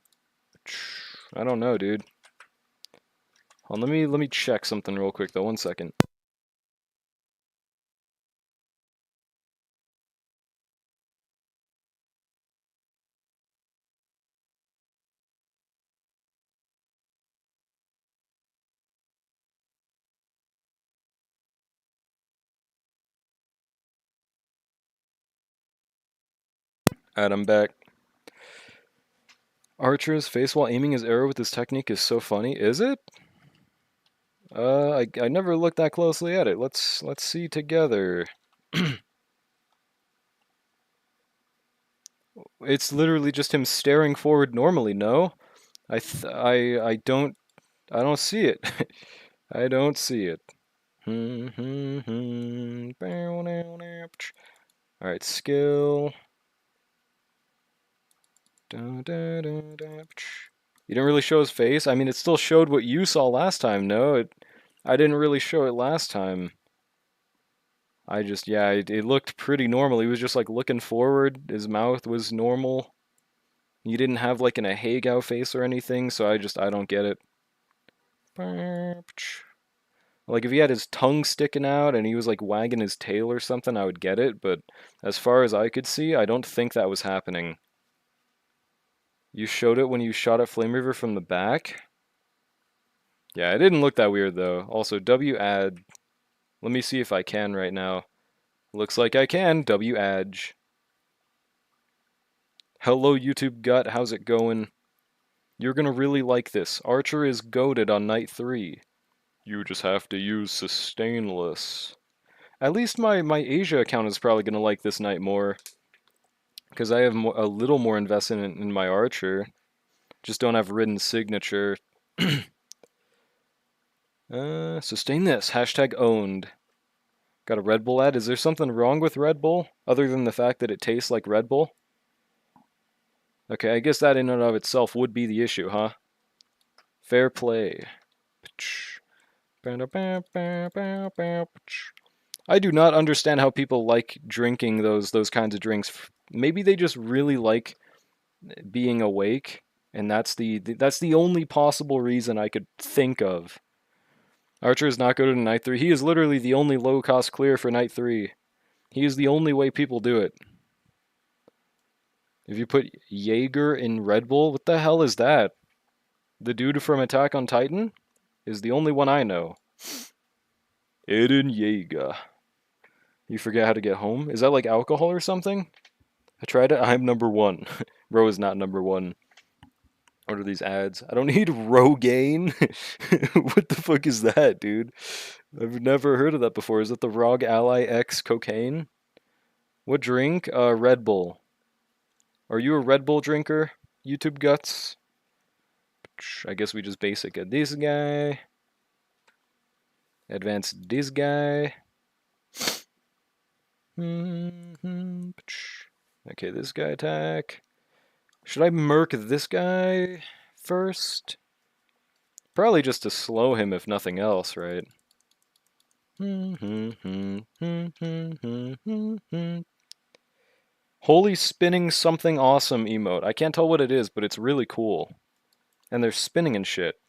I don't know, dude. Hold on, let me check something real quick, though. 1 second. Alright, I'm back. Archer's face while aiming his arrow with this technique is so funny. Is it? I never looked that closely at it. Let's see together. It's literally just him staring forward normally, no? I don't see it. I don't see it. Alright, skill. You didn't really show his face? I mean, it still showed what you saw last time, no? I didn't really show it last time. Yeah, it looked pretty normal. He was just, like, looking forward. His mouth was normal. He didn't have, like, an Ahegao face or anything, so I don't get it. Like, if he had his tongue sticking out and he was, like, wagging his tail or something, I would get it, but as far as I could see, I don't think that was happening. You showed it when you shot at Flame Reaver from the back? Yeah, it didn't look that weird, though. Also, W add. Let me see if I can right now. Looks like I can. W adge. Hello, YouTube Gut. How's it going? You're gonna really like this. Archer is goated on night 3. You just have to use Sustainless. At least my Asia account is probably gonna like this night more. Because I have a little more investment in my Archer. Just don't have Ridden Signature. Sustain this. Hashtag owned. Got a Red Bull ad. Is there something wrong with Red Bull? Other than the fact that it tastes like Red Bull? Okay, I guess that in and of itself would be the issue, huh? Fair play. I do not understand how people like drinking those kinds of drinks. Maybe they just really like being awake, and that's the only possible reason I could think of. Archer is not good at night 3. He is literally the only low-cost clear for night 3. He is the only way people do it. If you put Jaeger in Red Bull, what the hell is that? The dude from Attack on Titan is the only one I know. Eren Jaeger. You forget how to get home? Is that like alcohol or something? I tried it. I'm number 1. Bro is not number 1. What are these ads? I don't need Rogaine. What the fuck is that, dude? I've never heard of that before. Is that the ROG Ally X cocaine? What drink? Red Bull. Are you a Red Bull drinker? YouTube Guts? I guess we just basic at this guy. Advance this guy. Okay, this guy attack. Should I merc this guy first? Probably just to slow him if nothing else, right? Holy spinning something awesome emote. I can't tell what it is, but it's really cool. And they're spinning and shit.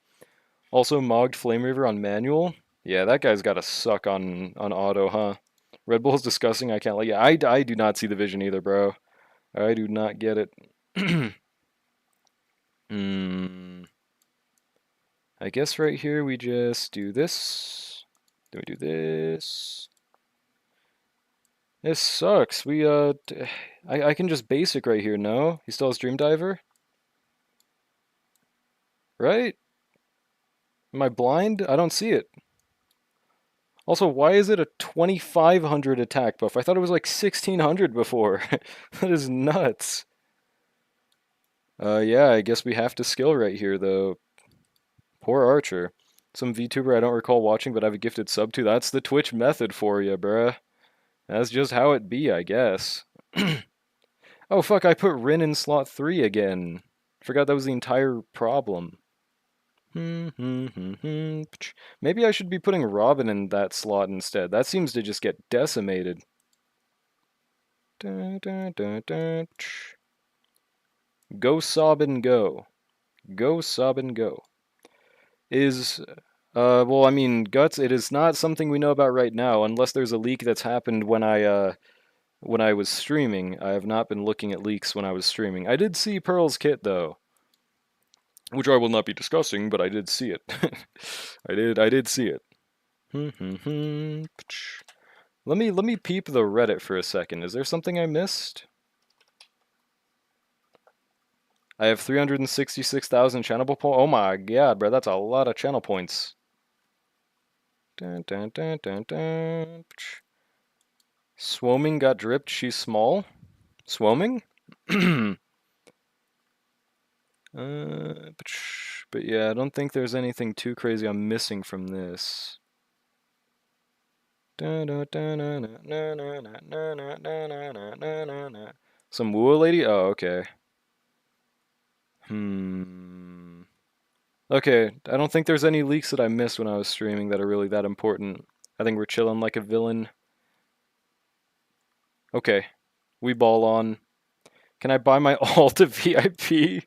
Also, Mogged Flame Reaver on manual. Yeah, that guy's got to suck on auto, huh? Red Bull's disgusting. I can't like. Yeah, I do not see the vision either, bro. I do not get it. I guess right here we just do this. Then we do this. This sucks. I can just basic right here. No, he still has Dream Diver, right? Am I blind? I don't see it. Also, why is it a 2500 attack buff? I thought it was like 1600 before. That is nuts. Yeah, I guess we have to skill right here, though. Poor Archer. Some VTuber I don't recall watching, but I have a gifted sub to. That's the Twitch method for you, bruh. That's just how it be, I guess. Oh, fuck, I put Rin in slot 3 again. Forgot that was the entire problem. Maybe I should be putting Robin in that slot instead. That seems to just get decimated. Go sob and go. Go sob and go. Well, I mean, Guts, it is not something we know about right now, unless there's a leak that's happened when I was streaming. I have not been looking at leaks when I was streaming. I did see Pearl's kit, though. Which I will not be discussing, but I did see it. I did see it. Let me peep the Reddit for a second. Is there something I missed? I have 366,000 channel points. Oh my god, bro, that's a lot of channel points. Swarming got dripped. She's small. Swarming? But yeah, I don't think there's anything too crazy I'm missing from this. Some Woo lady? Oh, okay. Okay, I don't think there's any leaks that I missed when I was streaming that are really that important. I think we're chilling like a villain. Okay, we ball on. Can I buy my all to VIP?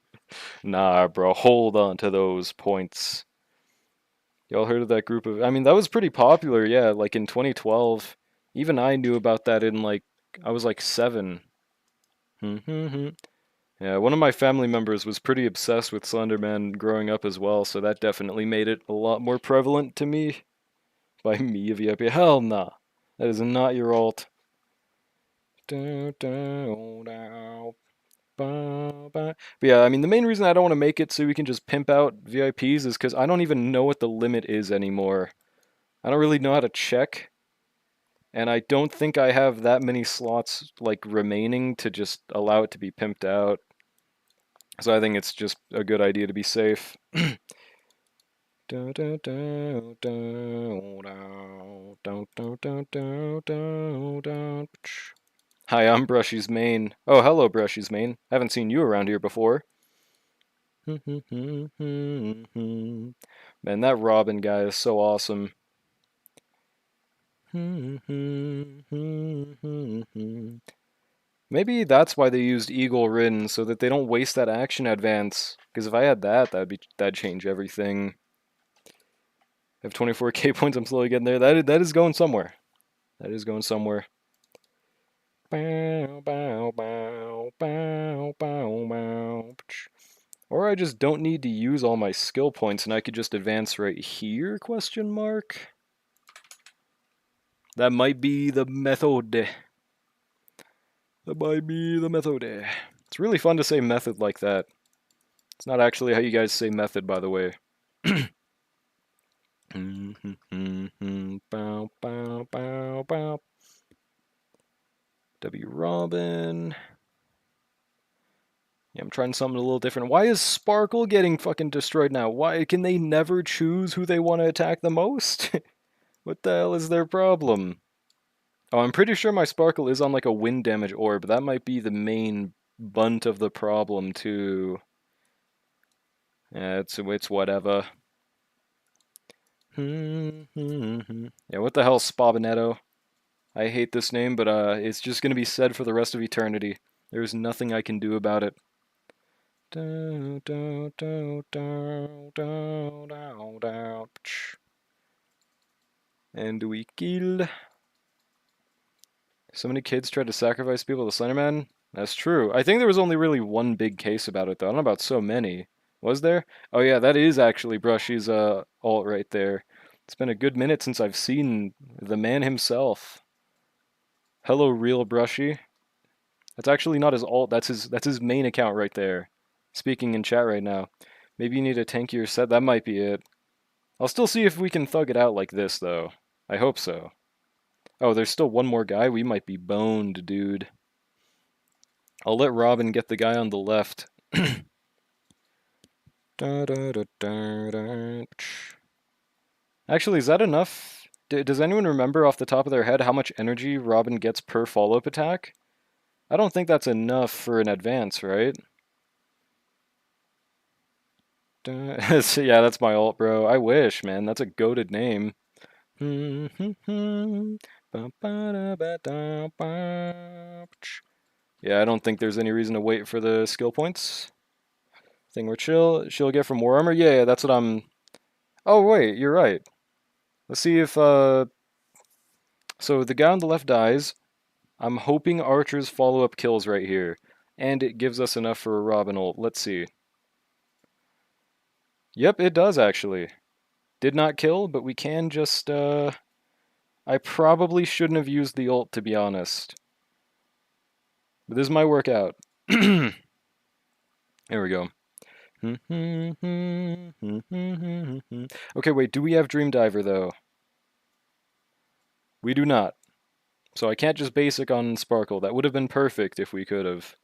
Nah, bro, hold on to those points. Y'all heard of that group of... I mean, that was pretty popular, yeah, like in 2012. Even I knew about that in, like, I was like 7. Yeah, one of my family members was pretty obsessed with Slenderman growing up as well, so that definitely made it a lot more prevalent to me. By me, VIP. Hell nah. That is not your alt. But yeah, I mean, the main reason I don't want to make it so we can just pimp out VIPs is because I don't even know what the limit is anymore. I don't really know how to check, and I don't think I have that many slots like remaining to just allow it to be pimped out. So I think it's just a good idea to be safe. Hi, I'm Brushy's main. Oh, hello, Brushy's main. Haven't seen you around here before. Man, that Robin guy is so awesome. Maybe that's why they used Eagle Rin, so that they don't waste that action advance. Because if I had that, that'd change everything. I have 24k points, I'm slowly getting there. That is going somewhere. That is going somewhere. Bow, bow, bow, bow, bow, bow. Or I just don't need to use all my skill points and I could just advance right here, question mark? That might be the method. That might be the method. It's really fun to say method like that. It's not actually how you guys say method, by the way. Bow, bow, bow, bow. W Robin. Yeah, I'm trying something a little different. Why is Sparkle getting fucking destroyed now? Why can they never choose who they want to attack the most? What the hell is their problem? Oh, I'm pretty sure my Sparkle is on like a wind damage orb. That might be the main bunt of the problem too. Yeah, it's whatever. Yeah, what the hell, Spabinetto? I hate this name, but it's just gonna be said for the rest of eternity. There's nothing I can do about it. And we kill. So many kids tried to sacrifice people to Slenderman? That's true. I think there was only really one big case about it, though. I don't know about so many. Was there? Oh yeah, that is actually Brushy's alt right there. It's been a good minute since I've seen the man himself. Hello, real Brushy. That's actually not his alt. That's his main account right there. Speaking in chat right now. Maybe you need a tankier set. That might be it. I'll still see if we can thug it out like this, though. I hope so. Oh, there's still one more guy? We might be boned, dude. I'll let Robin get the guy on the left. Actually, is that enough? Does anyone remember off the top of their head how much energy Robin gets per follow-up attack? I don't think that's enough for an advance, right? So yeah, that's my alt, bro. I wish, man. That's a goated name. Yeah, I don't think there's any reason to wait for the skill points. Think we're chill. She'll get from War Armor? Yeah, that's what I'm... Oh, wait, you're right. Let's see if, So the guy on the left dies. I'm hoping Archer's follow-up kills right here. And it gives us enough for a Robin ult. Let's see. Yep, it does, actually. Did not kill, but we can just, I probably shouldn't have used the ult, to be honest. But this is my workout. Here we go. Okay, wait, do we have Dream Diver, though? We do not. So I can't just basic on Sparkle. That would have been perfect if we could have.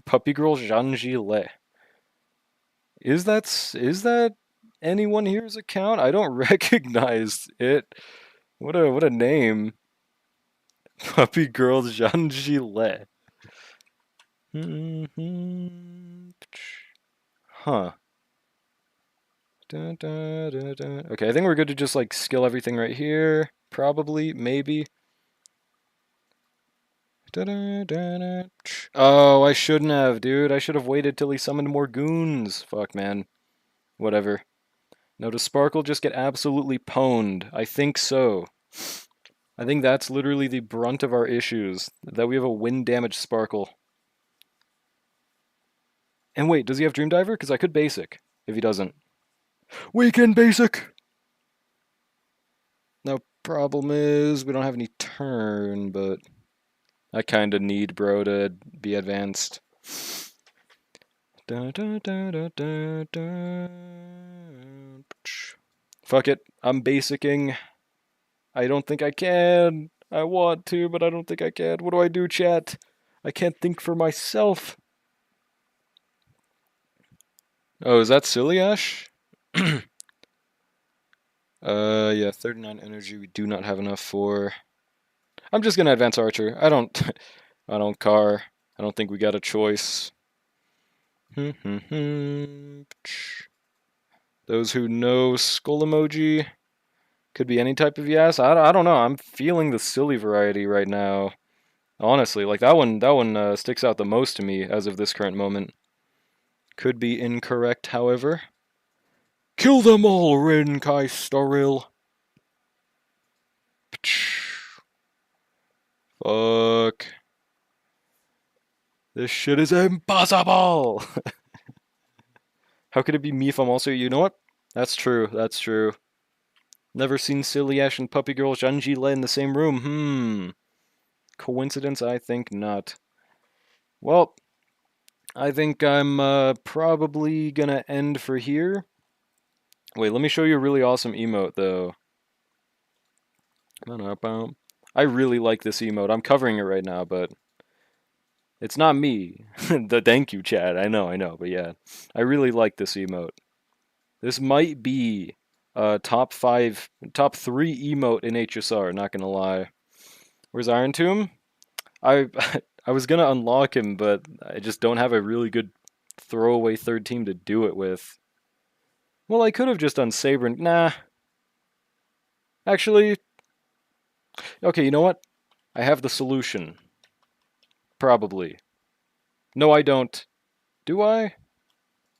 Puppy Girl Zhanji Le. Is that anyone here's account? I don't recognize it. What a name. Puppy Girl Zhanji Le. Huh. Okay, I think we're good to just like skill everything right here. Probably, maybe. Oh, I shouldn't have, dude. I should have waited till he summoned more goons. Fuck, man. Whatever. No, does Sparkle just get absolutely pwned? I think so. I think that's literally the brunt of our issues. That we have a wind damage Sparkle. And wait, does he have Dream Diver? Because I could basic if he doesn't. We can basic! No, problem is we don't have any turn, but... I kinda need bro to be advanced. Fuck it, I'm basicing. I don't think I can. I want to, but I don't think I can. What do I do, chat? I can't think for myself. Oh, is that Silly Ash? Yeah, 39 energy we do not have enough for. I'm just gonna advance Archer. I don't I don't car. I don't think we got a choice. Those who know skull emoji could be any type of yes. I don't know. I'm feeling the silly variety right now. Honestly, like that one sticks out the most to me as of this current moment. Could be incorrect, however. Kill them all, Renkai Staril. Fuck. This shit is impossible! How could it be me if I'm also... You know what? That's true, that's true. Never seen Silly Ash and Puppy Girl Zhanji Le in the same room. Coincidence? I think not. Well, I think I'm probably gonna end for here. Wait, let me show you a really awesome emote, though. I really like this emote. I'm covering it right now, but it's not me. The thank you, Chad. I know, but yeah. I really like this emote. This might be top 3 emote in HSR, not gonna lie. Where's Iron Tomb? I I was gonna unlock him, but I just don't have a really good throwaway third team to do it with. Well, I could have just done Saber. Nah. Actually, okay, you know what? I have the solution. Probably. No, I don't. Do I?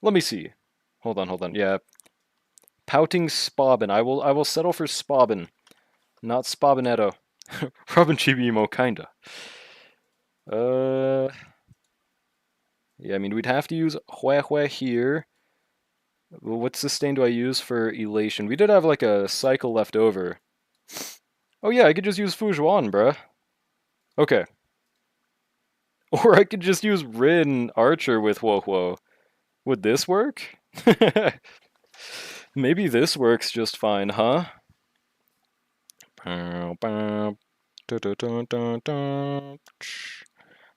Let me see. Hold on. Yeah. Pouting Spobin. I will settle for Spobin. Not Spobinetto. Robin Chibimo, kinda. Yeah, I mean, we'd have to use Hue here. What sustain do I use for Elation? We did have, like, a cycle left over. Oh yeah, I could just use Fujuan, bruh. Okay. Or I could just use Rin Archer with Wohuo. Would this work? Maybe this works just fine, huh?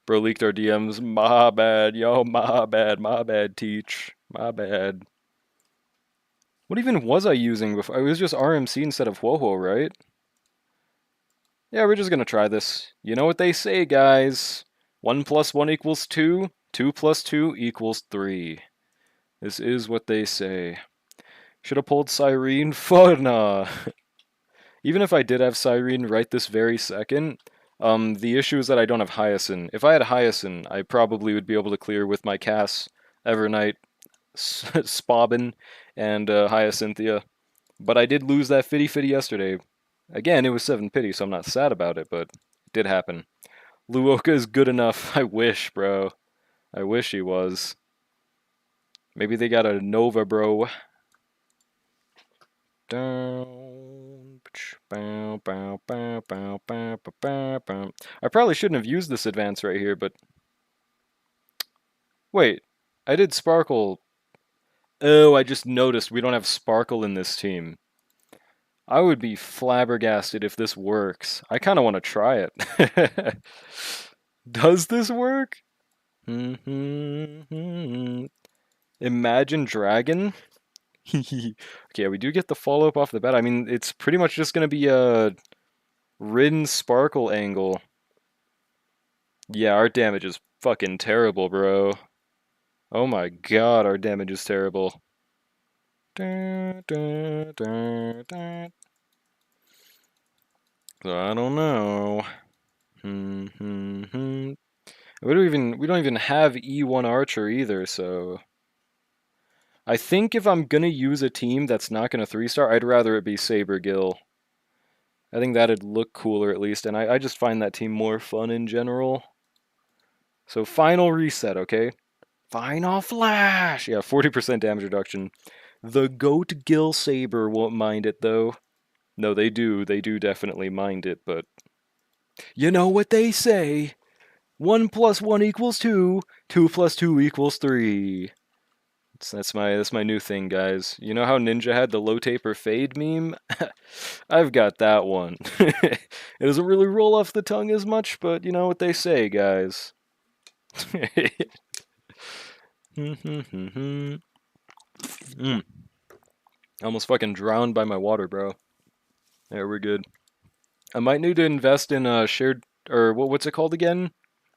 Bro leaked our DMs. My bad, yo, my bad, teach. My bad. What even was I using before? It was just RMC instead of Woho, right? Yeah, we're just gonna try this. You know what they say, guys. 1 + 1 = 2. 2 + 2 = 3. This is what they say. Should have pulled Cyrene? Nah. Even if I did have Cyrene right this very second, the issue is that I don't have Hyacin. If I had Hyacin, I probably would be able to clear with my Cass, Evernight, Spobin, and Hyacinthia. But I did lose that Fitty yesterday. Again, it was 7 pity, so I'm not sad about it, but it did happen. Luoka is good enough. I wish, bro. I wish he was. Maybe they got a Nova, bro. Down. I probably shouldn't have used this advance right here, but... Wait, I did Sparkle. Oh, I just noticed we don't have Sparkle in this team. I would be flabbergasted if this works. I kind of want to try it. Does this work? Imagine Dragon? Okay, we do get the follow-up off the bat. I mean, it's pretty much just going to be a Rin Sparkle angle. Yeah, our damage is fucking terrible, bro. Oh my god, our damage is terrible. So I don't know. We don't even have E1 Archer either, so I think if I'm gonna use a team that's not gonna 3-star, I'd rather it be Saber Gil. I think that'd look cooler at least, and I just find that team more fun in general. So final reset, okay? Final flash! Yeah, 40% damage reduction. The Goat Gil Saber won't mind it, though. No, they do. They do definitely mind it, but... You know what they say. 1 plus 1 equals 2. 2 plus 2 equals 3. That's my new thing, guys. You know how Ninja had the low taper fade meme? I've got that one. It doesn't really roll off the tongue as much, but you know what they say, guys. mm. Almost fucking drowned by my water, bro. There, we're good. I might need to invest in a shared, or what's it called again?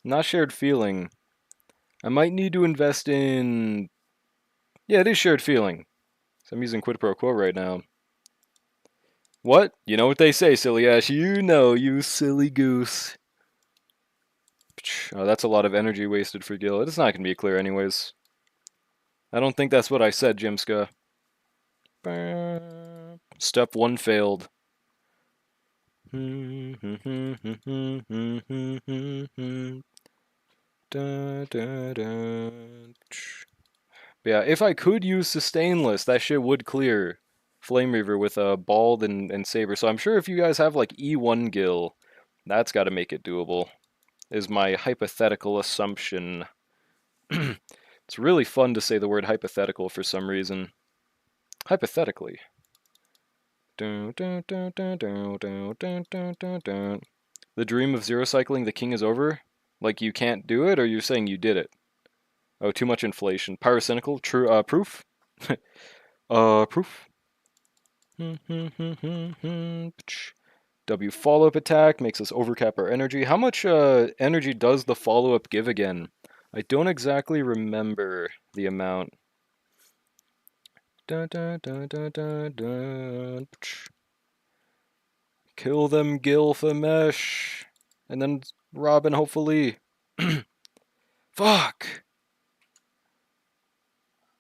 Not shared feeling. I might need to invest in, yeah, it is shared feeling. So I'm using quid pro quo right now. What? You know what they say, silly ass. You know, you silly goose. Oh, that's a lot of energy wasted for Gil. It's not going to be clear anyways. I don't think that's what I said, Jimska. Step 1 failed. But yeah, if I could use Sustainless, that shit would clear Flame Reaver with a Bald and Saber. So I'm sure if you guys have like E1 Gil, that's got to make it doable, is my hypothetical assumption. It's really fun to say the word hypothetical for some reason. Hypothetically. The dream of zero cycling the king is over? Like you can't do it, or you're saying you did it? Oh, too much inflation. Pyrocynical? True, proof? Proof? W follow-up attack makes us overcap our energy. How much energy does the follow-up give again? I don't exactly remember the amount. Kill them, Gilfamesh. And then Robin, hopefully. Fuck!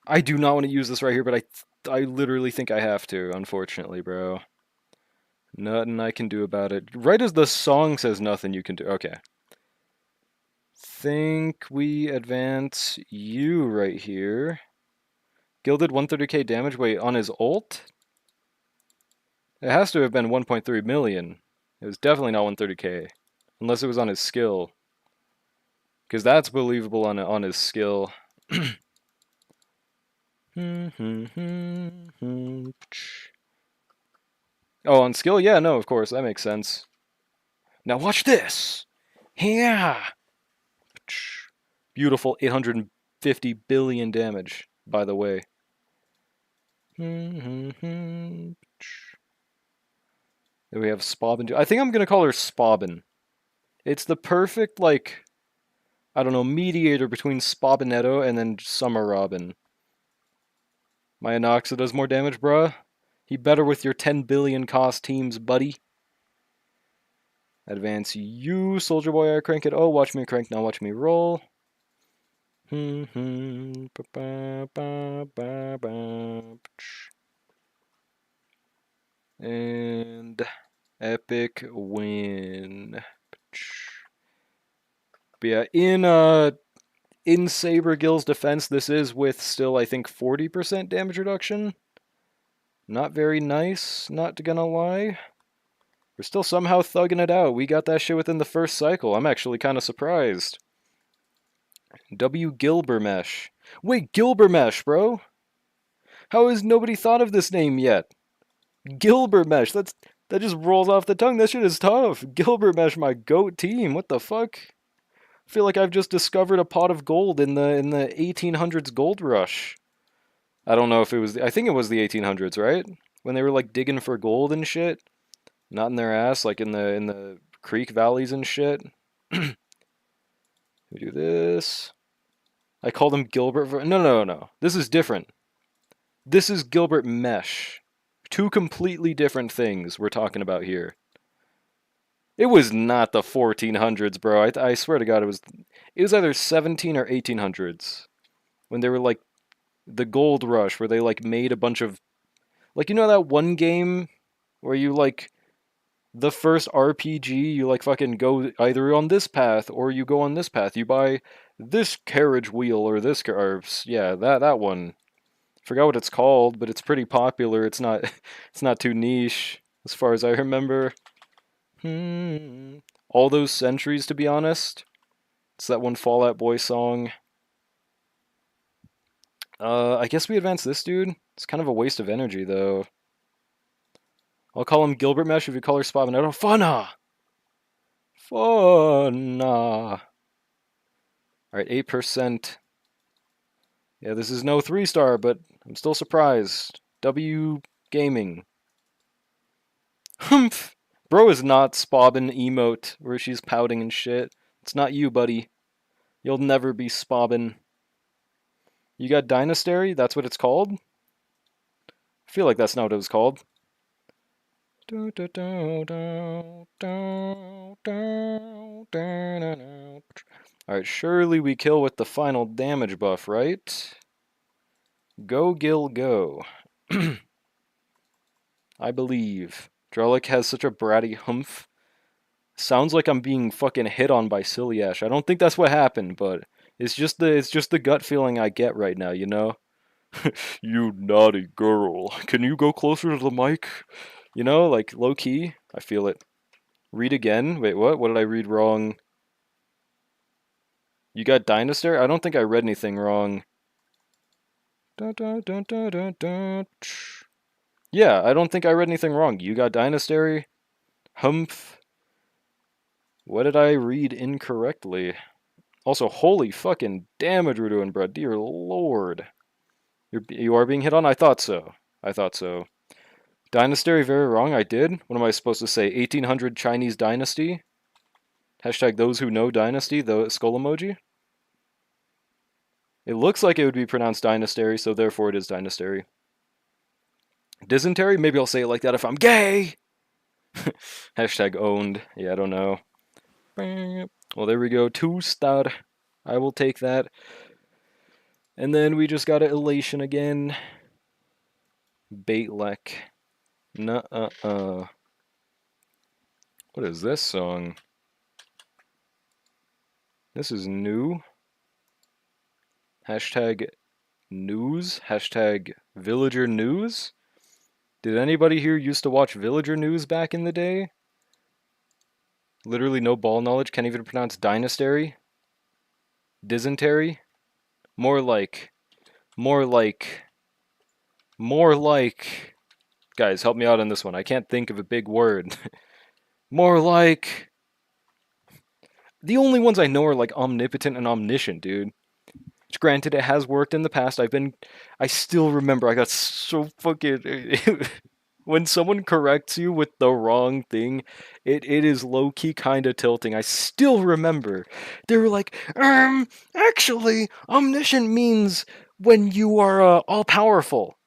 I do not want to use this right here, but I literally think I have to, unfortunately, bro. Nothing I can do about it. Right as the song says nothing you can do. Okay. Think we advance you right here. Gil did 130k damage. Wait, on his ult? It has to have been 1.3 million. It was definitely not 130k. Unless it was on his skill. Because that's believable on his skill. Oh, on skill? Yeah, no, of course. That makes sense. Now watch this! Yeah! Beautiful 850 billion damage, by the way. Then we have Spobbin. I think I'm going to call her Spobbin. It's the perfect, like, I don't know, mediator between Spobbinetto and then Summer Robin. My Anoxa does more damage, bruh. He better with your 10 billion cost teams, buddy. Advance you, Soldier Boy. I crank it. Oh, watch me crank, now watch me roll. And epic win. But yeah, in Saber Gil's defense, this is with still, I think, 40% damage reduction. Not very nice, not gonna lie. We're still somehow thugging it out. We got that shit within the first cycle. I'm actually kind of surprised. W. Gilbermesh. Wait, Gilbermesh, bro? How has nobody thought of this name yet? Gilbermesh. That just rolls off the tongue. That shit is tough. Gilbermesh, my GOAT team. What the fuck? I feel like I've just discovered a pot of gold in the 1800s gold rush. I don't know if it was. I think it was the 1800s, right? When they were like digging for gold and shit. Not in their ass, like in the creek valleys and shit. We do this. I called him Gilbert. No. This is different. This is Gilbert Mesh. Two completely different things we're talking about here. It was not the 1400s, bro. I swear to God, it was either 17 or 1800s when they were like the gold rush, where they like made a bunch of, like, you know that one game where you like the first RPG, you like fucking go either on this path or you go on this path. You buy this carriage wheel or this car. Yeah, that one. Forgot what it's called, but it's pretty popular. It's not it's not too niche as far as I remember. All those centuries, to be honest. It's that one Fall Out Boy song. I guess we advance this dude. It's kind of a waste of energy, though. I'll call him Gilbert Mesh if you call her Spavinetto. Fana! Fana! Alright, 8%. Yeah, this is no 3-star, but I'm still surprised. W Gaming. Humph! Bro is not Spobbin emote where she's pouting and shit. It's not you, buddy. You'll never be Spobbin. You got Dynastary? That's what it's called? I feel like that's not what it was called. Alright, surely we kill with the final damage buff, right? Go, Gil, go. I believe. Drellic has such a bratty humph. Sounds like I'm being fucking hit on by Ciliash. I don't think that's what happened, but it's just the gut feeling I get right now, you know? You naughty girl. Can you go closer to the mic? You know, like low key, I feel it. Read again. Wait, what? What did I read wrong? You got Dynastar? I don't think I read anything wrong. Yeah, I don't think I read anything wrong. You got Dynastary? Humph. What did I read incorrectly? Also, holy fucking damage we're doing, bro. Dear lord. You are being hit on? I thought so. I thought so. Dynasty, very wrong. I did. What am I supposed to say? 1800 Chinese dynasty? Hashtag those who know dynasty, the skull emoji? It looks like it would be pronounced dynasty, so therefore it is dynasty. Dysentery? Maybe I'll say it like that if I'm gay! Hashtag owned. Yeah, I don't know. Well, there we go. 2-star. I will take that. And then we just got an elation again. Baitlek. Nuh-uh-uh. What is this song? This is new. Hashtag news. Hashtag villager news. Did anybody here used to watch villager news back in the day? Literally no ball knowledge. Can't even pronounce dynasty. Dysentery. More like. Guys, help me out on this one. I can't think of a big word. More like. The only ones I know are like omnipotent and omniscient, dude. Which, granted, it has worked in the past. I still remember. I got so fucking. When someone corrects you with the wrong thing, it is low-key kind of tilting. I still remember. They were like, actually, omniscient means when you are all-powerful.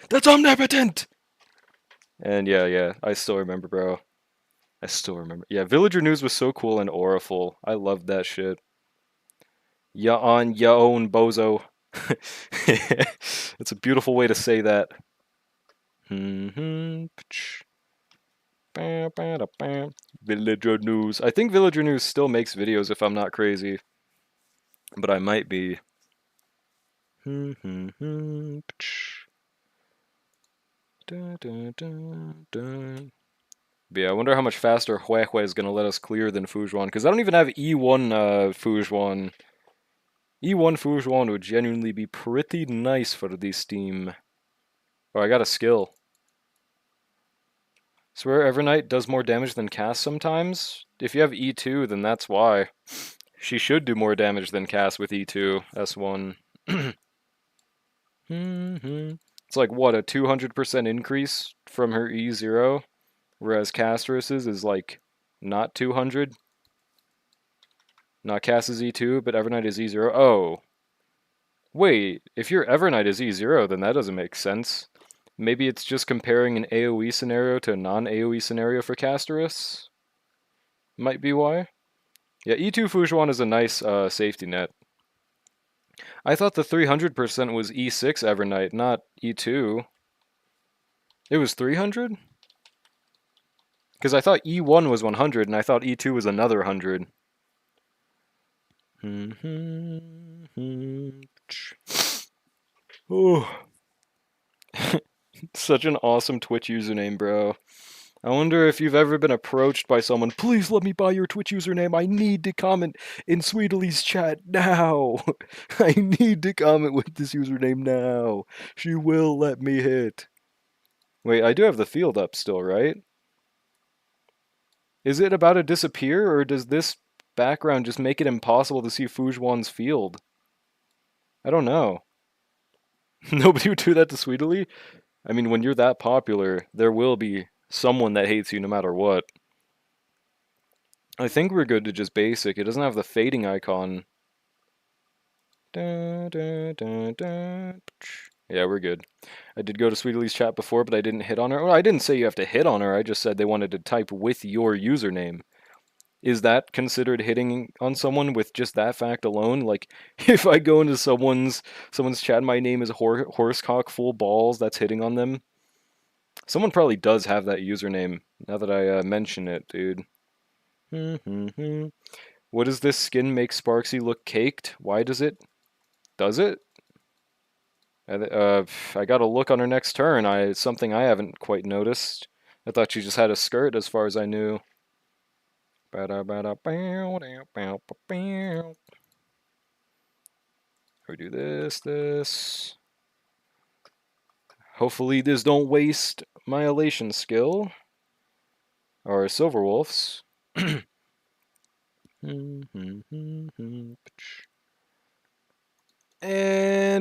That's omnipotent! And yeah, I still remember, bro. I still remember. Yeah, Villager News was so cool and auriful. I loved that shit. Ya on ya own, bozo. It's a beautiful way to say that. Villager News. I think Villager News still makes videos if I'm not crazy. But I might be. But yeah, I wonder how much faster Huehue is going to let us clear than Fujuan. Because I don't even have E1 Fujuan. E1 Fujuan would genuinely be pretty nice for this team. Oh, I got a skill. Swear Evernight does more damage than Cass sometimes? If you have E2, then that's why. She should do more damage than Cass with E2, S1. It's like, what, a 200% increase from her E0? Whereas Castrus's is like, not 200? Not Cass's E2, but Evernight is E0. Oh. Wait, if your Evernight is E0, then that doesn't make sense. Maybe it's just comparing an AoE scenario to a non-AoE scenario for Castorus? Might be why. Yeah, E2 Fujuan is a nice safety net. I thought the 300% was E6 Evernight, not E2. It was 300? Because I thought E1 was 100, and I thought E2 was another 100. Oh. Such an awesome Twitch username, bro. I wonder if you've ever been approached by someone, please let me buy your Twitch username. I need to comment in Sweetely's chat now. I need to comment with this username now. She will let me hit. Wait, I do have the field up still, right? Is it about to disappear, or does this background just make it impossible to see Fujuan's field? I don't know. Nobody would do that to Sweetly? I mean, when you're that popular, there will be someone that hates you no matter what. I think we're good to just basic. It doesn't have the fading icon. Yeah, we're good. I did go to Sweetly's chat before, but I didn't hit on her. Well, I didn't say you have to hit on her. I just said they wanted to type with your username. Is that considered hitting on someone with just that fact alone? Like, if I go into someone's chat, my name is Horsecock Full Balls, that's hitting on them? Someone probably does have that username, now that I mention it, dude. What does this skin make Sparksy look caked? Why does it? Does it? I gotta look on her next turn. It's something I haven't quite noticed. I thought she just had a skirt as far as I knew. We do this. Hopefully this don't waste my elation skill. Or Silverwolf's. And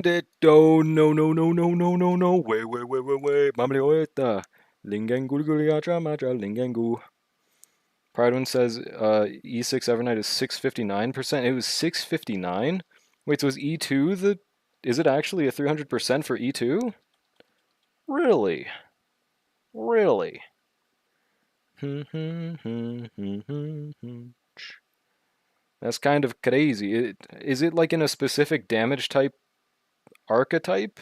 it no. Wait. Mamleoeta. Lingengu macha Lingengu. Pride says E6 Evernight is 659%. It was 659? Wait, so is E2 the... Is it actually a 300% for E2? Really? Really? That's kind of crazy. Is it like in a specific damage type archetype?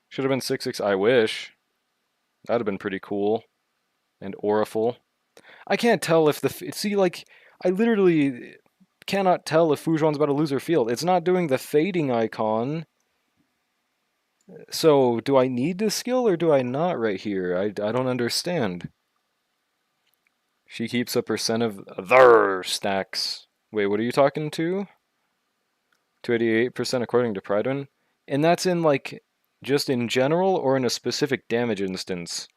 Should have been 6-6. I wish. That'd have been pretty cool. And Auriful. I can't tell if the... See, like, I literally cannot tell if Fujuan's about to lose her field. It's not doing the fading icon. So, do I need this skill or do I not right here? I don't understand. She keeps a percent of their stacks. Wait, what are you talking to? 288% according to Pridewin? And that's in, like, just in general or in a specific damage instance?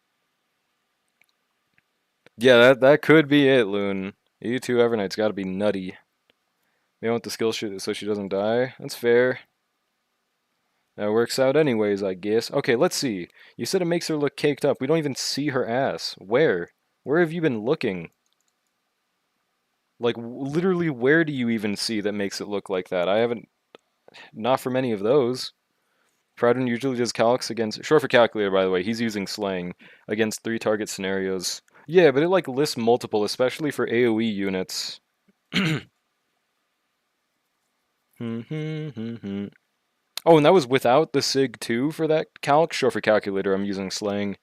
Yeah, that could be it, Loon. E2 Evernight's gotta be nutty. They want the skill so she doesn't die. That's fair. That works out anyways, I guess. Okay, let's see. You said it makes her look caked up. We don't even see her ass. Where? Where have you been looking? Like, literally, where do you even see that makes it look like that? I haven't... Not from any of those. Pridon usually does calcs against... Short for calculator, by the way. He's using slang against 3 target scenarios. Yeah, but it, like, lists multiple, especially for AoE units. Oh, and that was without the SIG 2 for that calc? Short for calculator, I'm using slang.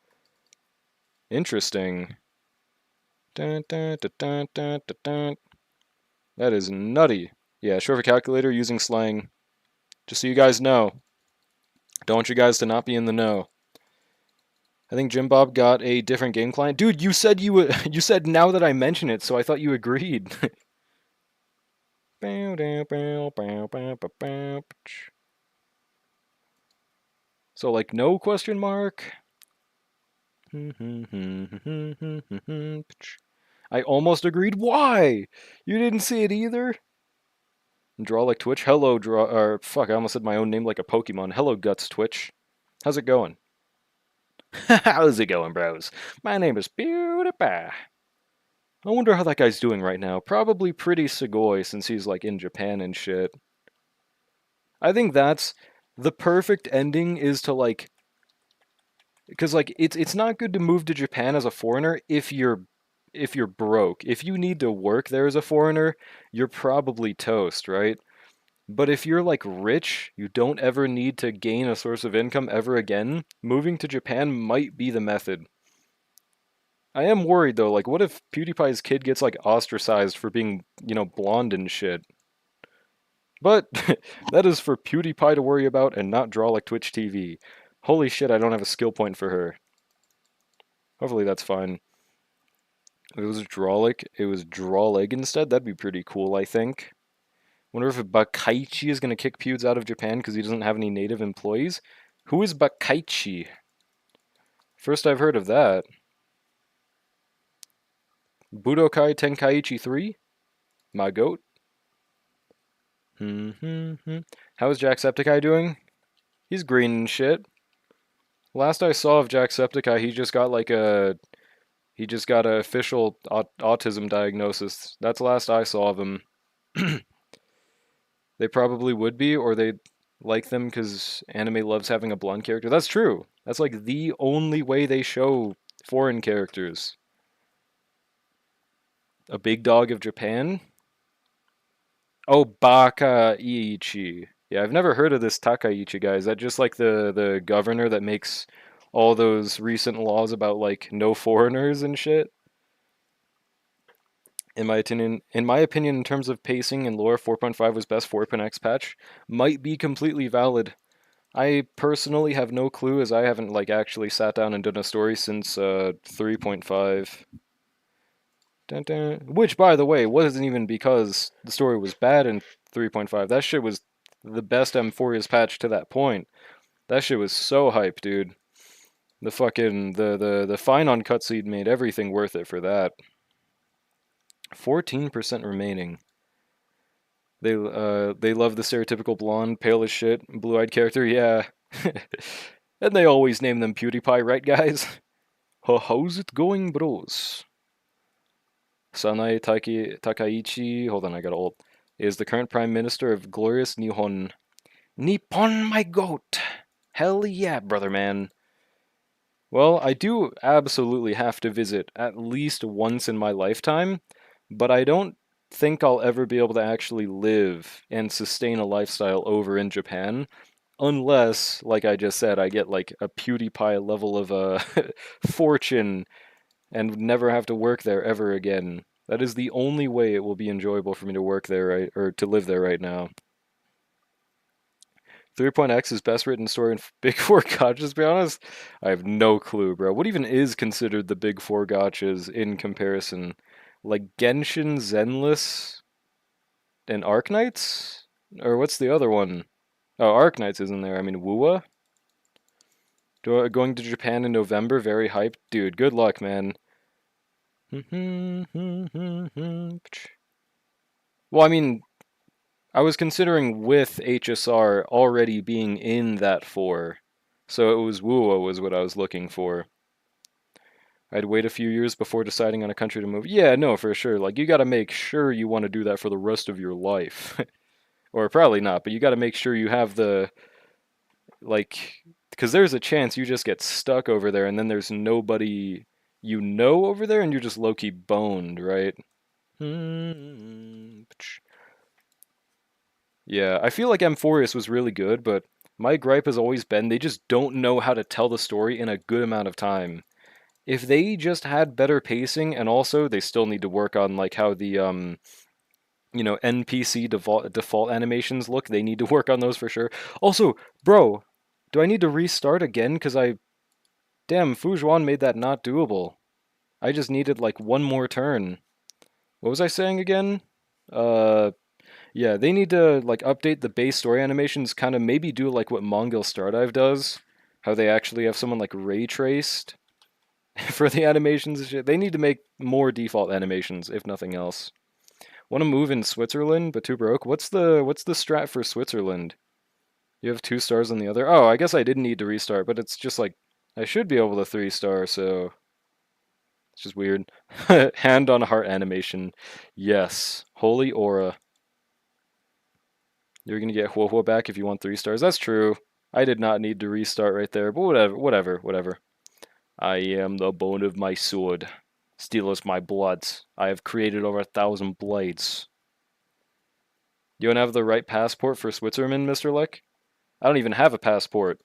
Interesting. That is nutty. Yeah, short for calculator using slang. Just so you guys know. Don't want you guys to not be in the know. I think Jim Bob got a different game client. Dude, you said you said now that I mention it, so I thought you agreed. So, like, no question mark? I almost agreed. Why? You didn't see it either? Draw like Twitch. Hello, draw. Or fuck, I almost said my own name like a Pokemon. Hello, Guts Twitch. How's it going? How's it going, bros? My name is PewDiePie. I wonder how that guy's doing right now. Probably pretty Sugoi since he's like in Japan and shit. I think that's the perfect ending is to like, because like it's not good to move to Japan as a foreigner if you're broke. If you need to work there as a foreigner, you're probably toast, right? But if you're like rich, you don't ever need to gain a source of income ever again, moving to Japan might be the method. I am worried though, like what if PewDiePie's kid gets like ostracized for being, you know, blonde and shit? But that is for PewDiePie to worry about and not draw like Twitch TV. Holy shit, I don't have a skill point for her. Hopefully that's fine. If it was Drawlig instead, that'd be pretty cool, I think. Wonder if Bakaichi is gonna kick Pewds out of Japan because he doesn't have any native employees. Who is Bakaichi? First I've heard of that. Budokai Tenkaichi 3? My goat? How is Jacksepticeye doing? He's green and shit. Last I saw of Jacksepticeye, he just got an official autism diagnosis. That's the last I saw of him. They probably would be, or they like them because anime loves having a blonde character. That's true. That's like the only way they show foreign characters. A big dog of Japan? Oh, Bakaichi. Yeah, I've never heard of this Takaichi guy. Is that just like the governor that makes all those recent laws about like no foreigners and shit? In my opinion, in terms of pacing and lore, 4.5 was best 4.x patch. Might be completely valid. I personally have no clue, as I haven't like actually sat down and done a story since 3.5. Dun, dun. Which, by the way, wasn't even because the story was bad in 3.5. That shit was the best Amphoria's patch to that point. That shit was so hype, dude. The fucking the fine on cutscene made everything worth it for that. 14% remaining. They love the stereotypical blonde, pale as shit, blue-eyed character. Yeah. And they always name them PewDiePie, right, guys? How's it going, bros? Sanae Takaichi, hold on, I got old, is the current Prime Minister of glorious Nihon. Nippon, my goat! Hell yeah, brother man. Well, I do absolutely have to visit at least once in my lifetime, but I don't think I'll ever be able to actually live and sustain a lifestyle over in Japan, unless, like I just said, I get like a PewDiePie level of fortune and never have to work there ever again. That is the only way it will be enjoyable for me to work there right, or to live there right now. 3.x is best written story in Big Four gotchas, to be honest. I have no clue, bro. What even is considered the Big Four gotchas in comparison? Like Genshin, Zenless, and Arknights? Or what's the other one? Oh, Arknights isn't there. I mean, WUA? Going to Japan in November, very hyped. Dude, good luck, man. Well, I mean, I was considering with HSR already being in that 4. So it was WUA was what I was looking for. I'd wait a few years before deciding on a country to move. Yeah, no, for sure. Like, you gotta make sure you want to do that for the rest of your life. Or probably not, but you gotta make sure you have the, like, because there's a chance you just get stuck over there and then there's nobody you know over there and you're just low-key boned, right? Yeah, I feel like Amphorius was really good, but my gripe has always been they just don't know how to tell the story in a good amount of time. If they just had better pacing, and also they still need to work on like how the NPC default animations look. They need to work on those for sure. Also, bro, do I need to restart again? Cause damn, Fujuan made that not doable. I just needed like one more turn. What was I saying again? Uh, yeah, they need to like update the base story animations, kind of maybe do like what Mongol Stardive does, how they actually have someone like ray traced for the animations and shit. They need to make more default animations, if nothing else. Want to move in Switzerland, but too broke. What's the strat for Switzerland? You have 2 stars on the other. Oh, I guess I didn't need to restart, but it's just like I should be able to 3-star, so it's just weird. Hand on heart animation. Yes. Holy aura. You're gonna get Huohuo back if you want 3 stars. That's true. I did not need to restart right there, but whatever. I am the bone of my sword. Steel is my blood. I have created over 1,000 blades. You don't have the right passport for Switzerland, Mr. Lick? I don't even have a passport,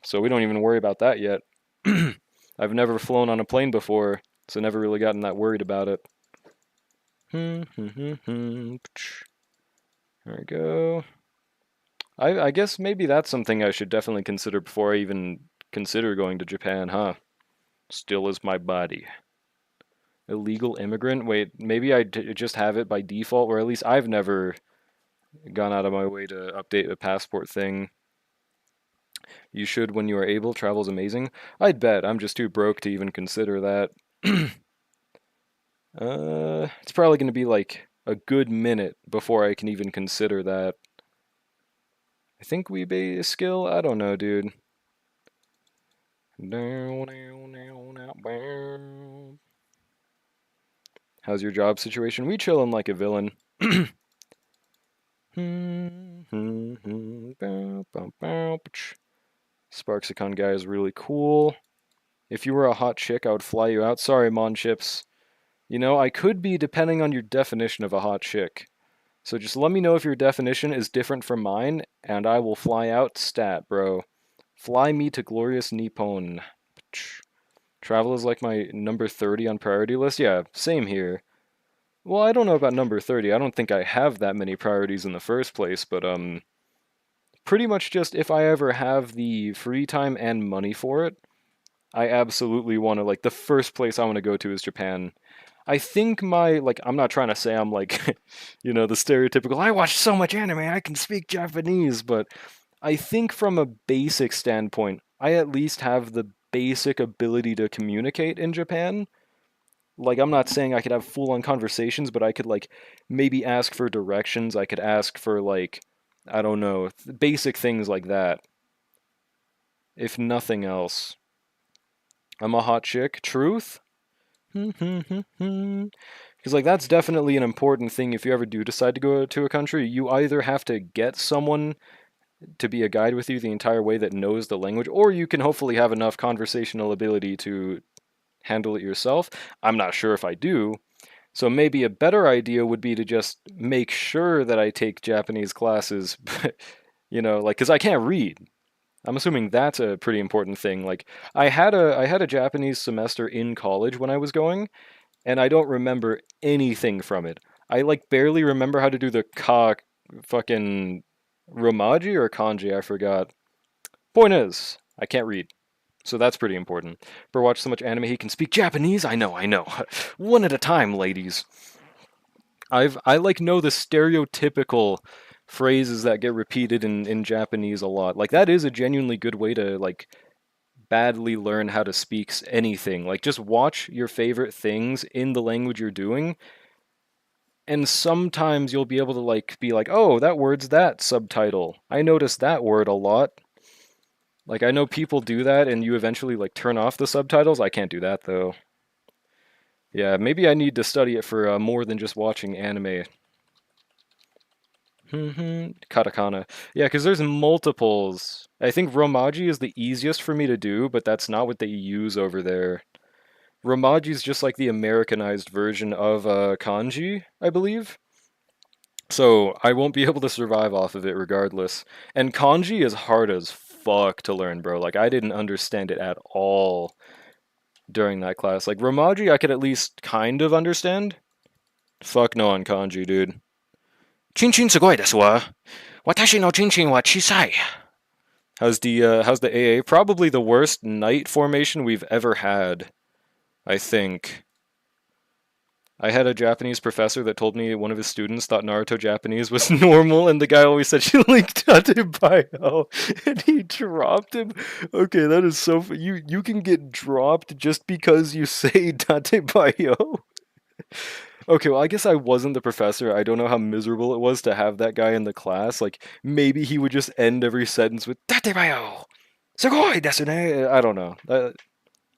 so we don't even worry about that yet. I've never flown on a plane before, so never really gotten that worried about it. There we go. I guess maybe that's something I should definitely consider before I even consider going to Japan, huh? Still is my body. illegal immigrant. Wait, maybe just have it by default, or at least I've never gone out of my way to update the passport thing. You should when you are able. Travel's amazing. I'd bet. I'm just too broke to even consider that. It's probably going to be like a good minute before I can even consider that. I think we base skill? I don't know, dude. How's your job situation? We chillin' like a villain. Sparksicon guy is really cool. If you were a hot chick, I would fly you out. Sorry, Mon Chips. You know, I could be depending on your definition of a hot chick. So just let me know if your definition is different from mine, and I will fly out stat, bro. Fly me to glorious Nippon. Travel is like my number 30 on priority list. Yeah, same here. Well, I don't know about number 30. I don't think I have that many priorities in the first place, but pretty much just if I ever have the free time and money for it, I absolutely want to, like, the first place I want to go to is Japan. I think I'm not trying to say I'm like, the stereotypical, I watch so much anime, I can speak Japanese, but I think from a basic standpoint, I at least have the basic ability to communicate in Japan. Like, I'm not saying I could have full on conversations, but I could, like, maybe ask for directions. I could ask for, like, I don't know, basic things like that. If nothing else. I'm a hot chick. Truth? Because, like, that's definitely an important thing if you ever do decide to go to a country. You either have to get someone to be a guide with you the entire way that knows the language, or you can hopefully have enough conversational ability to handle it yourself. I'm not sure if I do. So maybe a better idea would be to just make sure that I take Japanese classes, like, because I can't read. I'm assuming that's a pretty important thing. Like, I had a Japanese semester in college when I was going, and I don't remember anything from it. I like barely remember how to do the fucking romaji or kanji, I forgot. Point is, I can't read. So that's pretty important. Bro watch so much anime he can speak Japanese? I know, I know. One at a time, ladies. I like know the stereotypical phrases that get repeated in Japanese a lot. Like that is a genuinely good way to like badly learn how to speak anything. Like just watch your favorite things in the language you're doing, and sometimes you'll be able to like be like, "Oh, that word's that subtitle. I noticed that word a lot." Like I know people do that and you eventually like turn off the subtitles. I can't do that though. Yeah, maybe I need to study it for more than just watching anime. Katakana. Yeah, because there's multiples. I think Romaji is the easiest for me to do, but that's not what they use over there. Romaji is just like the Americanized version of kanji, I believe. So I won't be able to survive off of it regardless. And kanji is hard as fuck to learn, bro. Like I didn't understand it at all during that class. Like Romaji, I could at least kind of understand. Fuck no on kanji, dude. チンチンすごいですわ。私のチンチンは小さい。How's the AA? Probably the worst night formation we've ever had, I think. I had a Japanese professor that told me one of his students thought Naruto Japanese was normal, and the guy always said she linked Tatebayo, and he dropped him. Okay, that is so. You can get dropped just because you say Tatebayo. Okay, well, I guess I wasn't the professor. I don't know how miserable it was to have that guy in the class. Like, maybe he would just end every sentence with "Tatebayo, sugoi desu ne." I don't know.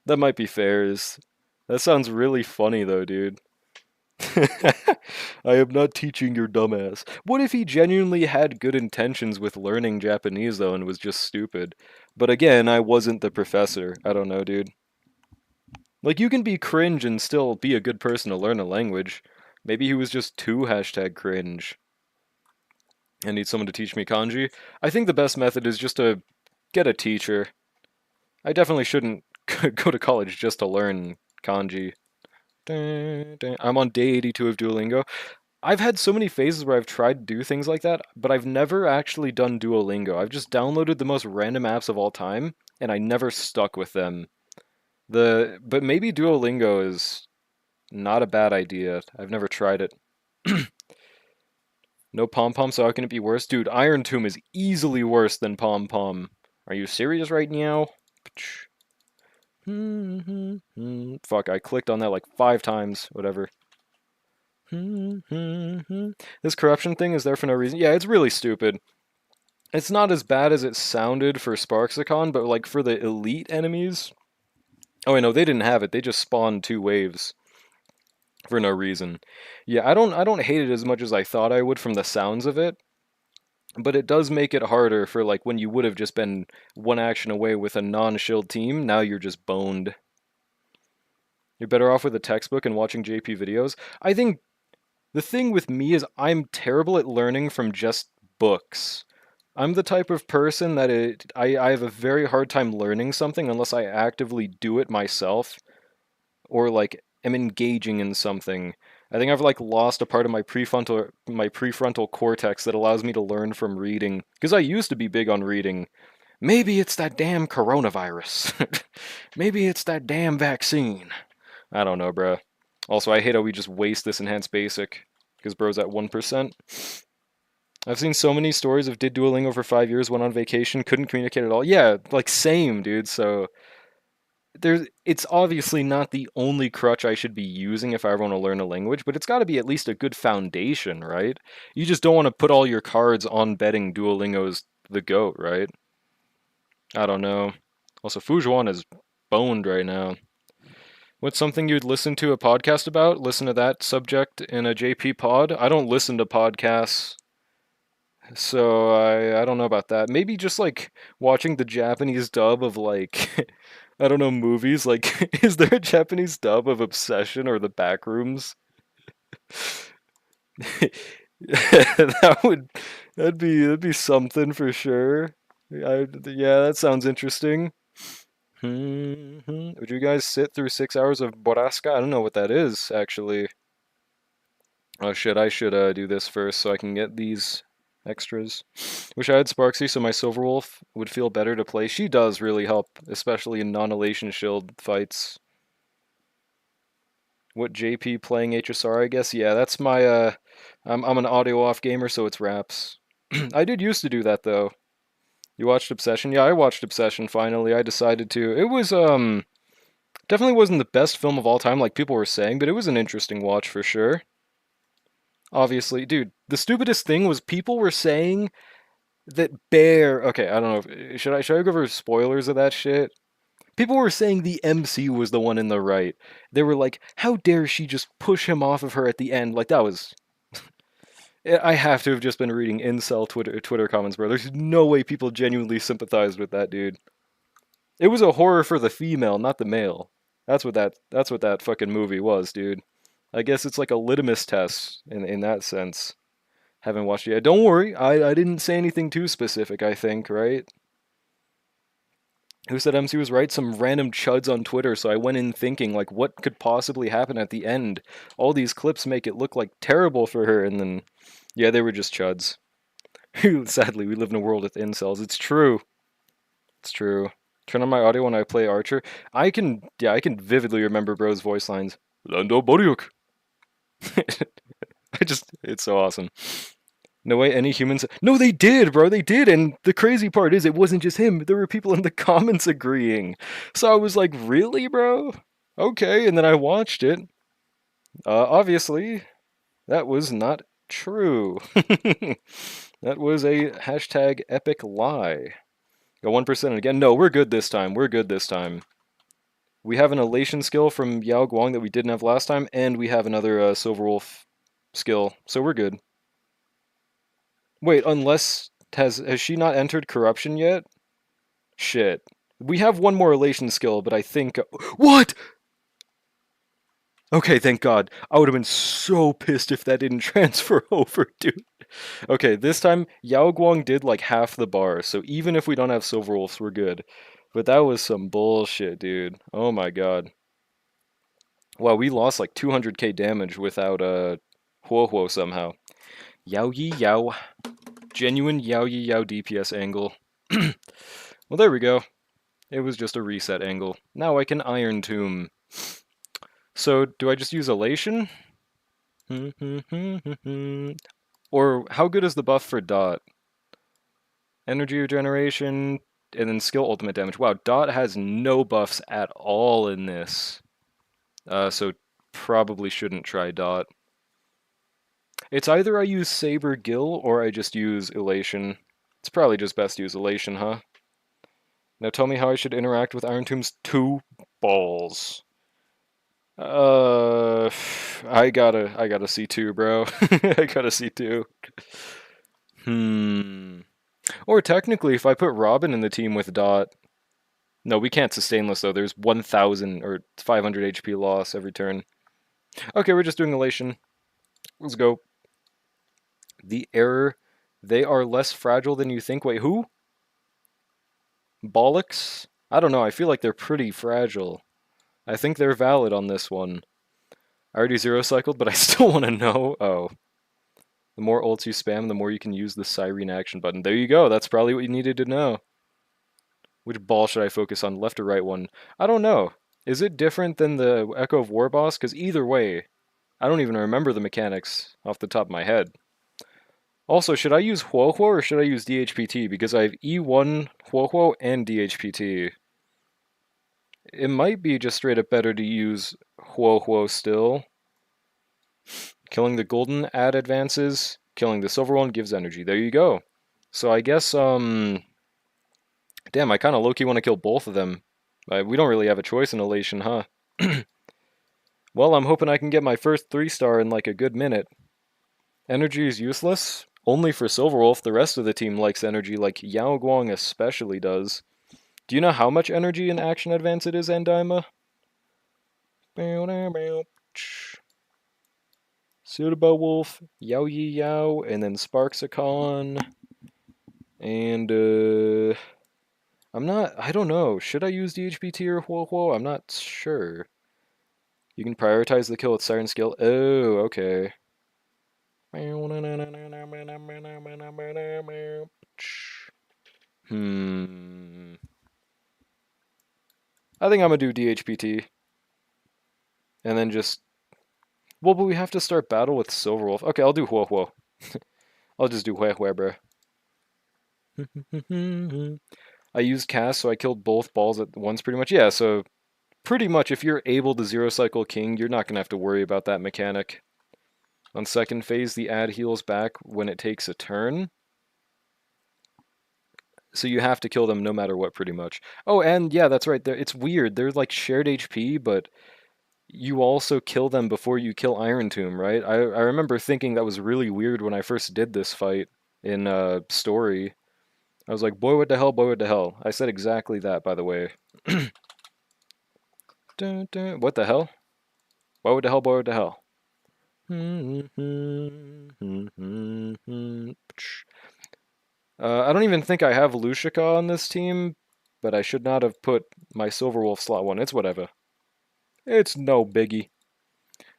That might be fair. That sounds really funny though, dude. I am not teaching your dumbass. What if he genuinely had good intentions with learning Japanese though and was just stupid? But again, I wasn't the professor. I don't know, dude. Like, you can be cringe and still be a good person to learn a language. Maybe he was just too #cringe. I need someone to teach me kanji. I think the best method is just to get a teacher. I definitely shouldn't go to college just to learn kanji. I'm on day 82 of Duolingo. I've had so many phases where I've tried to do things like that, but I've never actually done Duolingo. I've just downloaded the most random apps of all time, and I never stuck with them. But maybe Duolingo is not a bad idea. I've never tried it. No pom-pom, so how can it be worse? Dude, Iron Tomb is easily worse than pom-pom. Are you serious right now? Fuck, I clicked on that like 5 times. Whatever. This corruption thing is there for no reason. Yeah, it's really stupid. It's not as bad as it sounded for Sparksicon, but like for the elite enemies... Oh, wait, no, they didn't have it. They just spawned 2 waves. For no reason. Yeah, I don't hate it as much as I thought I would from the sounds of it. But it does make it harder for like when you would have just been 1 action away with a non-shield team, now you're just boned. You're better off with a textbook and watching JP videos. I think the thing with me is I'm terrible at learning from just books. I'm the type of person that I have a very hard time learning something unless I actively do it myself or like am engaging in something. I think I've like lost a part of my prefrontal cortex that allows me to learn from reading because I used to be big on reading. Maybe it's that damn coronavirus. Maybe it's that damn vaccine. I don't know, bruh. Also, I hate how we just waste this enhanced basic because bro's at 1%. I've seen so many stories of did Duolingo for 5 years, went on vacation, couldn't communicate at all. Yeah, like same, dude. So it's obviously not the only crutch I should be using if I ever want to learn a language, but it's got to be at least a good foundation, right? You just don't want to put all your cards on betting Duolingo's the GOAT, right? I don't know. Also, Fujuan is boned right now. What's something you'd listen to a podcast about? Listen to that subject in a JP pod? I don't listen to podcasts, so I don't know about that. Maybe just like watching the Japanese dub of like I don't know movies. Like, is there a Japanese dub of Obsession or The Backrooms? That'd be something for sure. Yeah, that sounds interesting. Would you guys sit through 6 hours of Borrasca? I don't know what that is, actually. Oh shit, I should do this first so I can get these extras. Wish I had Sparksy so my Silverwolf would feel better to play. She does really help, especially in non-elation shield fights. What JP playing HSR, I guess? Yeah, that's my, I'm an audio off gamer, so it's raps. I did used to do that, though. You watched Obsession? Yeah, I watched Obsession, finally. I decided to. It was, definitely wasn't the best film of all time, like people were saying, but it was an interesting watch for sure. Obviously, dude, the stupidest thing was people were saying that Bear. Okay, I don't know. Should I go over spoilers of that shit? People were saying the MC was the one in the right. They were like, "How dare she just push him off of her at the end?" Like that was. I have to have just been reading incel Twitter comments, bro. There's no way people genuinely sympathized with that dude. It was a horror for the female, not the male. That's what that fucking movie was, dude. I guess it's like a litmus test in that sense. Haven't watched it yet. Don't worry, I didn't say anything too specific, I think, right? Who said MC was right? Some random chuds on Twitter, so I went in thinking, like, what could possibly happen at the end? All these clips make it look like terrible for her, and then, yeah, they were just chuds. Sadly, we live in a world with incels. It's true. It's true. Turn on my audio when I play Archer. I can vividly remember bro's voice lines. Lando Boryuk. It's so awesome. No way any humans. No, they did, bro. They did. And the crazy part is, it wasn't just him. There were people in the comments agreeing. So I was like, really, bro? Okay. And then I watched it. Obviously, that was not true. That was a hashtag epic lie. Got 1% again. No, we're good this time. We're good this time. We have an elation skill from Yao Guang that we didn't have last time, and we have another Silverwolf skill. So we're good. Wait, unless has she not entered corruption yet? Shit. We have one more elation skill, but I think what? Okay, thank God. I would have been so pissed if that didn't transfer over, dude. Okay, this time Yao Guang did like half the bar, so even if we don't have Silverwolves, we're good. But that was some bullshit, dude. Oh my God. Wow, we lost like 200k damage without Huo Huo somehow. Yao Yi Yao. Genuine Yao Yi Yao DPS angle. Well, there we go. It was just a reset angle. Now I can Iron Tomb. So, do I just use Elation? Or how good is the buff for Dot? Energy regeneration, and then skill ultimate damage. Wow, Dot has no buffs at all in this. So probably shouldn't try Dot. It's either I use Saber Gill or I just use Elation. It's probably just best to use Elation, huh? Now tell me how I should interact with Iron Tomb's two balls. Uh, I gotta see two, bro. I gotta see two. Or technically, if I put Robin in the team with Dot, no, we can't sustainless though. There's 1,000 or 500 HP loss every turn. Okay, we're just doing Elation. Let's go. The error. They are less fragile than you think. Wait, who? Bollocks? I don't know. I feel like they're pretty fragile. I think they're valid on this one. I already zero cycled, but I still want to know. Oh. The more ults you spam, the more you can use the Cyrene action button. There you go. That's probably what you needed to know. Which ball should I focus on, left or right one? I don't know. Is it different than the Echo of War boss? Because either way, I don't even remember the mechanics off the top of my head. Also, should I use Huohuo or should I use DHPT? Because I have E1 Huohuo and DHPT. It might be just straight up better to use Huohuo still. Killing the golden add advances. Killing the silver one gives energy. There you go. So I guess, damn, I kind of low-key want to kill both of them. We don't really have a choice in Elation, huh? Well, I'm hoping I can get my first 3-star in like a good minute. Energy is useless. Only for Silverwolf. The rest of the team likes energy, like Yao Guang especially does. Do you know how much energy in action advance it is, Andaima? Suitable Wolf, Yao Yi Yao, and then Sparksicon. And, I don't know. Should I use DHPT or Huohuo? I'm not sure. You can prioritize the kill with Siren Skill. Oh, okay. I think I'm gonna do DHPT. And then just... Well, but we have to start battle with Silverwolf. Okay, I'll do Huohuo. I'll just do Huohuo, bro. I used cast, so I killed both balls at once pretty much. Yeah, so pretty much if you're able to zero cycle King, you're not gonna have to worry about that mechanic. On second phase, the add heals back when it takes a turn. So you have to kill them no matter what, pretty much. Oh, and yeah, that's right. It's weird. They're like shared HP, but you also kill them before you kill Iron Tomb, right? I remember thinking that was really weird when I first did this fight in Story. I was like, boy, what the hell, boy, what the hell. I said exactly that, by the way. What the hell? Boy, what the hell, boy, what the hell? I don't even think I have Lushika on this team, but I should not have put my Silverwolf slot 1. It's whatever. It's no biggie.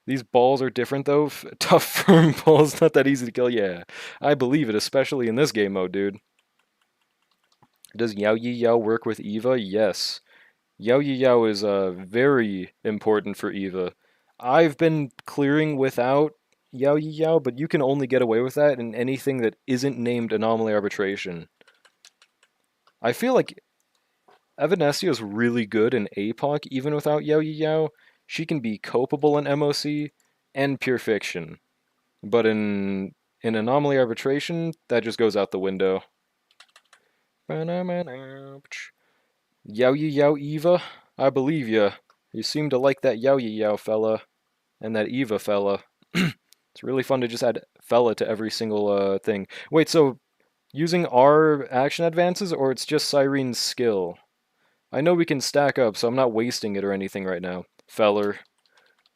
These balls are different though. Tough, firm balls, not that easy to kill. Yeah, I believe it, especially in this game mode, dude. Does Yao Yi Yao work with Eva? Yes. Yao Yi Yao is very important for Eva. I've been clearing without Yao Yi Yao, but you can only get away with that in anything that isn't named Anomaly Arbitration. I feel like Evanescia is really good in APOC, even without Yao Yi Yao. She can be copeable in MOC and Pure Fiction. But in Anomaly Arbitration, that just goes out the window. Yao Yi Yao Eva, I believe ya. You seem to like that Yao Yi Yao fella and that Eva fella. It's really fun to just add fella to every single thing. Wait, so using our action advances, or it's just Cyrene's skill? I know we can stack up, so I'm not wasting it or anything right now. Feller.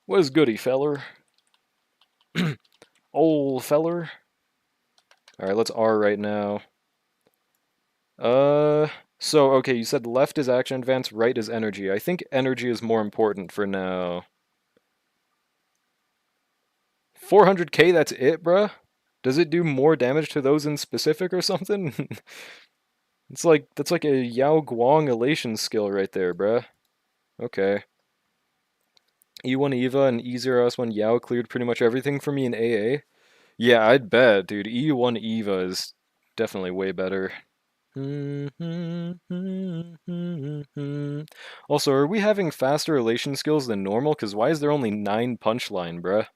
What is goody, feller? Ol' feller. Alright, let's R right now. So, okay, you said left is action advance, right is energy. I think energy is more important for now. 400k, that's it, bruh? Does it do more damage to those in specific or something? That's like a Yao Guang elation skill right there, bruh. Okay. E1 Eva and E0S1 Yao cleared pretty much everything for me in AA. Yeah, I'd bet, dude. E1 Eva is definitely way better. Also, are we having faster relation skills than normal? Because why is there only 9 punchline, bruh?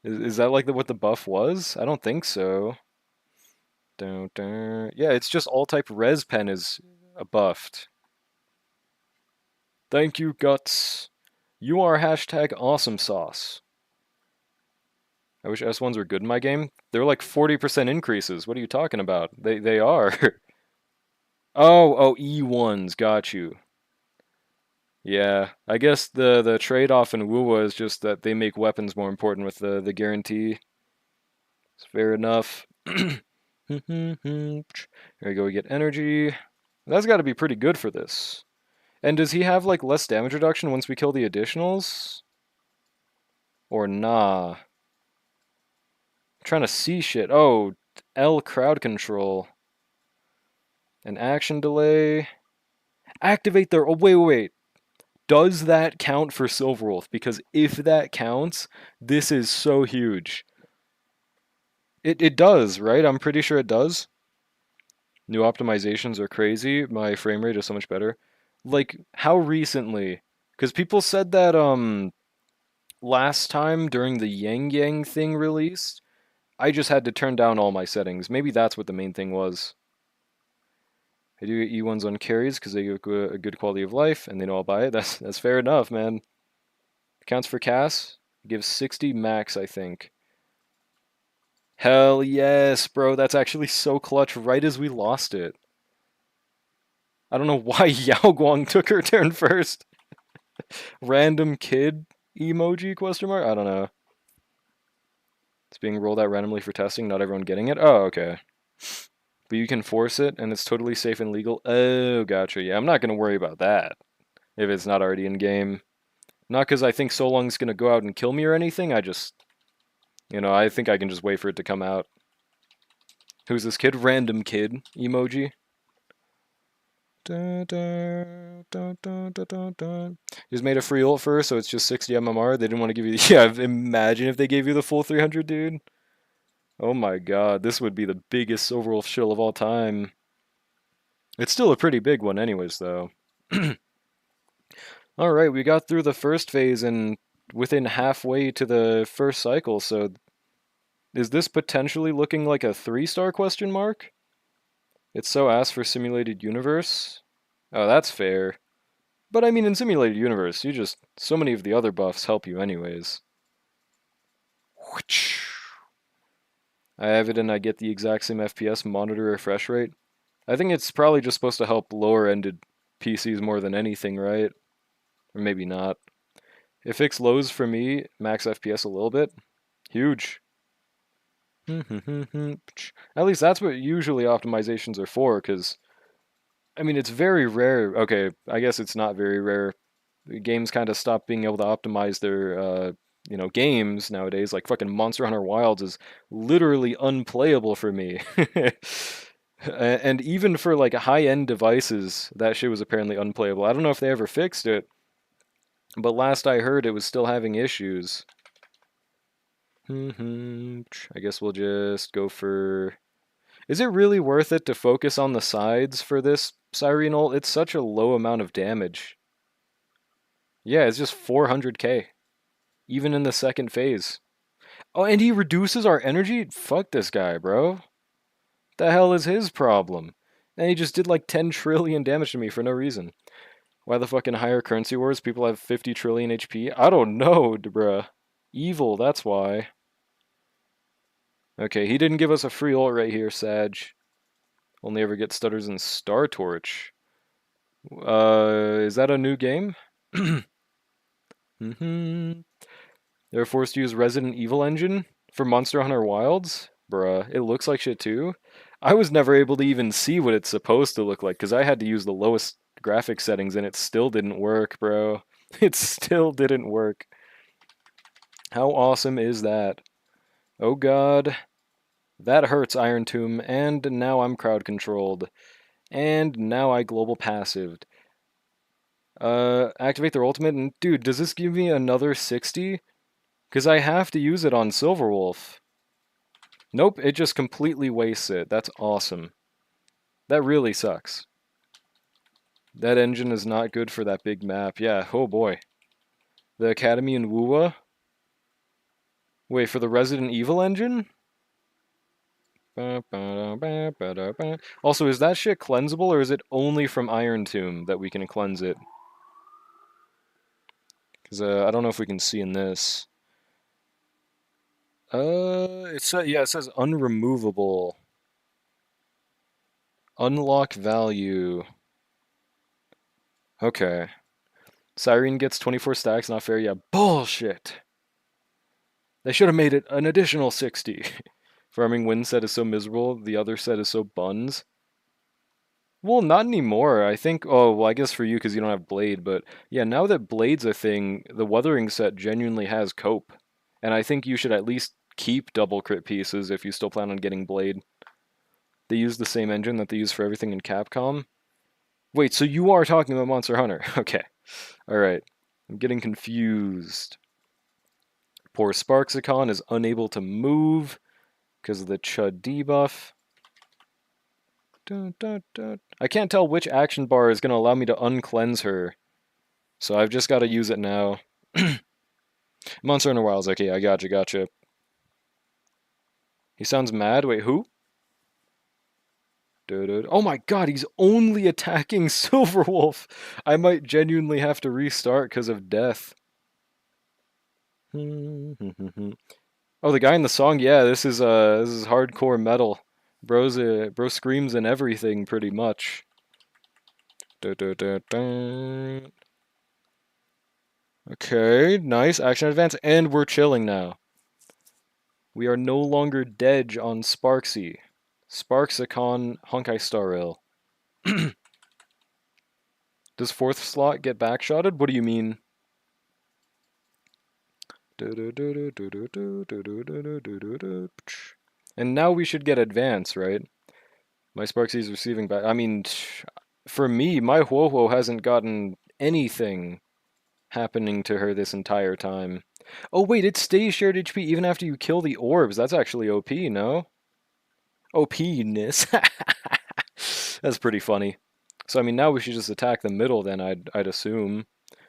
Is that like what the buff was? I don't think so. Dun, dun. Yeah, it's just all type res pen is buffed. Thank you, Guts. You are hashtag awesome sauce. I wish S1s were good in my game. They're like 40% increases. What are you talking about? They are. Oh, E1s, got you. Yeah, I guess the trade-off in Wuwa is just that they make weapons more important with the guarantee. It's fair enough. Here we go, we get energy. That's got to be pretty good for this. And does he have like less damage reduction once we kill the additionals? Or nah? I'm trying to see shit. Oh, L crowd control. An action delay. Activate their. Oh, wait. Does that count for Silverwolf? Because if that counts, this is so huge. It does, right? I'm pretty sure it does. New optimizations are crazy. My frame rate is so much better. Like, how recently? Because people said that last time during the Yang Yang thing released, I just had to turn down all my settings. Maybe that's what the main thing was. I do get E1s on carries because they give a good quality of life, and they know I'll buy it. That's fair enough, man. Counts for Cass. Gives 60 max, I think. Hell yes, bro. That's actually so clutch right as we lost it. I don't know why Yao Guang took her turn first. Random kid emoji question mark? I don't know. It's being rolled out randomly for testing, not everyone getting it. Oh, okay. But you can force it, and it's totally safe and legal. Oh, gotcha. Yeah, I'm not going to worry about that if it's not already in game. Not because I think So Long's going to go out and kill me or anything. I just, I think I can just wait for it to come out. Who's this kid? Random kid emoji. Dun, dun, dun, dun, dun, dun, dun. Just made a free ult first, so it's just 60 MMR. They didn't want to give you. Yeah, imagine if they gave you the full 300, dude. Oh my god, this would be the biggest Silverwolf shill of all time. It's still a pretty big one, anyways, though. Alright, we got through the first phase and within halfway to the first cycle, so is this potentially looking like a 3-star question mark? It's so asked for simulated universe. Oh, that's fair. But I mean, in simulated universe, so many of the other buffs help you anyways. I have it and I get the exact same FPS monitor refresh rate. I think it's probably just supposed to help lower-ended PCs more than anything, right? Or maybe not. It fixed lows for me, max FPS a little bit. Huge. At least that's what usually optimizations are for, because, I mean, it's very rare. Okay, I guess it's not very rare. Games kind of stop being able to optimize their, games nowadays. Like fucking Monster Hunter Wilds is literally unplayable for me. And even for like high-end devices, that shit was apparently unplayable. I don't know if they ever fixed it, but last I heard it was still having issues. I guess we'll just go for... Is it really worth it to focus on the sides for this Cyrene ult? It's such a low amount of damage. Yeah, it's just 400k. Even in the second phase. Oh, and he reduces our energy? Fuck this guy, bro. The hell is his problem? And he just did like 10 trillion damage to me for no reason. Why the fucking higher currency wars people have 50 trillion HP? I don't know, bruh. Evil, that's why. Okay, he didn't give us a free ult right here, Sag. Only ever get stutters in Star Torch. Is that a new game? They're forced to use Resident Evil Engine for Monster Hunter Wilds? Bruh, it looks like shit too. I was never able to even see what it's supposed to look like because I had to use the lowest graphic settings and it still didn't work, bro. It still didn't work. How awesome is that? Oh god. That hurts, Iron Tomb, and now I'm crowd controlled. And now I global passived. Activate their ultimate, and dude, does this give me another 60? Because I have to use it on Silverwolf. Nope, it just completely wastes it. That's awesome. That really sucks. That engine is not good for that big map. Yeah, oh boy. The Academy in Wuwa? Wait, for the Resident Evil engine? Also, is that shit cleansable, or is it only from Iron Tomb that we can cleanse it? Because I don't know if we can see in this. Yeah, it says unremovable. Unlock value. Okay. Cyrene gets 24 stacks, not fair. Yeah, bullshit. They should have made it an additional 60. Farming Wind set is so miserable, the other set is so buns. Well, not anymore. I think, oh, well, I guess for you because you don't have Blade, but yeah, now that Blade's a thing, the Wuthering set genuinely has cope. And I think you should at least keep double crit pieces if you still plan on getting Blade. They use the same engine that they use for everything in Capcom. Wait, so you are talking about Monster Hunter? Okay. Alright. I'm getting confused. Poor Sparksicon is unable to move because of the Chud debuff. Dun, dun, dun. I can't tell which action bar is going to allow me to uncleanse her. So I've just got to use it now. Monster Hunter Wilds, okay, I gotcha. He sounds mad. Wait, who? Oh my god, he's only attacking Silverwolf. I might genuinely have to restart because of death. Oh, the guy in the song, yeah, this is hardcore metal. Bro screams and everything pretty much. Okay, nice action advance, and we're chilling now. We are no longer dead on Sparksy. Sparksicon Honkai Star Rail. Does fourth slot get backshotted? What do you mean? And now we should get advance, right? My Sparksy's receiving back. I mean, for me, my Huohuo hasn't gotten anything happening to her this entire time. Oh wait, it stays shared HP even after you kill the orbs. That's actually OP, no? OP-ness. That's pretty funny. So I mean, now we should just attack the middle then, I'd assume.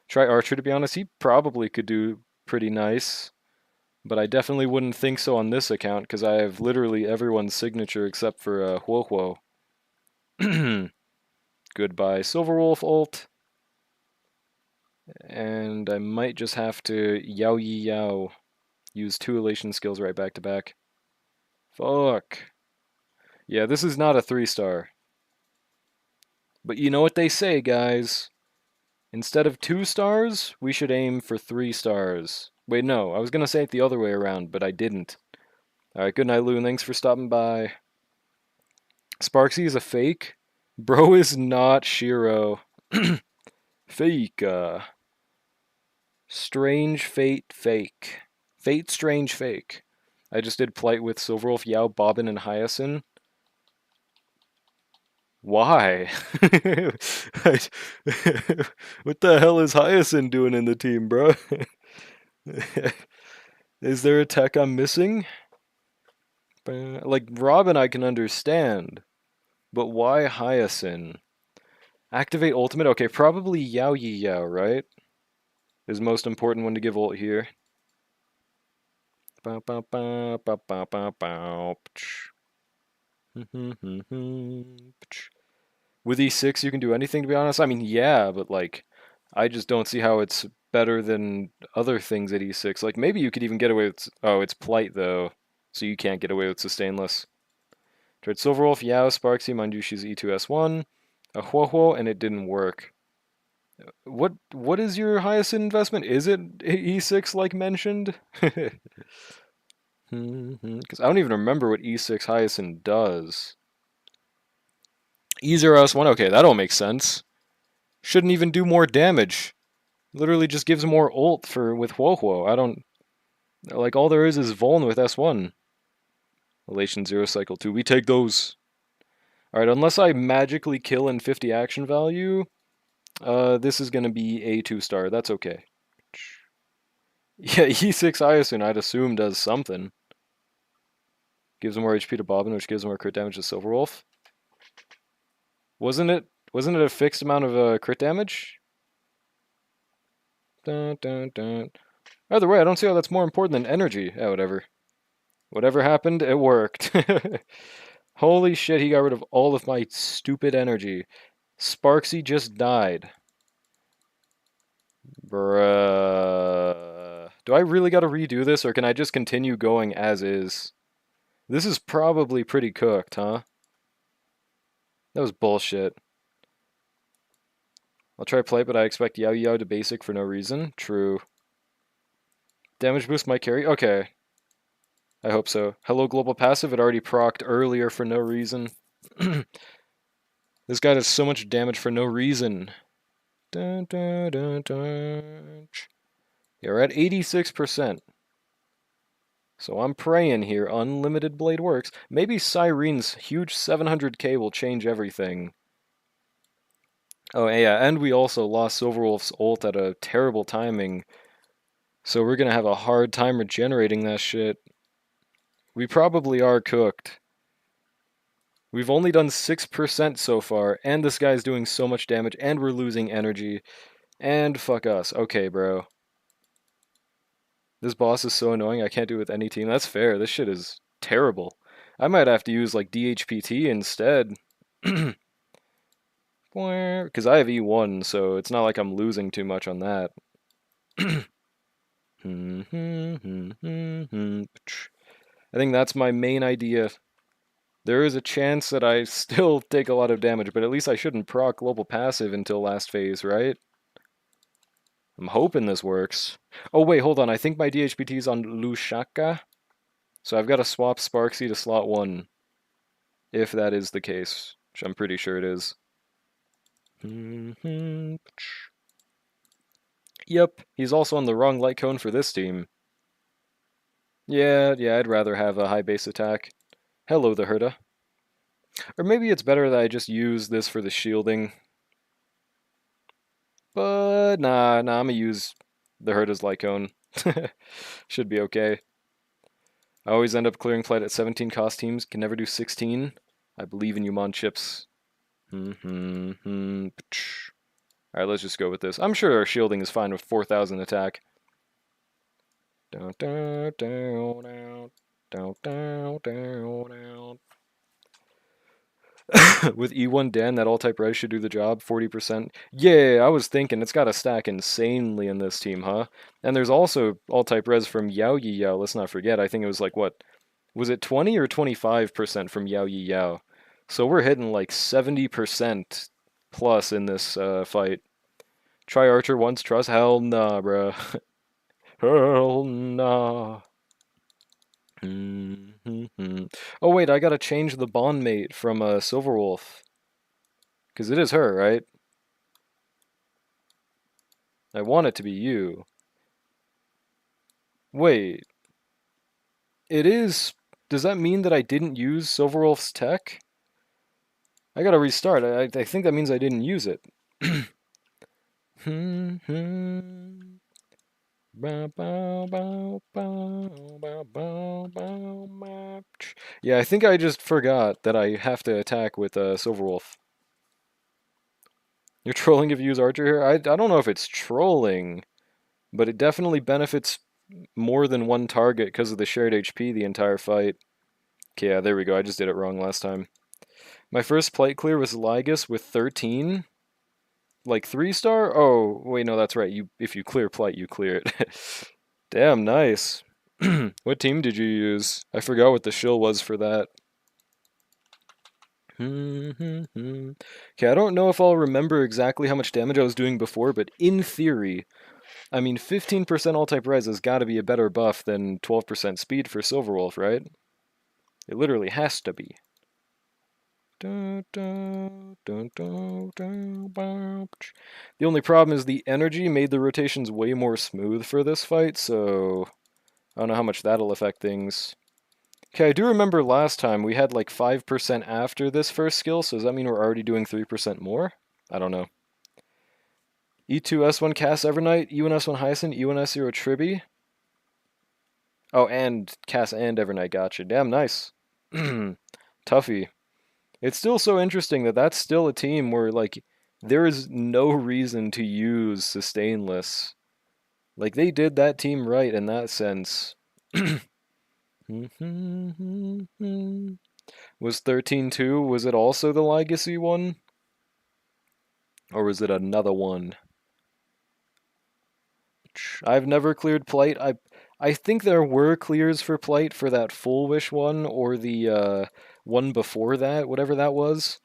Try Archer, to be honest. He probably could do pretty nice. But I definitely wouldn't think so on this account, because I have literally everyone's signature except for Huohuo. Goodbye Silverwolf ult. And I might just have to Yao Yi Yao. Use 2 elation skills right back to back. Fuck. Yeah, this is not a 3-star. But you know what they say, guys. Instead of 2 stars, we should aim for 3 stars. Wait, no, I was gonna say it the other way around, but I didn't. Alright, good night, Lou. Thanks for stopping by. Sparksy is a fake? Bro is not Shiro. Fake, Strange Fate Fake. Fate Strange Fake. I just did Plight with Silverwolf, Yao, Bobbin, and Hyacinth. Why? What the hell is Hyacinth doing in the team, bro? Is there a tech I'm missing? Like, Robin I can understand. But why Hyacinth? Activate ultimate? Okay, probably Yao Yi Yao, right? Is most important one to give ult here. With E6 you can do anything, to be honest. I mean, yeah, but like, I just don't see how it's better than other things at E6. Like, maybe you could even get away with... Oh, it's Plight, though, so you can't get away with Sustainless. Tried Silverwolf, Yao, Sparksy, mind you, she's E2S1. A Huohuo, and it didn't work. What is your Hyacinth investment? Is it E6 like mentioned? Because I don't even remember what E6 Hyacinth does. E0S1, okay, that all makes sense. Shouldn't even do more damage. Literally just gives more ult with Huohuo. I don't... Like, all there is Vuln with S1. Elation 0, Cycle 2. We take those. Alright, unless I magically kill in 50 action value, This is gonna be a 2-star. That's okay. Yeah, E6 Hyacinth, I'd assume, does something. Gives more HP to Bobbin, which gives more crit damage to Silverwolf. Wasn't it a fixed amount of crit damage? Dun, dun, dun. Either way, I don't see how that's more important than energy. Yeah, whatever. Whatever happened, it worked. Holy shit, he got rid of all of my stupid energy. Sparksy just died. Bruh. Do I really gotta redo this, or can I just continue going as is? This is probably pretty cooked, huh? That was bullshit. I'll try play, but I expect Yao Yao to basic for no reason. True. Damage boost might carry? Okay. I hope so. Hello Global Passive, it already procced earlier for no reason. This guy does so much damage for no reason. Dun, dun, dun, dun. Yeah, we're at 86%. So I'm praying here, Unlimited Blade works. Maybe Cyrene's huge 700k will change everything. Oh, yeah, and we also lost Silverwolf's ult at a terrible timing. So we're gonna have a hard time regenerating that shit. We probably are cooked. We've only done 6% so far, and this guy's doing so much damage, and we're losing energy. And fuck us. Okay, bro. This boss is so annoying, I can't do it with any team. That's fair, this shit is terrible. I might have to use, like, DHPT instead. Because I have E1, so it's not like I'm losing too much on that. I think that's my main idea. There is a chance that I still take a lot of damage, but at least I shouldn't proc global passive until last phase, right? I'm hoping this works. Oh wait, hold on, I think my DHPT is on Lushaka. So I've got to swap Sparksy to slot 1. If that is the case, which I'm pretty sure it is. Yep, he's also on the wrong light cone for this team. Yeah, I'd rather have a high base attack. Hello, the Herda. Or maybe it's better that I just use this for the shielding. But nah, I'm gonna use the Herda's Lycone. Should be okay. I always end up clearing flight at 17 cost teams, can never do 16. I believe in you, Mon Chips. Alright, let's just go with this. I'm sure our shielding is fine with 4,000 attack. Down, down, down, down, down, down, down, down. With E1 Dan, that all-type res should do the job, 40%. Yeah, I was thinking, it's got to stack insanely in this team, huh? And there's also all-type res from Yao Yi Yao, let's not forget. I think it was like, what? Was it 20 or 25% from Yao Yi Yao? So we're hitting like 70% plus in this fight. Try Archer once, trust? Hell nah, bruh. Hell nah. Oh wait, I gotta change the bond mate from Silverwolf. Because it is her, right? I want it to be you. Wait. It is... Does that mean that I didn't use Silverwolf's tech? I gotta restart. I think that means I didn't use it. Yeah, I think I just forgot that I have to attack with Silverwolf. You're trolling if you use Archer here? I don't know if it's trolling, but it definitely benefits more than one target because of the shared HP the entire fight. Okay, yeah, there we go. I just did it wrong last time. My first plate clear was Lygus with 13. Like 3-star? Oh, wait, no, that's right. If you clear plate, you clear it. Damn, nice. What team did you use? I forgot what the shill was for that. Okay, I don't know if I'll remember exactly how much damage I was doing before, but in theory, I mean, 15% all-type res has got to be a better buff than 12% speed for Silverwolf, right? It literally has to be. The only problem is the energy made the rotations way more smooth for this fight, so I don't know how much that'll affect things. Okay, I do remember last time we had like 5% after this first skill, so does that mean we're already doing 3% more? I don't know. E2 S1 Cass Evernight, E1 S1 Hyacin, E1 S0 Triby. Oh, and Cass and Evernight, gotcha. Damn, nice. Tuffy. It's still so interesting that that's still a team where, like, there is no reason to use Sustainless. Like, they did that team right in that sense. Was 13-2, was it also the Legacy one? Or was it another one? I've never cleared Plight. I think there were clears for Plight for that Full Wish one, or the one before that, whatever that was.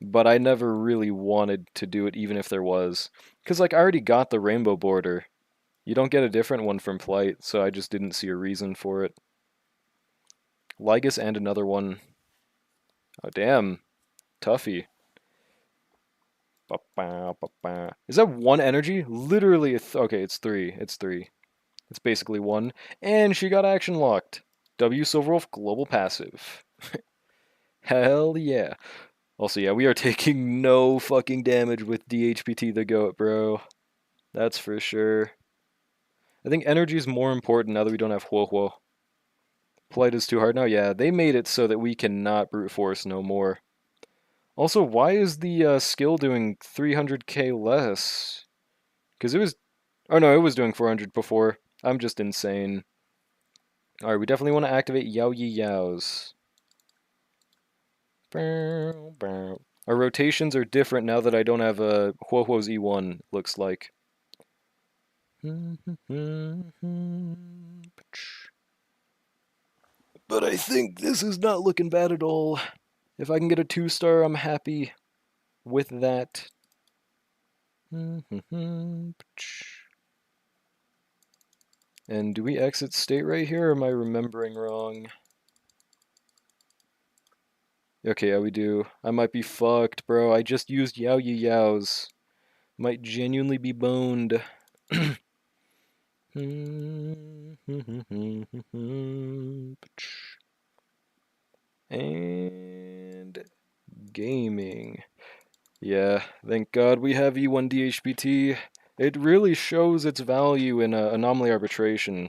But I never really wanted to do it, even if there was. Because, like, I already got the Rainbow Border. You don't get a different one from Plight, so I just didn't see a reason for it. Lygus and another one. Oh, damn. Tuffy. Is that one energy? Literally, okay, it's three. It's three. It's basically one. And she got action locked. W Silverwolf Global Passive. Hell yeah. Also, yeah, we are taking no fucking damage with DHPT the GOAT, bro. That's for sure. I think energy is more important now that we don't have Huo Huo. Polite is too hard now? Yeah, they made it so that we cannot brute force no more. Also, why is the skill doing 300k less? Because it was... Oh no, it was doing 400 before. I'm just insane. Alright, we definitely want to activate Yao Yi Yaos. Our rotations are different now that I don't have a Huo Huo's E1, looks like. But I think this is not looking bad at all. If I can get a 2-star, I'm happy with that. And do we exit state right here, or am I remembering wrong? Okay, yeah, we do. I might be fucked, bro. I just used Yao Yi Yaos. Might genuinely be boned. And gaming. Yeah, thank God we have E1 DHPT. It really shows its value in anomaly arbitration.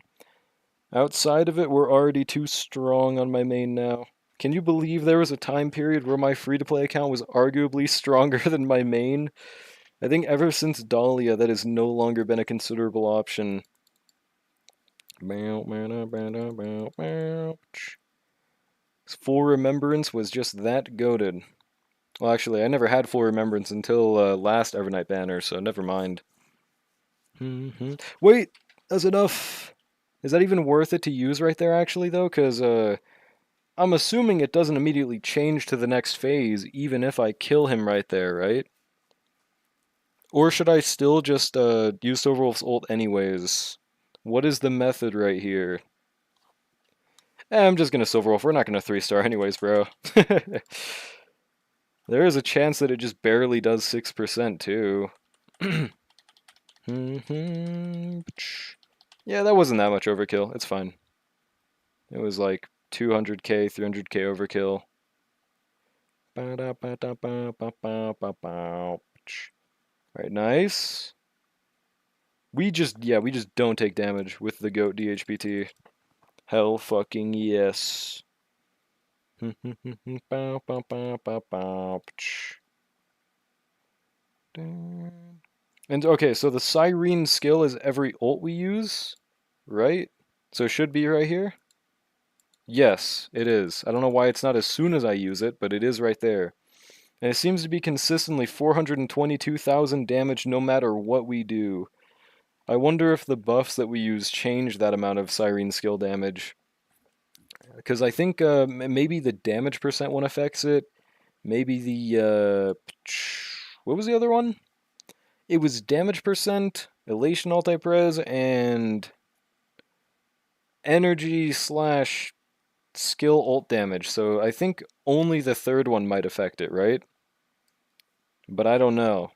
Outside of it, we're already too strong on my main now. Can you believe there was a time period where my free-to-play account was arguably stronger than my main? I think ever since Dahlia, that has no longer been a considerable option. Full Remembrance was just that goated. Well, actually, I never had Full Remembrance until last Evernight banner, so never mind. Wait, that's enough. Is that even worth it to use right there, actually, though? Because I'm assuming it doesn't immediately change to the next phase, even if I kill him right there, right? Or should I still just use Silverwolf's ult anyways? What is the method right here? I'm just gonna Silverwolf. We're not gonna 3-star anyways, bro. There is a chance that it just barely does 6% too. Yeah, that wasn't that much overkill. It's fine. It was like 200k, 300k overkill. Alright, nice. We just don't take damage with the GOAT DHPT. Hell fucking yes. And okay, so the Cyrene skill is every ult we use, right? So it should be right here? Yes, it is. I don't know why it's not as soon as I use it, but it is right there. And it seems to be consistently 422,000 damage no matter what we do. I wonder if the buffs that we use change that amount of Cyrene skill damage. Because I think maybe the damage percent one affects it. Maybe the... what was the other one? It was damage percent, elation multi-pres, and energy slash skill ult damage. So I think only the third one might affect it, right? But I don't know.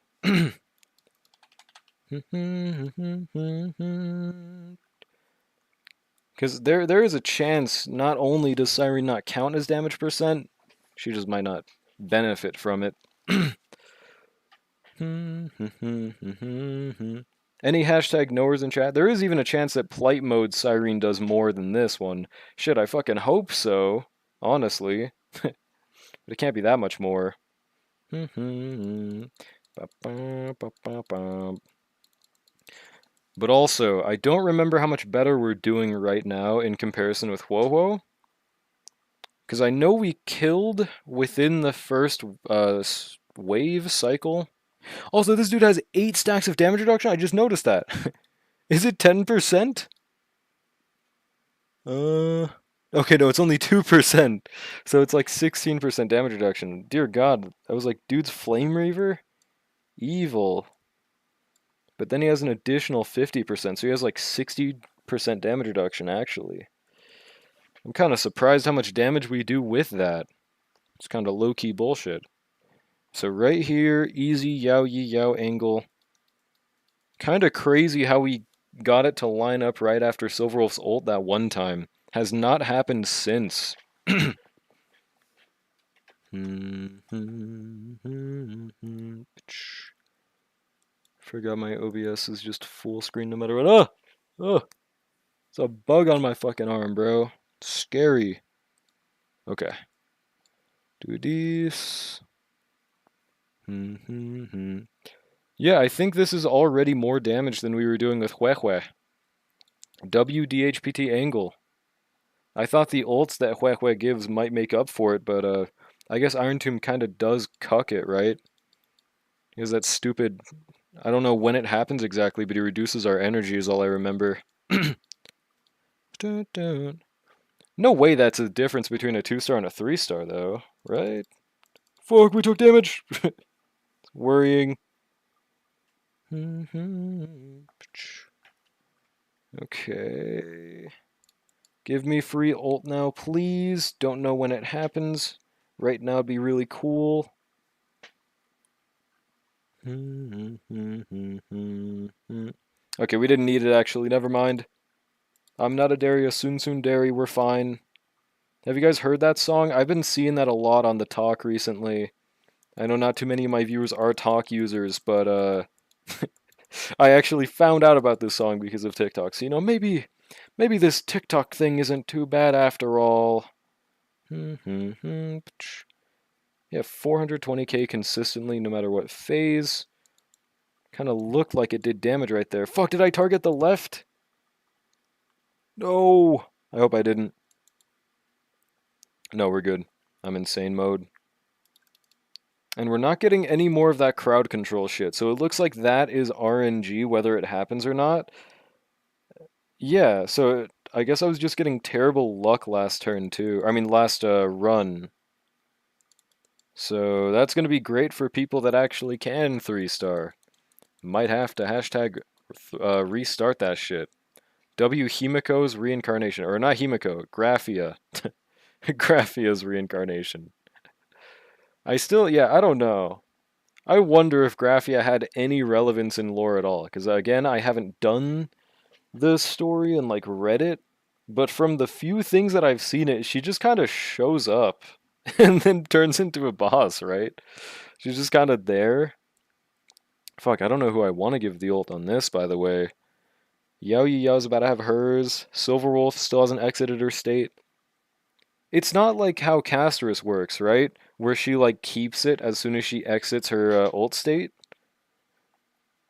Because there is a chance not only does Cyrene not count as damage percent, she just might not benefit from it. Any hashtag knowers in chat? There is even a chance that Plight Mode Cyrene does more than this one. Shit, I fucking hope so. Honestly. But it can't be that much more. But also, I don't remember how much better we're doing right now in comparison with Huohuo. Because I know we killed within the first wave cycle. Also, this dude has 8 stacks of damage reduction. I just noticed that. Is it 10%? Okay, no, it's only 2%. So it's like 16% damage reduction. Dear God, I was like, dude's Flame Reaver? Evil. But then he has an additional 50%, so he has like 60% damage reduction, actually. I'm kind of surprised how much damage we do with that. It's kind of low-key bullshit. So right here, easy Yao Yi Yao angle. Kind of crazy how we got it to line up right after Silverwolf's ult that one time. Has not happened since. Forgot my OBS is just full screen no matter what. Oh! Oh! It's a bug on my fucking arm, bro. Scary. Okay. Do this. Yeah, I think this is already more damage than we were doing with Huehue. WDHPT angle. I thought the ults that Huehue gives might make up for it, but I guess Iron Tomb kind of does cuck it, right? Because that stupid... I don't know when it happens exactly, but he reduces our energy is all I remember. No way that's a difference between a 2-star and a 3-star, though, right? Fuck, we took damage! It's worrying. Okay. Give me free ult now, please. Don't know when it happens. Right now would be really cool. Okay, we didn't need it actually. Never mind. I'm not a Daria, soon Dari, we're fine. Have you guys heard that song? I've been seeing that a lot on the talk recently. I know not too many of my viewers are talk users, but I actually found out about this song because of TikTok. So, you know, maybe this TikTok thing isn't too bad after all. Yeah, 420k consistently no matter what phase. Kind of looked like it did damage right there. Fuck, did I target the left? No! I hope I didn't. No, we're good. I'm insane mode. And we're not getting any more of that crowd control shit. So it looks like that is RNG, whether it happens or not. Yeah, so I guess I was just getting terrible luck last turn, too. I mean, last run. So that's going to be great for people that actually can 3-star. Might have to hashtag restart that shit. W Himiko's reincarnation. Or not Himiko, Graphia. Graphia's reincarnation. I don't know. I wonder if Graphia had any relevance in lore at all. Because again, I haven't done the story and like read it. But from the few things that I've seen it, she just kind of shows up. And then turns into a boss, right? She's just kind of there. Fuck, I don't know who I want to give the ult on this, by the way. Yao Yi Yao's about to have hers. Silverwolf still hasn't exited her state. It's not like how Casterus works, right? Where she, like, keeps it as soon as she exits her ult state.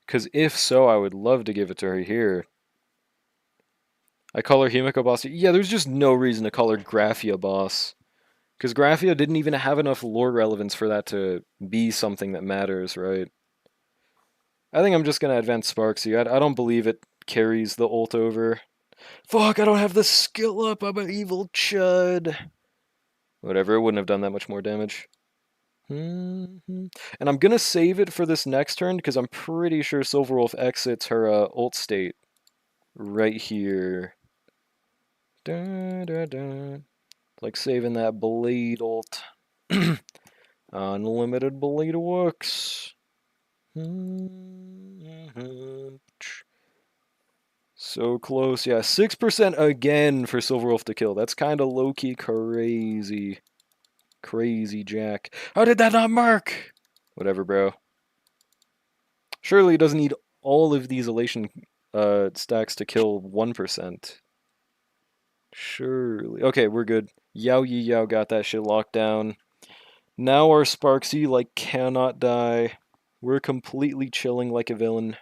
Because if so, I would love to give it to her here. I call her Himiko boss. Yeah, there's just no reason to call her Graphia boss. Because Graphia didn't even have enough lore relevance for that to be something that matters, right? I think I'm just going to advance Sparksy. I don't believe it carries the ult over. Fuck, I don't have the skill up. I'm an evil chud. Whatever, it wouldn't have done that much more damage. And I'm going to save it for this next turn because I'm pretty sure Silverwolf exits her ult state right here. Like saving that blade ult. Unlimited blade works. So close, yeah. 6% again for Silverwolf to kill. That's kind of low-key crazy. Crazy Jack. How did that not mark? Whatever, bro. Surely it doesn't need all of these elation stacks to kill 1%. Surely. Okay, we're good. Yao Yi Yao got that shit locked down. Now our Sparksy, like, cannot die. We're completely chilling like a villain.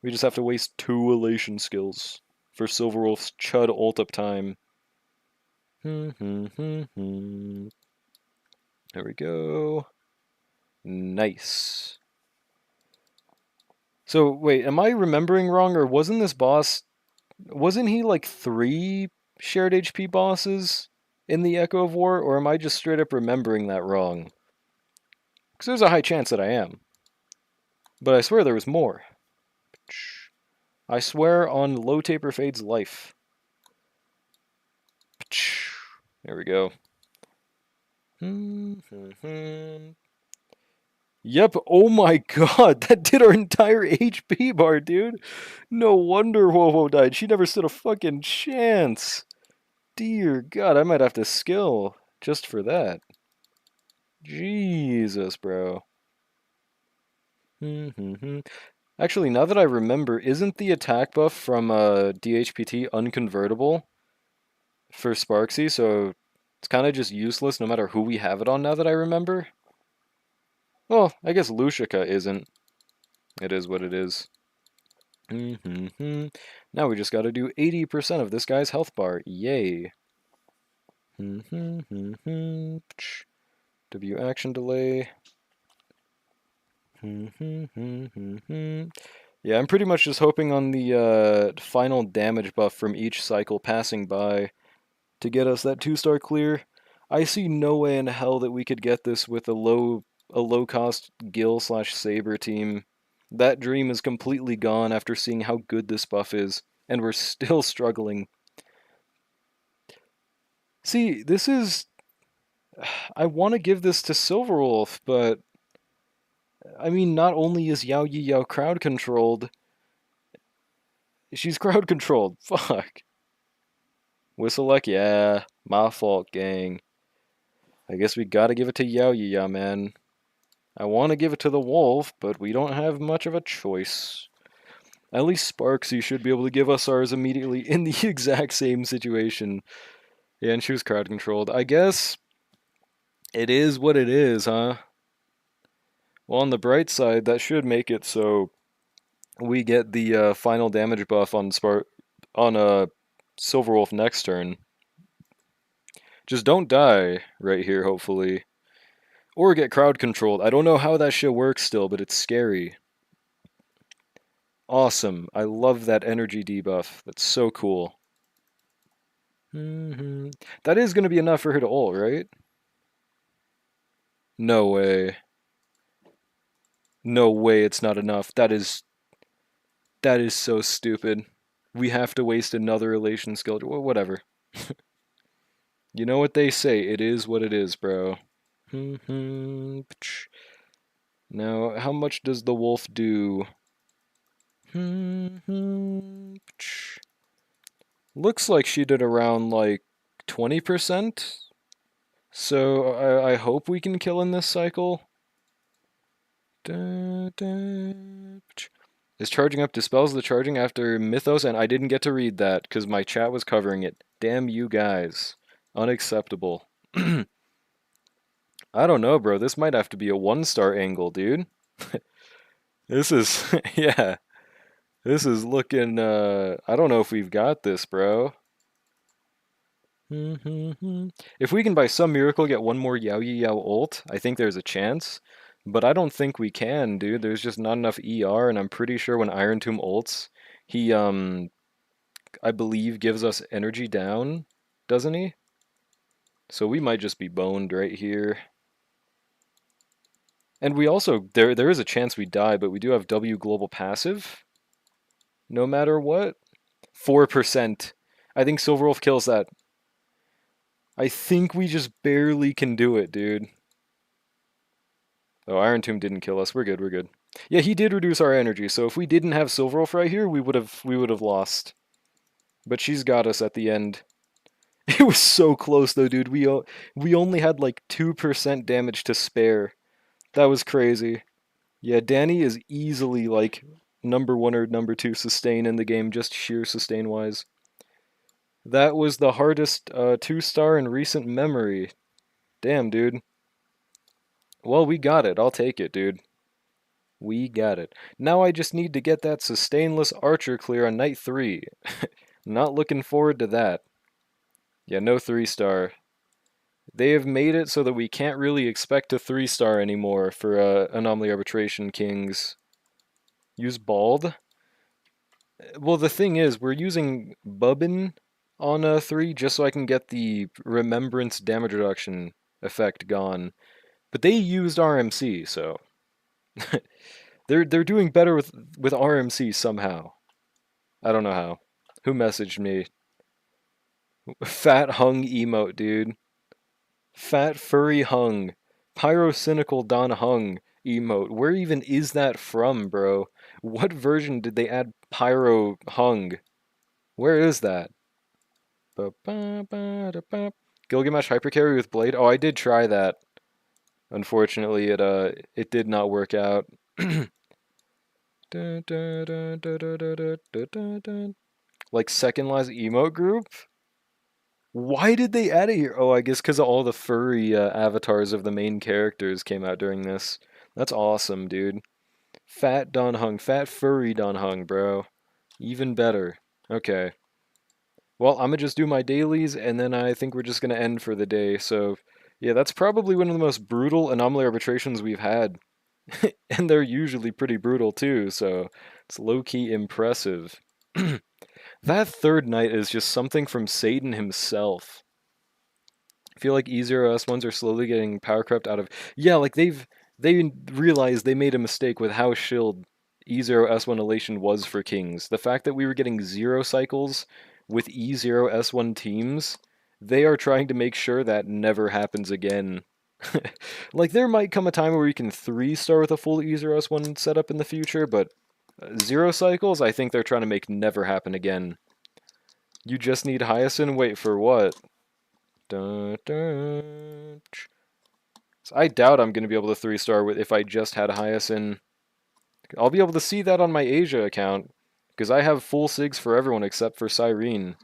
We just have to waste 2 elation skills for Silverwolf's Chud ult up time. There we go. Nice. So, wait, am I remembering wrong, or wasn't this boss... Wasn't he like 3 shared HP bosses in the Echo of War, or am I just straight up remembering that wrong? Because there's a high chance that I am. But I swear there was more. I swear on Low Taper Fade's life. There we go. Yep, oh my god, that did our entire HP bar, dude. No wonder Wowo died. She never stood a fucking chance. Dear god, I might have to skill just for that. Jesus, bro. Actually, now that I remember, isn't the attack buff from DHPT unconvertible for Sparksy, so it's kind of just useless no matter who we have it on now that I remember? Well, I guess Lucica isn't. It is what it is. Now we just gotta do 80% of this guy's health bar. Yay. W action delay. Yeah, I'm pretty much just hoping on the final damage buff from each cycle passing by to get us that 2-star clear. I see no way in hell that we could get this with a low-cost Gil/Saber team. That dream is completely gone after seeing how good this buff is, and we're still struggling. See, this is... I want to give this to Silverwolf, but... I mean, not only is Yao Yi Yao crowd controlled, she's crowd controlled. Fuck. Whistleluck, yeah, my fault, gang. I guess we gotta give it to Yao Yi Yao, man. I want to give it to the Wolf, but we don't have much of a choice. At least Sparksy should be able to give us ours immediately in the exact same situation. Yeah, and she was crowd controlled. I guess it is what it is, huh? Well, on the bright side, that should make it so we get the final damage buff on Silverwolf next turn. Just don't die right here, hopefully. Or get crowd controlled. I don't know how that shit works still, but it's scary. Awesome. I love that energy debuff. That's so cool. That is going to be enough for her to ult, right? No way. No way it's not enough. That is so stupid. We have to waste another elation skill. Well, whatever. You know what they say. It is what it is, bro. Now, how much does the wolf do? Looks like she did around, like, 20%. So, I hope we can kill in this cycle. Is charging up dispels the charging after Mythos, and I didn't get to read that because my chat was covering it. Damn you guys. Unacceptable. I don't know, bro. This might have to be a 1-star angle, dude. This is... yeah. This is looking... I don't know if we've got this, bro. If we can by some miracle get one more Yao Yi Yao ult, I think there's a chance. But I don't think we can, dude. There's just not enough ER, and I'm pretty sure when Iron Tomb ults, he, I believe gives us energy down, doesn't he? So we might just be boned right here. And we also, there is a chance we die, but we do have W global passive. No matter what. 4%. I think Silverwolf kills that. I think we just barely can do it, dude. Oh, Iron Tomb didn't kill us. We're good, we're good. Yeah, he did reduce our energy, so if we didn't have Silverwolf right here, we would have lost. But she's got us at the end. It was so close though, dude. We only had like 2% damage to spare. That was crazy. Yeah, Danny is easily like number one or number two sustain in the game, just sheer sustain wise. That was the hardest two-star in recent memory. Damn, dude. Well, we got it. I'll take it, dude. We got it. Now I just need to get that sustainless archer clear on night 3. Not looking forward to that. Yeah, no 3-star. They have made it so that we can't really expect a 3-star anymore for Anomaly Arbitration Kings. Use Bald? Well, the thing is, we're using Bubbin on 3 just so I can get the Remembrance damage reduction effect gone. But they used RMC, so they're doing better with RMC somehow. I don't know how. Who messaged me? Fat hung emote, dude. Fat furry hung. Pyrocynical Don hung emote. Where even is that from, bro? What version did they add pyro hung? Where is that? Gilgamesh hypercarry with blade. Oh, I did try that. Unfortunately, it did not work out. Like second last emote group? Why did they add it here? Oh, I guess because all the furry avatars of the main characters came out during this. That's awesome, dude. Fat Don Hung, fat furry Don Hung, bro. Even better. Okay. Well, I'm gonna just do my dailies, and then I think we're just gonna end for the day. So, yeah, that's probably one of the most brutal anomaly arbitrations we've had. And they're usually pretty brutal too, so it's low-key impressive. That third night is just something from Satan himself. I feel like E0 S1s are slowly getting power crept out of. Yeah, like they realized they made a mistake with how shilled E0 S1 Elation was for Kings. The fact that we were getting 0 cycles with E0 S1 teams, they are trying to make sure that never happens again. Like there might come a time where we can 3-star with a full E0 S1 setup in the future, but 0 cycles, I think they're trying to make never happen again. You just need Hyacinth. Wait for what? Dun, dun. So I doubt I'm going to be able to 3-star with if I just had Hyacinth. I'll be able to see that on my Asia account, because I have full SIGs for everyone except for Cyrene.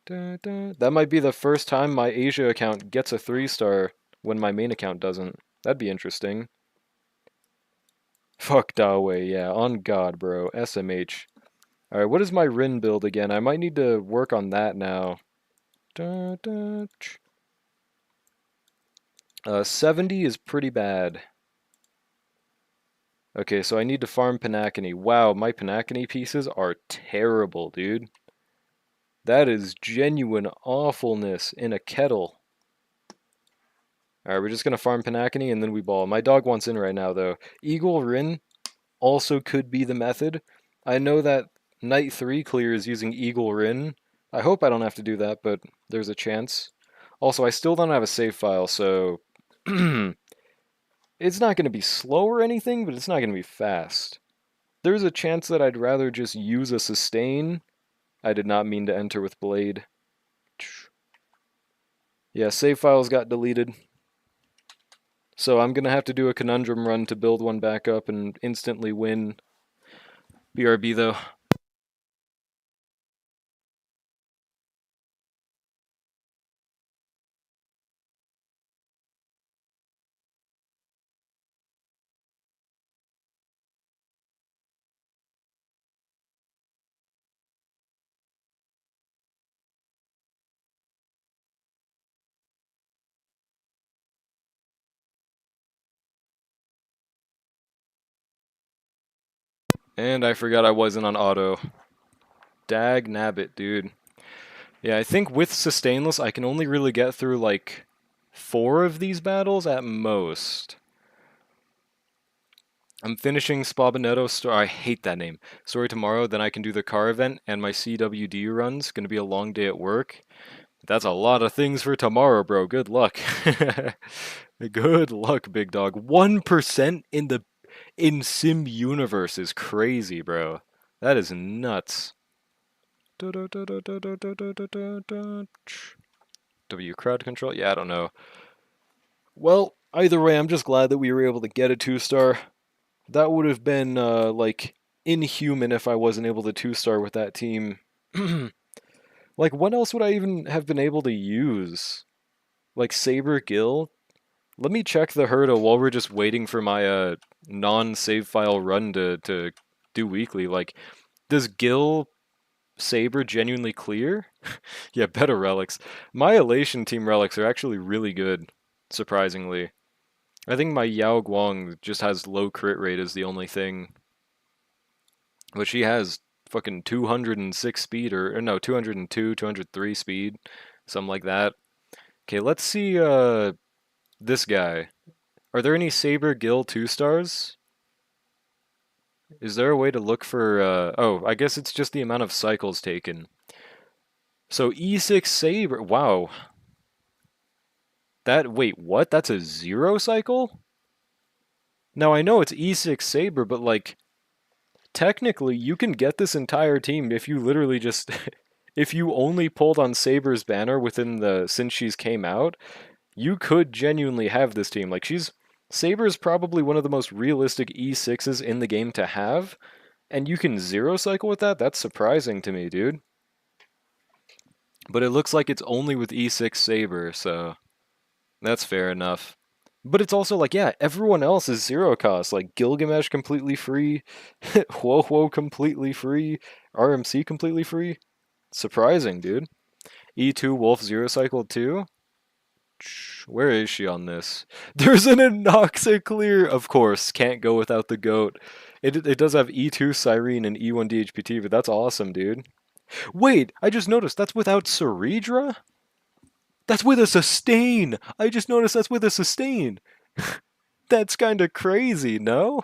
Dun, dun. That might be the first time my Asia account gets a 3-star when my main account doesn't. That'd be interesting. Fuck Dawei, yeah, on God, bro. SMH. Alright, what is my Rin build again? I might need to work on that now. Dun, dun. 70 is pretty bad. Okay, so I need to farm Panacony. Wow, my Panacony pieces are terrible, dude. That is genuine awfulness in a kettle. Alright, we're just gonna farm Panacony and then we ball. My dog wants in right now, though. Eagle Rin also could be the method. I know that Night 3 clears using Eagle Rin. I hope I don't have to do that, but there's a chance. Also, I still don't have a save file, so... it's not going to be slow or anything, but it's not going to be fast. There's a chance that I'd rather just use a sustain. I did not mean to enter with blade. Yeah, save files got deleted. So I'm going to have to do a conundrum run to build one back up and instantly win. BRB though. And I forgot I wasn't on auto. Dag nabbit, dude. Yeah, I think with sustainless I can only really get through like 4 of these battles at most. I'm finishing Spabinetto story. I hate that name. Story tomorrow, then I can do the car event and my CWD runs. Gonna be a long day at work. That's a lot of things for tomorrow, bro. Good luck. Good luck, big dog. 1% in Sim Universe is crazy, bro. That is nuts. W crowd control? Yeah, I don't know. Well, either way, I'm just glad that we were able to get a 2-star. That would have been like inhuman if I wasn't able to two-star with that team. Like, when else would I even have been able to use? Like Saber Gill? Let me check the Herda while we're just waiting for my non-save file run to do weekly. Like, does Gill Saber genuinely clear? Yeah, better relics. My Elation team relics are actually really good, surprisingly. I think my Yao Guang just has low crit rate is the only thing. But she has fucking 206 speed, or no, 202, 203 speed, something like that. Okay, let's see this guy. Are there any Saber Gill 2 stars? Is there a way to look for oh, I guess it's just the amount of cycles taken. So E6 Saber, wow. Wait, what? That's a 0 cycle? Now I know it's E6 Saber, but like technically you can get this entire team if you literally just if you only pulled on Saber's banner within the since she's came out, you could genuinely have this team. Like Saber's probably one of the most realistic E6s in the game to have, and you can 0 cycle with that? That's surprising to me, dude. But it looks like it's only with E6 Saber, so that's fair enough. But it's also like, yeah, everyone else is 0 cost. Like Gilgamesh completely free, Huo completely free, RMC completely free. Surprising, dude. E2 Wolf 0 cycle too? Where is she on this? There's an Anoxa clear, of course. Can't go without the goat. It does have E2 Cyrene and E1 DHPT, but that's awesome, dude. Wait, I just noticed that's without Ceredra? That's with a sustain! I just noticed that's with a sustain! That's kinda crazy, no?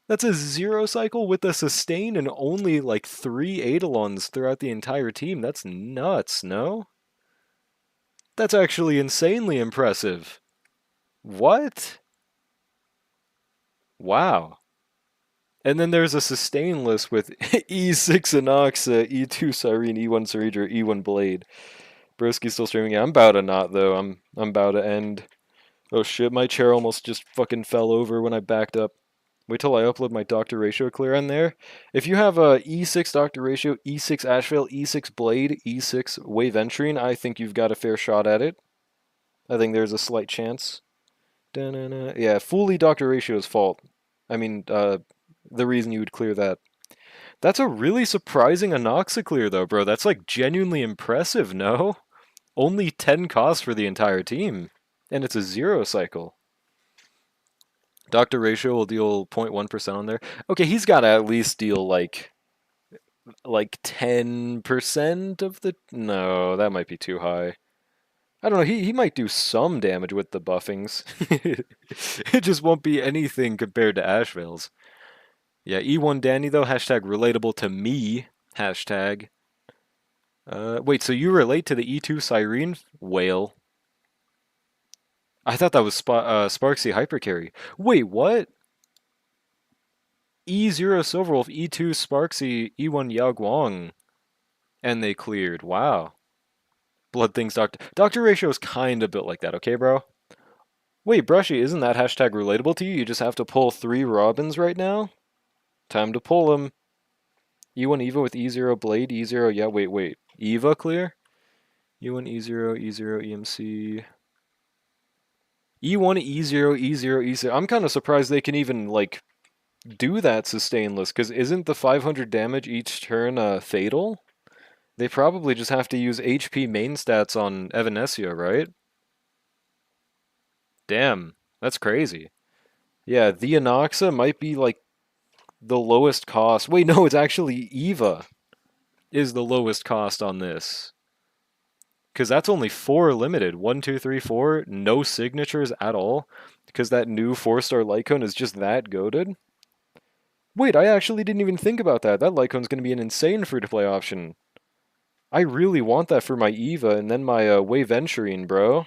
That's a 0 cycle with a sustain and only like 3 Eidolons throughout the entire team. That's nuts, no? That's actually insanely impressive. What? Wow. And then there's a sustain list with E6 Anoxa, E2 Cyrene, E1 Ceredra, E1 Blade. Broski's still streaming. Yeah, I'm about to not though. I'm about to end. Oh shit, my chair almost just fucking fell over when I backed up. Wait till I upload my Doctor Ratio clear on there. If you have a E6 Doctor Ratio, E6 Ashvale, E6 Blade, E6 Wave Entering, I think you've got a fair shot at it. I think there's a slight chance. Da-na-na. Yeah, fully Doctor Ratio's fault. I mean, the reason you would clear that. That's a really surprising Anoxa clear though, bro. That's like genuinely impressive, no? Only 10 costs for the entire team. And it's a 0 cycle. Doctor Ratio will deal 0.1% on there. Okay, he's got to at least deal like 10% of the... No, that might be too high. I don't know, he might do some damage with the buffings. It just won't be anything compared to Ashvale's. Yeah, E1 Danny though, hashtag relatable to me, hashtag. Wait, so you relate to the E2 Cyrene? Whale. I thought that was Sparksy Hypercarry. Wait, what? E0 Silverwolf, E2 Sparksy, E1 Yao Guang. And they cleared. Wow. Blood Things Doctor Ratio is kind of built like that, okay, bro? Wait, Brushy, isn't that hashtag relatable to you? You just have to pull 3 Robins right now? Time to pull them. E1 Eva with E0 Blade, E0, yeah, wait. Eva clear? E1 E0, E0 EMC. E1 E0, E0, E0. I'm kind of surprised they can even, like, do that sustainless, because isn't the 500 damage each turn fatal? They probably just have to use HP main stats on Evanescia, right? Damn, that's crazy. Yeah, the Anoxa might be like the lowest cost. Wait, no, it's actually Eva is the lowest cost on this. Because that's only 4 limited. 1, 2, 3, 4. No signatures at all. Because that new 4-star Lycone is just that goated. Wait, I actually didn't even think about that. That Lycone's going to be an insane free-to-play option. I really want that for my Eva and then my Wave Venturing, bro.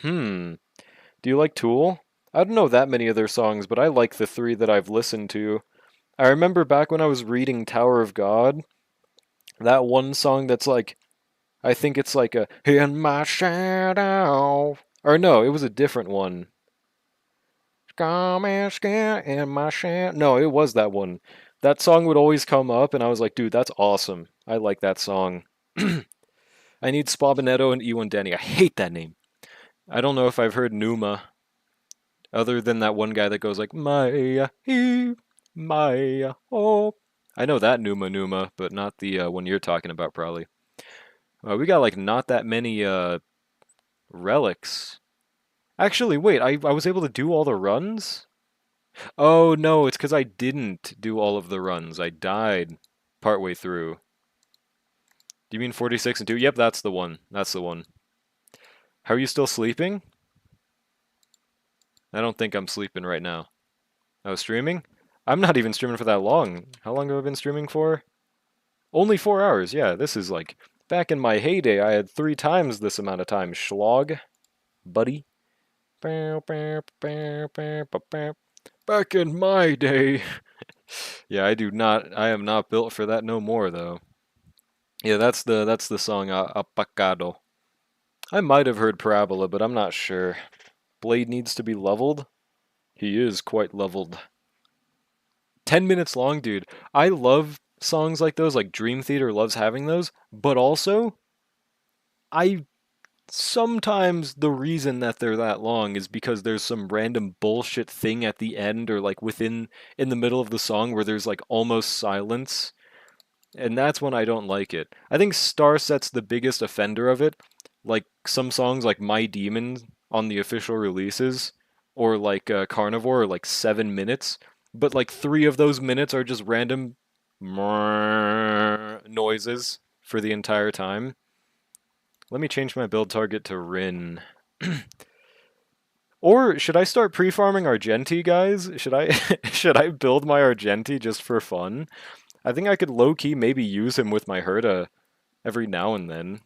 Do you like Tool? I don't know that many of their songs, but I like the 3 that I've listened to. I remember back when I was reading Tower of God, that one song that's like, I think it's like a, in my shadow. Or no, it was a different one. come and scan in my shan. No, it was that one. That song would always come up, and I was like, dude, that's awesome. I like that song. I need Spobinetto and Ewan Denny. I hate that name. I don't know if I've heard Numa, other than that one guy that goes like, Maya, he, Maya, oh. I know that Numa Numa, but not the one you're talking about, probably. We got like not that many relics. Actually, wait, I was able to do all the runs? Oh no, it's because I didn't do all of the runs. I died partway through. Do you mean 46 and 2? Yep, that's the one. That's the one. How are you still sleeping? I don't think I'm sleeping right now. I was streaming? I'm not even streaming for that long. How long have I been streaming for? Only 4 hours. Yeah, this is like back in my heyday. I had 3 times this amount of time. Schlog, buddy. Back in my day. Yeah, I am not built for that no more though. Yeah, that's the song Apacado. I might have heard Parabola, but I'm not sure. Blade needs to be leveled. He is quite leveled. 10 minutes long, dude. I love songs like those, like Dream Theater loves having those, but also I sometimes the reason that they're that long is because there's some random bullshit thing at the end or like in the middle of the song where there's like almost silence. And that's when I don't like it. I think Starset's the biggest offender of it. Like some songs like My Demon on the official releases or like Carnivore are like 7 minutes, but like 3 of those minutes are just random noises for the entire time. Let me change my build target to Rin. Or should I start pre-farming Argenti, guys? Should I should I build my Argenti just for fun? I think I could low-key maybe use him with my Herta every now and then.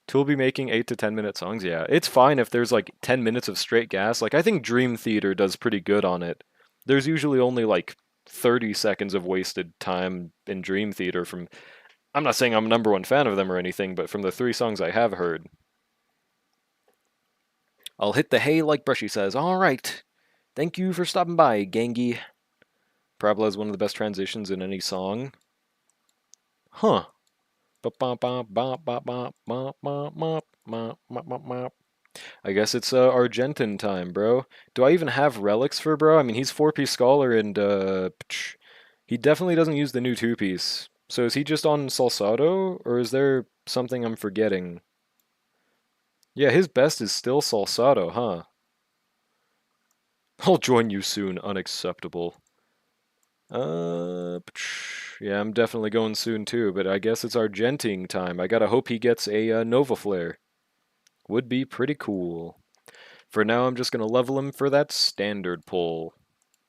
Tool be making 8 to 10 minute songs, yeah. It's fine if there's like 10 minutes of straight gas. Like I think Dream Theater does pretty good on it. There's usually only like 30 seconds of wasted time in Dream Theater from I'm not saying I'm a #1 fan of them or anything, but from the 3 songs I have heard. I'll hit the hay like Brushy says. All right. Thank you for stopping by, Gangy. Parabola is one of the best transitions in any song. Huh. I guess it's Argentin time, bro. Do I even have relics for bro? I mean, he's 4-piece Scholar and he definitely doesn't use the new 2-piece. So is he just on Salsado, or is there something I'm forgetting? Yeah, his best is still Salsado, huh? I'll join you soon, unacceptable. Yeah, I'm definitely going soon too, but I guess it's Argenting time. I gotta hope he gets a Nova Flare. Would be pretty cool. For now, I'm just gonna level him for that standard pull,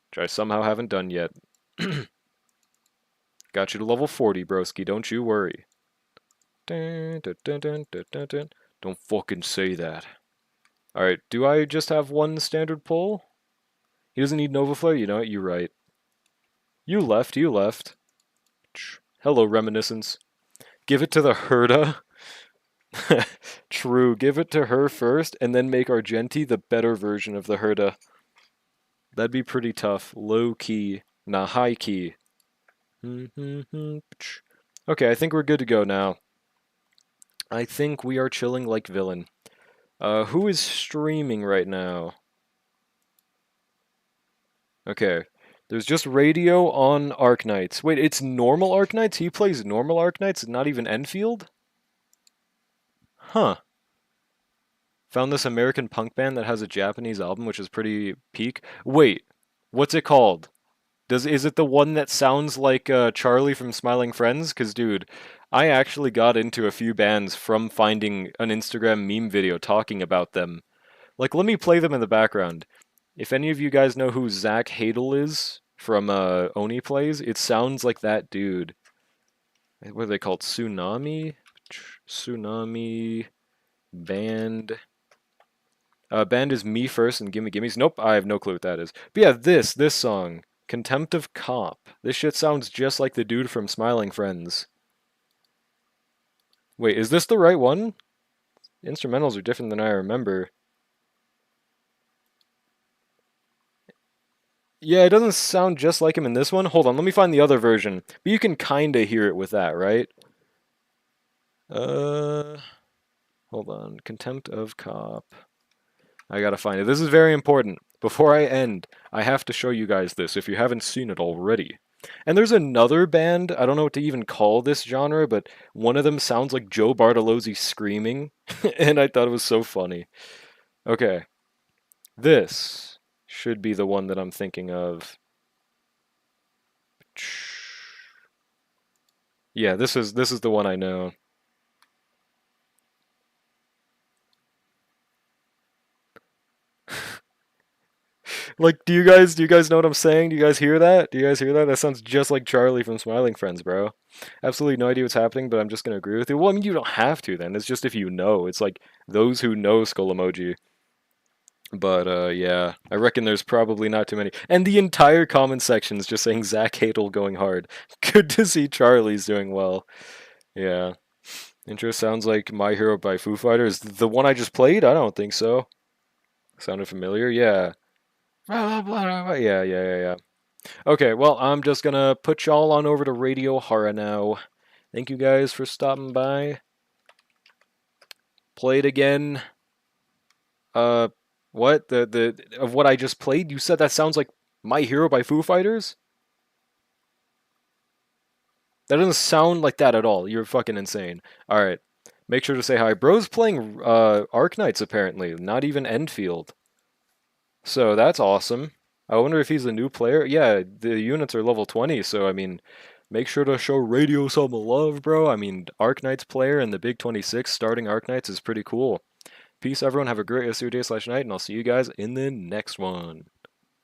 which I somehow haven't done yet. Got you to level 40, broski, don't you worry. Dun, dun, dun, dun, dun, dun, dun. Don't fucking say that. Alright, do I just have one standard pull? He doesn't need Nova Flare? You know what, you're right. You left, you left. Hello, Reminiscence. Give it to the Herda. True, give it to her first, and then make Argenti the better version of the Herda. That'd be pretty tough. Low key. Nah, high key. Okay, I think we're good to go now. I think we are chilling like villain. Who is streaming right now? Okay. There's just radio on Arknights. Wait, it's normal Arknights? He plays normal Arknights, not even Enfield? Huh. Found this American punk band that has a Japanese album, which is pretty peak. Wait, what's it called? Is it the one that sounds like Charlie from Smiling Friends? Because, dude, I actually got into a few bands from finding an Instagram meme video talking about them. Like, let me play them in the background. If any of you guys know who Zach Hadel is from Oni Plays, it sounds like that dude. What are they called? Tsunami? Tsunami band. Band is Me First and Gimme Gimmes. Nope, I have no clue what that is. But yeah, this song. Contempt of Cop. This shit sounds just like the dude from Smiling Friends. Wait, is this the right one? Instrumentals are different than I remember. Yeah, it doesn't sound just like him in this one. Hold on, let me find the other version. But you can kinda hear it with that, right? Uh, hold on. Contempt of Cop. I gotta find it. This is very important. Before I end, I have to show you guys this if you haven't seen it already. And there's another band, I don't know what to even call this genre, but one of them sounds like Joe Bartolozzi screaming, and I thought it was so funny. Okay, this should be the one that I'm thinking of. Yeah, this is the one I know. Like, do you guys know what I'm saying? Do you guys hear that? Do you guys hear that? That sounds just like Charlie from Smiling Friends, bro. Absolutely no idea what's happening, but I'm just gonna agree with you. Well, I mean, you don't have to then. It's just if you know. It's like those who know Skull Emoji. But yeah, I reckon there's probably not too many. And the entire comment section is just saying Zach Hadel going hard. Good to see Charlie's doing well. Yeah. Intro sounds like My Hero by Foo Fighters. The one I just played? I don't think so. Sounded familiar? Yeah. Yeah, yeah, yeah, yeah. Okay, well, I'm just gonna put y'all on over to Radio Hara now. Thank you guys for stopping by. Played again. Uh, what? The of what I just played? You said that sounds like My Hero by Foo Fighters? That doesn't sound like that at all. You're fucking insane. Alright. Make sure to say hi. Bro's playing Arknights apparently, not even Enfield. So that's awesome. I wonder if he's a new player. Yeah, the units are level 20, so I mean, make sure to show Radio some love, bro. I mean, Arknights player in the Big 26 starting Arknights is pretty cool. Peace, everyone. Have a great rest of your day/night, and I'll see you guys in the next one.